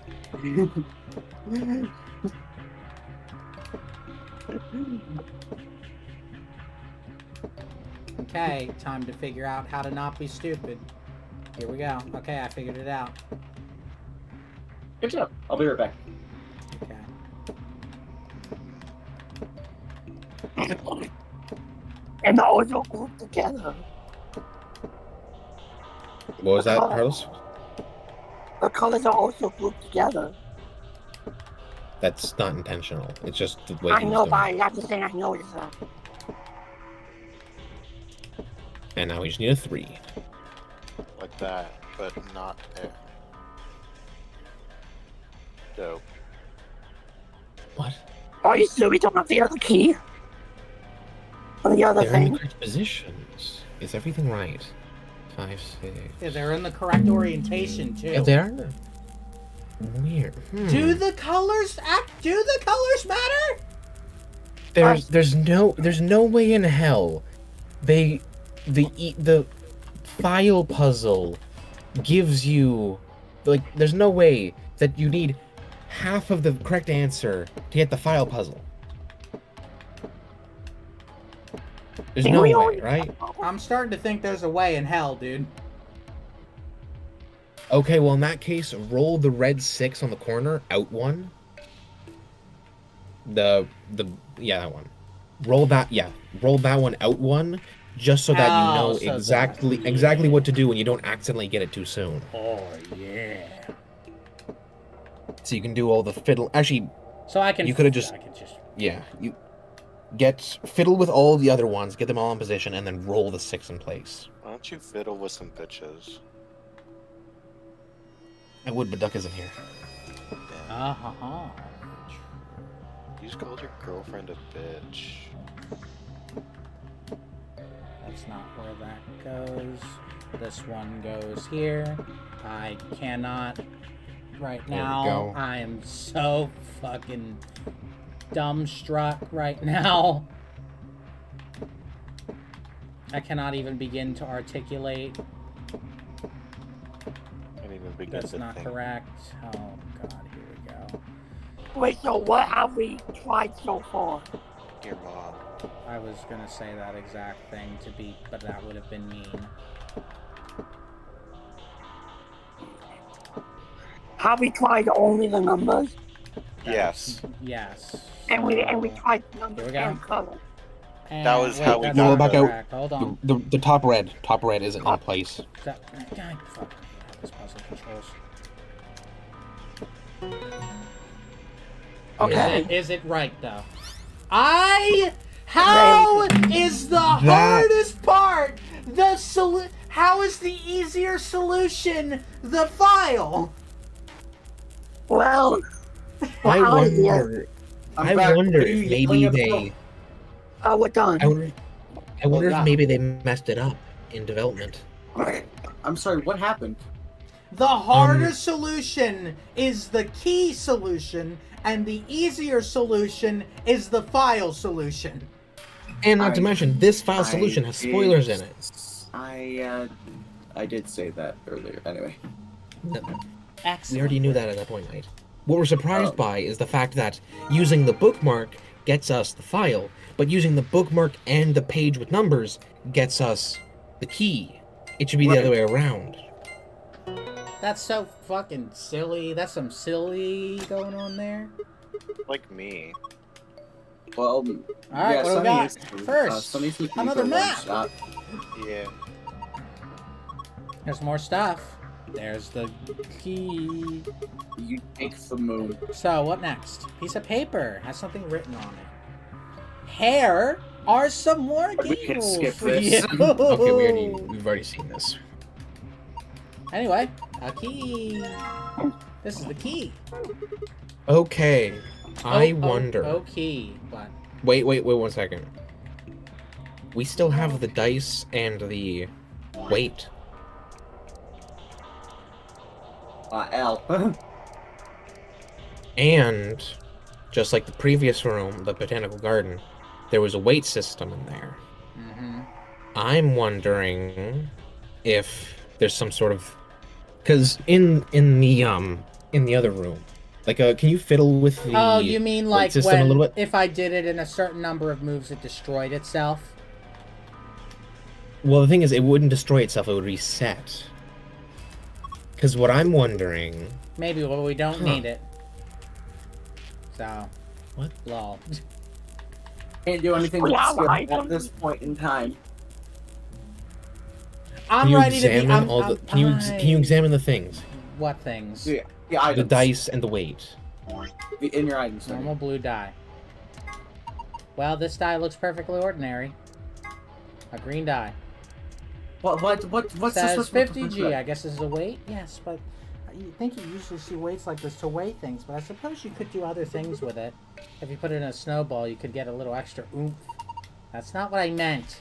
Okay, time to figure out how to not be stupid. Here we go. Okay, I figured it out. Good job. I'll be right back. Okay. And also grouped together. What was that, Carlos? The colors are also grouped together. That's not intentional. It's just the way I he's know, doing but it. I have to say I noticed that. And now we just need a 3. Like that, but not there. Dope. What? Are you sure we don't have the other key? Or the other They're in thing? the correct positions. Is everything right? 5, 6. Yeah, they're in the correct orientation too. Yeah, they are. Weird. Do the colors matter? There's no way in hell the file puzzle gives you, like, there's no way that you need half of the correct answer to get the file puzzle. There's no way, right? I'm starting to think there's a way in hell, dude. Okay, well in that case, roll the red 6 on the corner, out 1. Yeah, that one. Roll that one out 1, just so that you know so exactly what to do when you don't accidentally get it too soon. Oh yeah. So you can do all the fiddle. Actually, So I can. You could have just. I can just. Yeah, you fiddle with all the other ones, get them all in position, and then roll the 6 in place. Why don't you fiddle with some bitches? I would, but Duck isn't here. You just called your girlfriend a bitch. That's not where that goes. This one goes here. I cannot. Right There we now, go. I am so fucking dumbstruck right now. I cannot even begin to articulate. That's not correct. Oh god, here we go. Wait, so what have we tried so far? Your mom. I was gonna say that exact thing but that would have been mean. Have we tried only the numbers? Yes. Yes. And we tried Here numbers we go. and color. That was how we that's Roll not back out. correct. Hold on. The top red isn't in place. God, fuck. This puzzle controls. Okay. Is it right though? How is the hardest part? How is the easier solution the file? Well, I wonder. I'm I back. wonder What are you if yelling maybe at the they. we're done. I wonder yeah. if maybe they messed it up in development. I'm sorry, what happened? The harder solution is the key solution, and the easier solution is the file solution. And not to mention, this file solution has spoilers in it. I did say that earlier. Anyway. We already knew that at that point, Knight. What we're surprised by is the fact that using the bookmark gets us the file, but using the bookmark and the page with numbers gets us the key. It should be the other way around. That's so fucking silly. That's some silly going on there. Like me. Well, All right, yeah, what do we Sunny got is too. first? Sunny's looking Another for map. one shot. Yeah. There's more stuff. There's the key. You take the moon. So, what next? Piece of paper. Has something written on it. Hair are some more We can giggles skip for this. you. Okay, we've already seen this. Anyway, a key. This is the key. Okay, I wonder. Okay, what? Wait 1 second. We still have the dice and the weight. L. And just like the previous room, the botanical garden, there was a weight system in there. Mm-hmm. I'm wondering if there's some sort of, because in the other room, like can you fiddle with the Oh, you mean weight like system a when little bit? if I did it in a certain number of moves, it destroyed itself? Well, the thing is, it wouldn't destroy itself; it would reset. Because what I'm wondering, Maybe, well, we don't need it. So. What? Lol. Can't do anything with Yeah, skip right. at this point in time. I'm can you ready to be. examine all the? Can you examine the things? What things? Yeah, The items. dice and the weight. In your items. Normal blue die. Well, this die looks perfectly ordinary. A green die. What's Says this? 50G. I guess this is a weight. Yes, but you think you usually see weights like this to weigh things, but I suppose you could do other things with it. If you put it in a snowball, you could get a little extra oomph. That's not what I meant.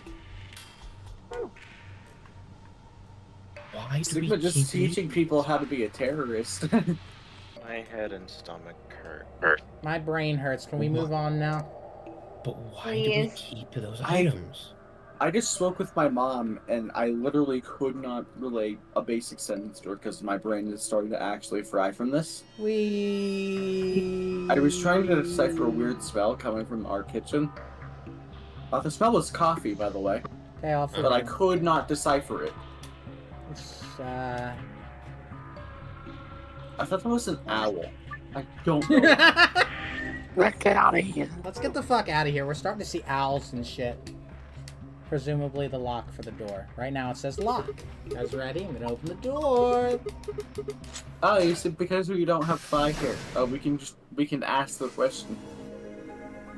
Why do Sigma we just keep teaching people how to be a terrorist. My head and stomach hurt. My brain hurts. Can we move on now? But why do we Please. keep those items? I just spoke with my mom, and I literally could not relate a basic sentence to her because my brain is starting to actually fry from this. I was trying to decipher a weird smell coming from our kitchen. The smell was coffee, by the way. Okay, I'll but I could not decipher it. I thought that was an owl. I don't know. Let's get out of here. Let's get the fuck out of here. We're starting to see owls and shit. Presumably the lock for the door. Right now it says lock. You guys ready? I'm gonna open the door. Oh, you said because we don't have fire here. Oh, we can ask the question.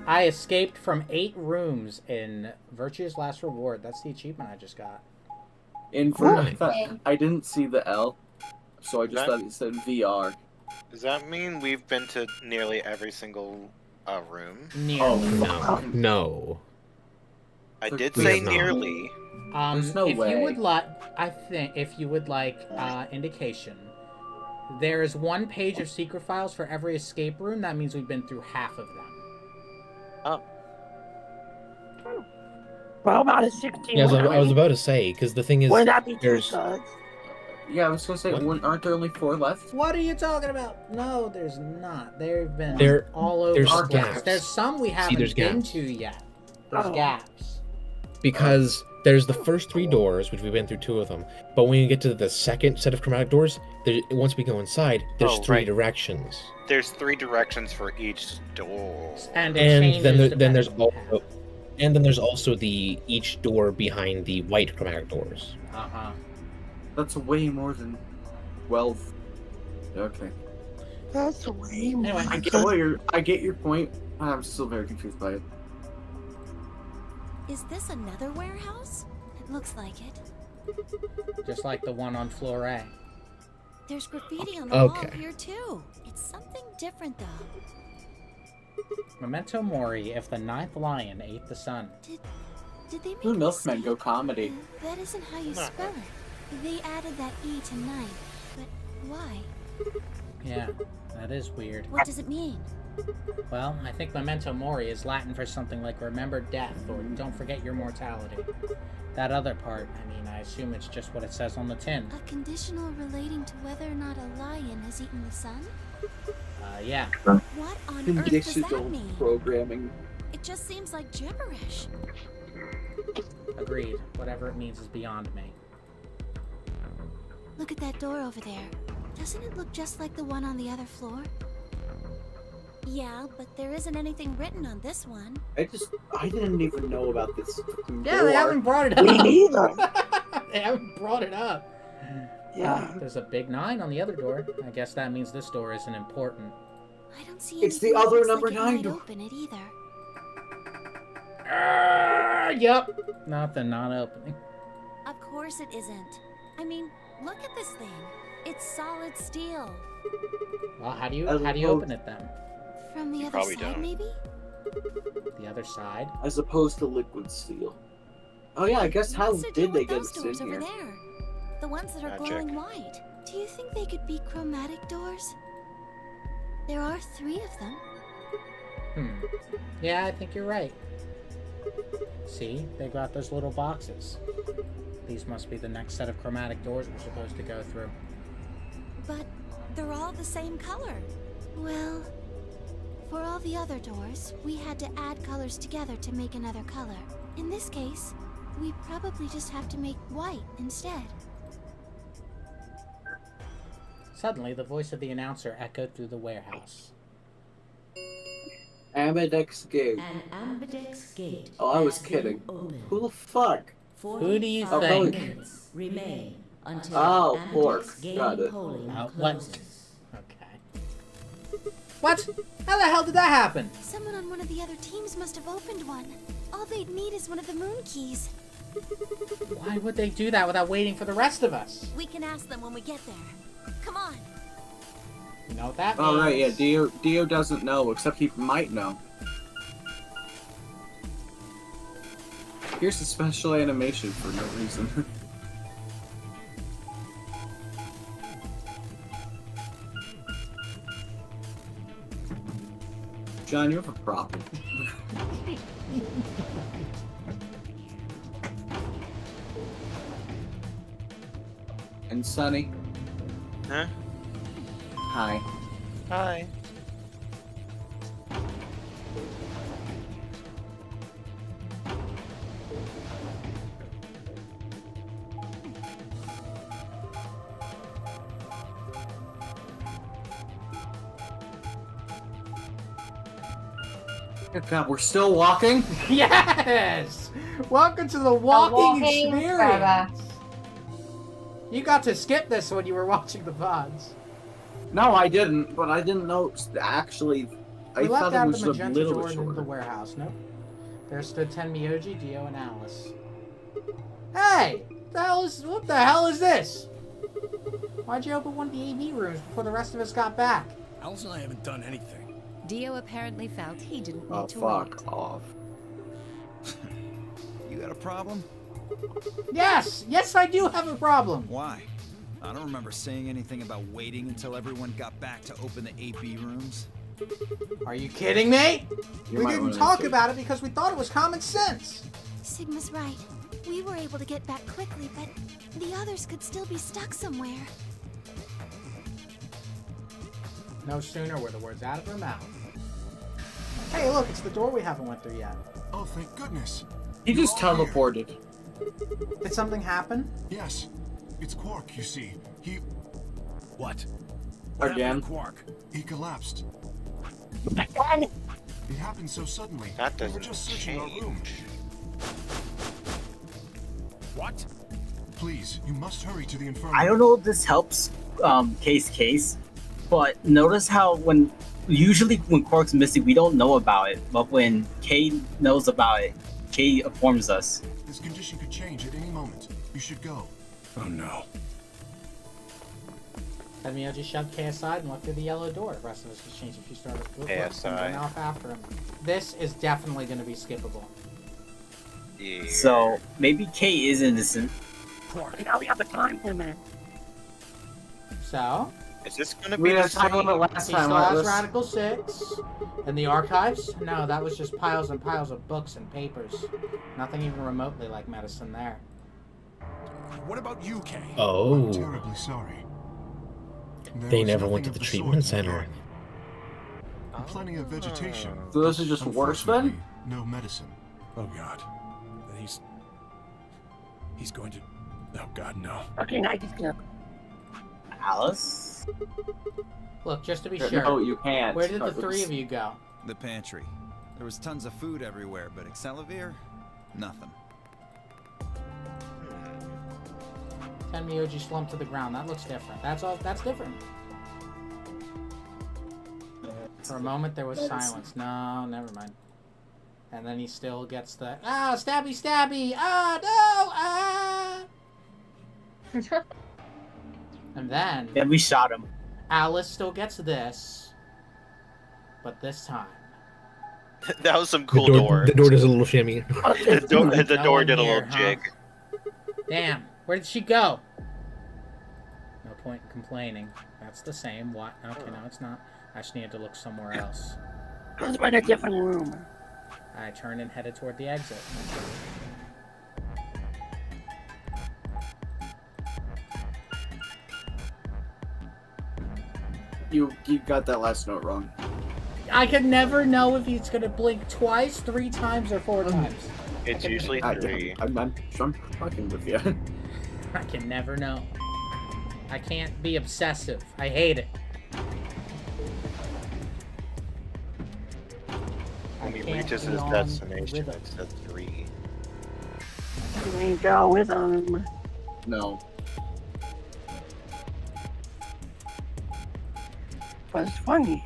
I escaped from 8 rooms in Virtue's Last Reward. That's the achievement I just got. I didn't see the L, so I just thought it said VR. Does that mean we've been to nearly every single room? No. I did say nearly. There's no if way. you would like, if you would like indication, there is 1 page of secret files for every escape room. That means we've been through half of them. Oh. Well, about a 16. Yeah, I was about to say, because the thing is, Wouldn't that be there's... 2/3? Yeah, I was gonna say, aren't there only 4 left? What are you talking about? No, there's not. They've been There- all over there's the place. gaps. There's some we haven't there's been gaps. to yet. There's Oh. gaps. Because there's the first 3 doors, which we've been through 2 of them, but when you get to the second set of chromatic doors, once we go inside, there's 3 directions. There's 3 directions for each door. And then there's also, and then there's also the each door behind the white chromatic doors. Uh-huh. That's way more than 12. Okay. That's way more. Anyway, I get your point. I'm still very confused by it. Is this another warehouse? It looks like it. Just like the one on floor A. There's graffiti on the wall Okay. here too. It's something different though. Memento Mori, if the 9th lion ate the sun. Did they make Blue a Milkmen go comedy. That isn't how you spell it. They added that E to 9, but why? Yeah, that is weird. What does it mean? Well, I think Memento Mori is Latin for something like remember death or don't forget your mortality. That other part, I mean, I assume it's just what it says on the tin. A conditional relating to whether or not a lion has eaten the sun? Yeah. What on earth does that Conditional mean? programming. It just seems like gibberish. Agreed. Whatever it means is beyond me. Look at that door over there. Doesn't it look just like the one on the other floor? Yeah, but there isn't anything written on this one. I didn't even know about this. Yeah, they haven't brought it up. Me neither. They haven't brought it up. Yeah. There's a big 9 on the other door. I guess that means this door isn't important. I don't see It's the anything that other looks number like it 9 might door. open it either. Yep. Nothing, not opening. Of course it isn't. I mean, look at this thing. It's solid steel. Well, how do you open it then? From the You other probably side, don't. maybe? The other side? As opposed to liquid steel. Oh yeah, I guess how What's to did do they with get those us in doors over here? there? The ones that are Magic. glowing white. Do you think they could be chromatic doors? There are 3 of them. Yeah, I think you're right. See? They got those little boxes. These must be the next set of chromatic doors we're supposed to go through. But they're all the same color. Well, for all the other doors, we had to add colors together to make another color. In this case, we probably just have to make white instead. Suddenly, the voice of the announcer echoed through the warehouse. Ambidex Gate. An ambidex gate. Oh, I was has kidding. been opened. Who the fuck? Who do you 45 think? minutes remain until Oh, ambidex pork. gate Got it. polling What? closes. Okay. What? How the hell did that happen? Someone on one of the other teams must have opened one. All they'd need is one of the moon keys. Why would they do that without waiting for the rest of us? We can ask them when we get there. Come on. You know what that means? Oh right, yeah, Dio doesn't know, except he might know. Here's a special animation for no reason. John, you have a problem. And Sunny. Huh? Hi. Hi. God, we're still walking? Yes! Welcome to the walking experience. forever. You got to skip this when you were watching the VODs. No, I didn't, but I didn't know actually. I We thought left it out was the a magenta little door bit in the shorter. warehouse. Nope. There stood Tenmyoji, Dio, and Alice. Hey! What the hell is this? Why'd you open one of the AV rooms before the rest of us got back? Alice and I haven't done anything. Dio apparently felt he didn't need Oh, to fuck wait. off. You got a problem? Yes! Yes, I do have a problem! Why? I don't remember saying anything about waiting until everyone got back to open the 8B rooms. Are you kidding me? You We might didn't wanna talk say- about it because we thought it was common sense. Sigma's right. We were able to get back quickly, but the others could still be stuck somewhere. No sooner were the words out of her mouth. Hey, look, it's the door we haven't went through yet. Oh, thank goodness. He just You're all here. teleported. Did something happen? Yes. It's Quark, you see. He... What? Again? Quark. He collapsed. Again? It happened so suddenly. That We were doesn't just searching our room. change. What? Please, you must hurry to the infirmary. I don't know if this helps case, but notice how usually when Quark's missing, we don't know about it, but when Kay knows about it, Kay informs us. This condition could change at any moment. You should go. Oh no. Tenmyoji shoved Kay aside and left through the yellow door. The rest of us just changed a few starters. KSI. Went off after him. This is definitely going to be skippable. Yeah. So maybe Kay is innocent. Quark, now we have the time limit. So, Is this gonna We be the had time same? limit last he time. still right? has Let's- Radical 6. And the archives? No, that was just piles and piles of books and papers. Nothing even remotely like medicine there. What about you, Kay? I'm Oh, terribly sorry. There they was never nothing went to of the sort treatment in the center. garden. Plenty of vegetation. So this is just worse then? Unfortunately, no medicine. Oh god. Then he's going to. Oh god, no. Okay, now he's gonna. Alice? Look, just to be No, sure, you can't. where did the three of you go? The pantry. There was tons of food everywhere, but Excelavir? Nothing. Tenmyoji slumped to the ground. That looks different. That's all. That's different. For a moment, there was silence. No, never mind. And then he still gets the stabby, stabby. No, And then Then we shot him. Alice still gets this, but this time That was some The cool door, the door does a little shimmy. The No door one did a here, little huh? jig. Damn, where did she go? No point in complaining. That's the same. What? Okay, no, it's not. I just needed to look somewhere else. Because we're in a different room. I turned and headed toward the exit. You got that last note wrong. I can never know if he's gonna blink twice, 3 times, or 4 times. It's usually three. I'm fucking with you. I can never know. I can't be obsessive. I hate it. When he can't reaches be his on destination, rhythm. it's a 3. You ain't go with him. No. But it's funny.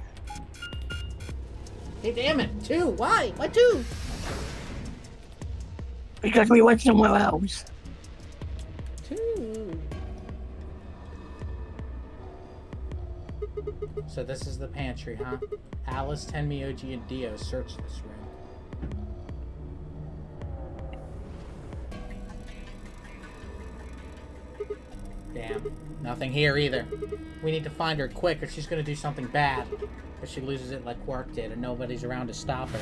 Hey, damn it! 2. Why? Why 2? Because we went somewhere else. 2. So this is the pantry, huh? Alice, Tenmyoji, and Dio search this room. Damn. Nothing here either. We need to find her quick or she's gonna do something bad. Or she loses it like Quark did and nobody's around to stop her.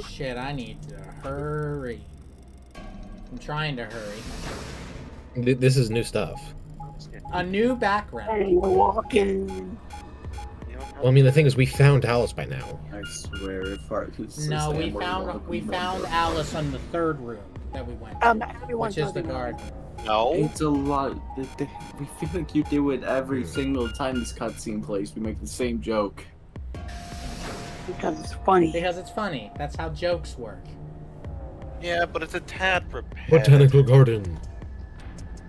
Shit, I need to hurry. I'm trying to hurry. This is new stuff. A new background. Hey, we're walking. Well, I mean, the thing is, we found Alice by now. I swear, if I could No, we found Alice on the third room that we went to, everyone's which is the looking garden. No. It's a lot. We feel like you do it every single time this cutscene plays. We make the same joke. Because it's funny. Because it's funny. That's how jokes work. Yeah, but it's a tad repetitive. Botanical garden.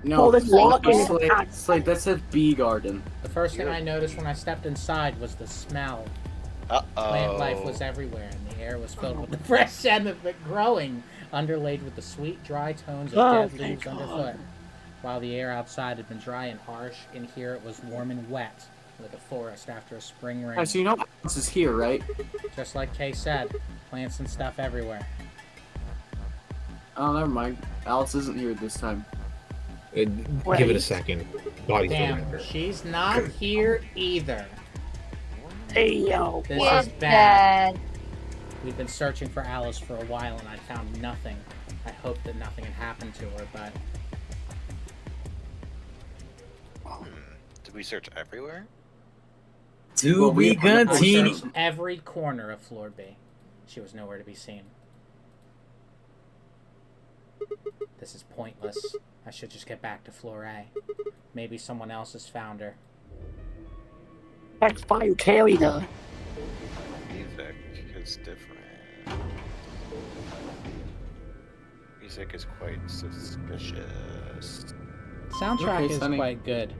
No, this walking is Slate, that said bee garden. The first thing I noticed when I stepped inside was the smell. Plant life was everywhere, and the air was filled with the fresh scent of it growing, underlaid with the sweet, dry tones of dead leaves underfoot. While the air outside had been dry and harsh, in here it was warm and wet, like a forest after a spring rain. So you know this is here, right? Just like Kay said, plants and stuff everywhere. Oh, never mind. Alice isn't here this time. Give it a second. Body's Damn, she's not here either. Hey, yo. This You're is bad. dead. We've been searching for Alice for a while and I found nothing. I hoped that nothing had happened to her, but... Did we search everywhere? Do we I continue? searched every corner of floor B. She was nowhere to be seen. This is pointless. I should just get back to floor A. Maybe someone else has found her. That's why you carried her. Music is different. Music is quite suspicious. Soundtrack Okay, is Sonny. quite good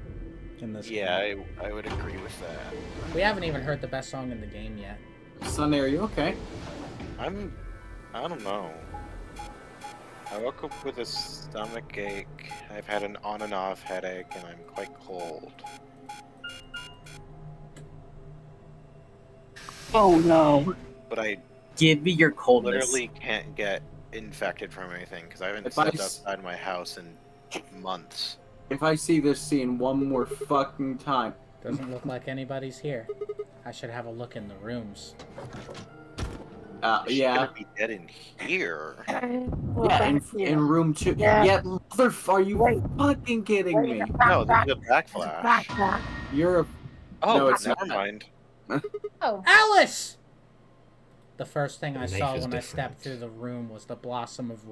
in this Yeah, game. I would agree with that. We haven't even heard the best song in the game yet. Sunny, are you okay? I don't know. I woke up with a stomach ache. I've had an on and off headache, and I'm quite cold. Oh no. But I Give me your coldness. literally can't get infected from anything because I haven't If I stepped s- outside my house in months. If I see this scene one more fucking time. Doesn't look like anybody's here. I should have a look in the rooms. She's Yeah. gonna be dead in here. Yeah, in room 2. Yeah, motherfucker, are you fucking kidding me? No, this is a backflash. You're a... Oh, no, it's never not. mind. Oh. Alice! The first thing I The saw knife is when I different. stepped through the room was the blossom of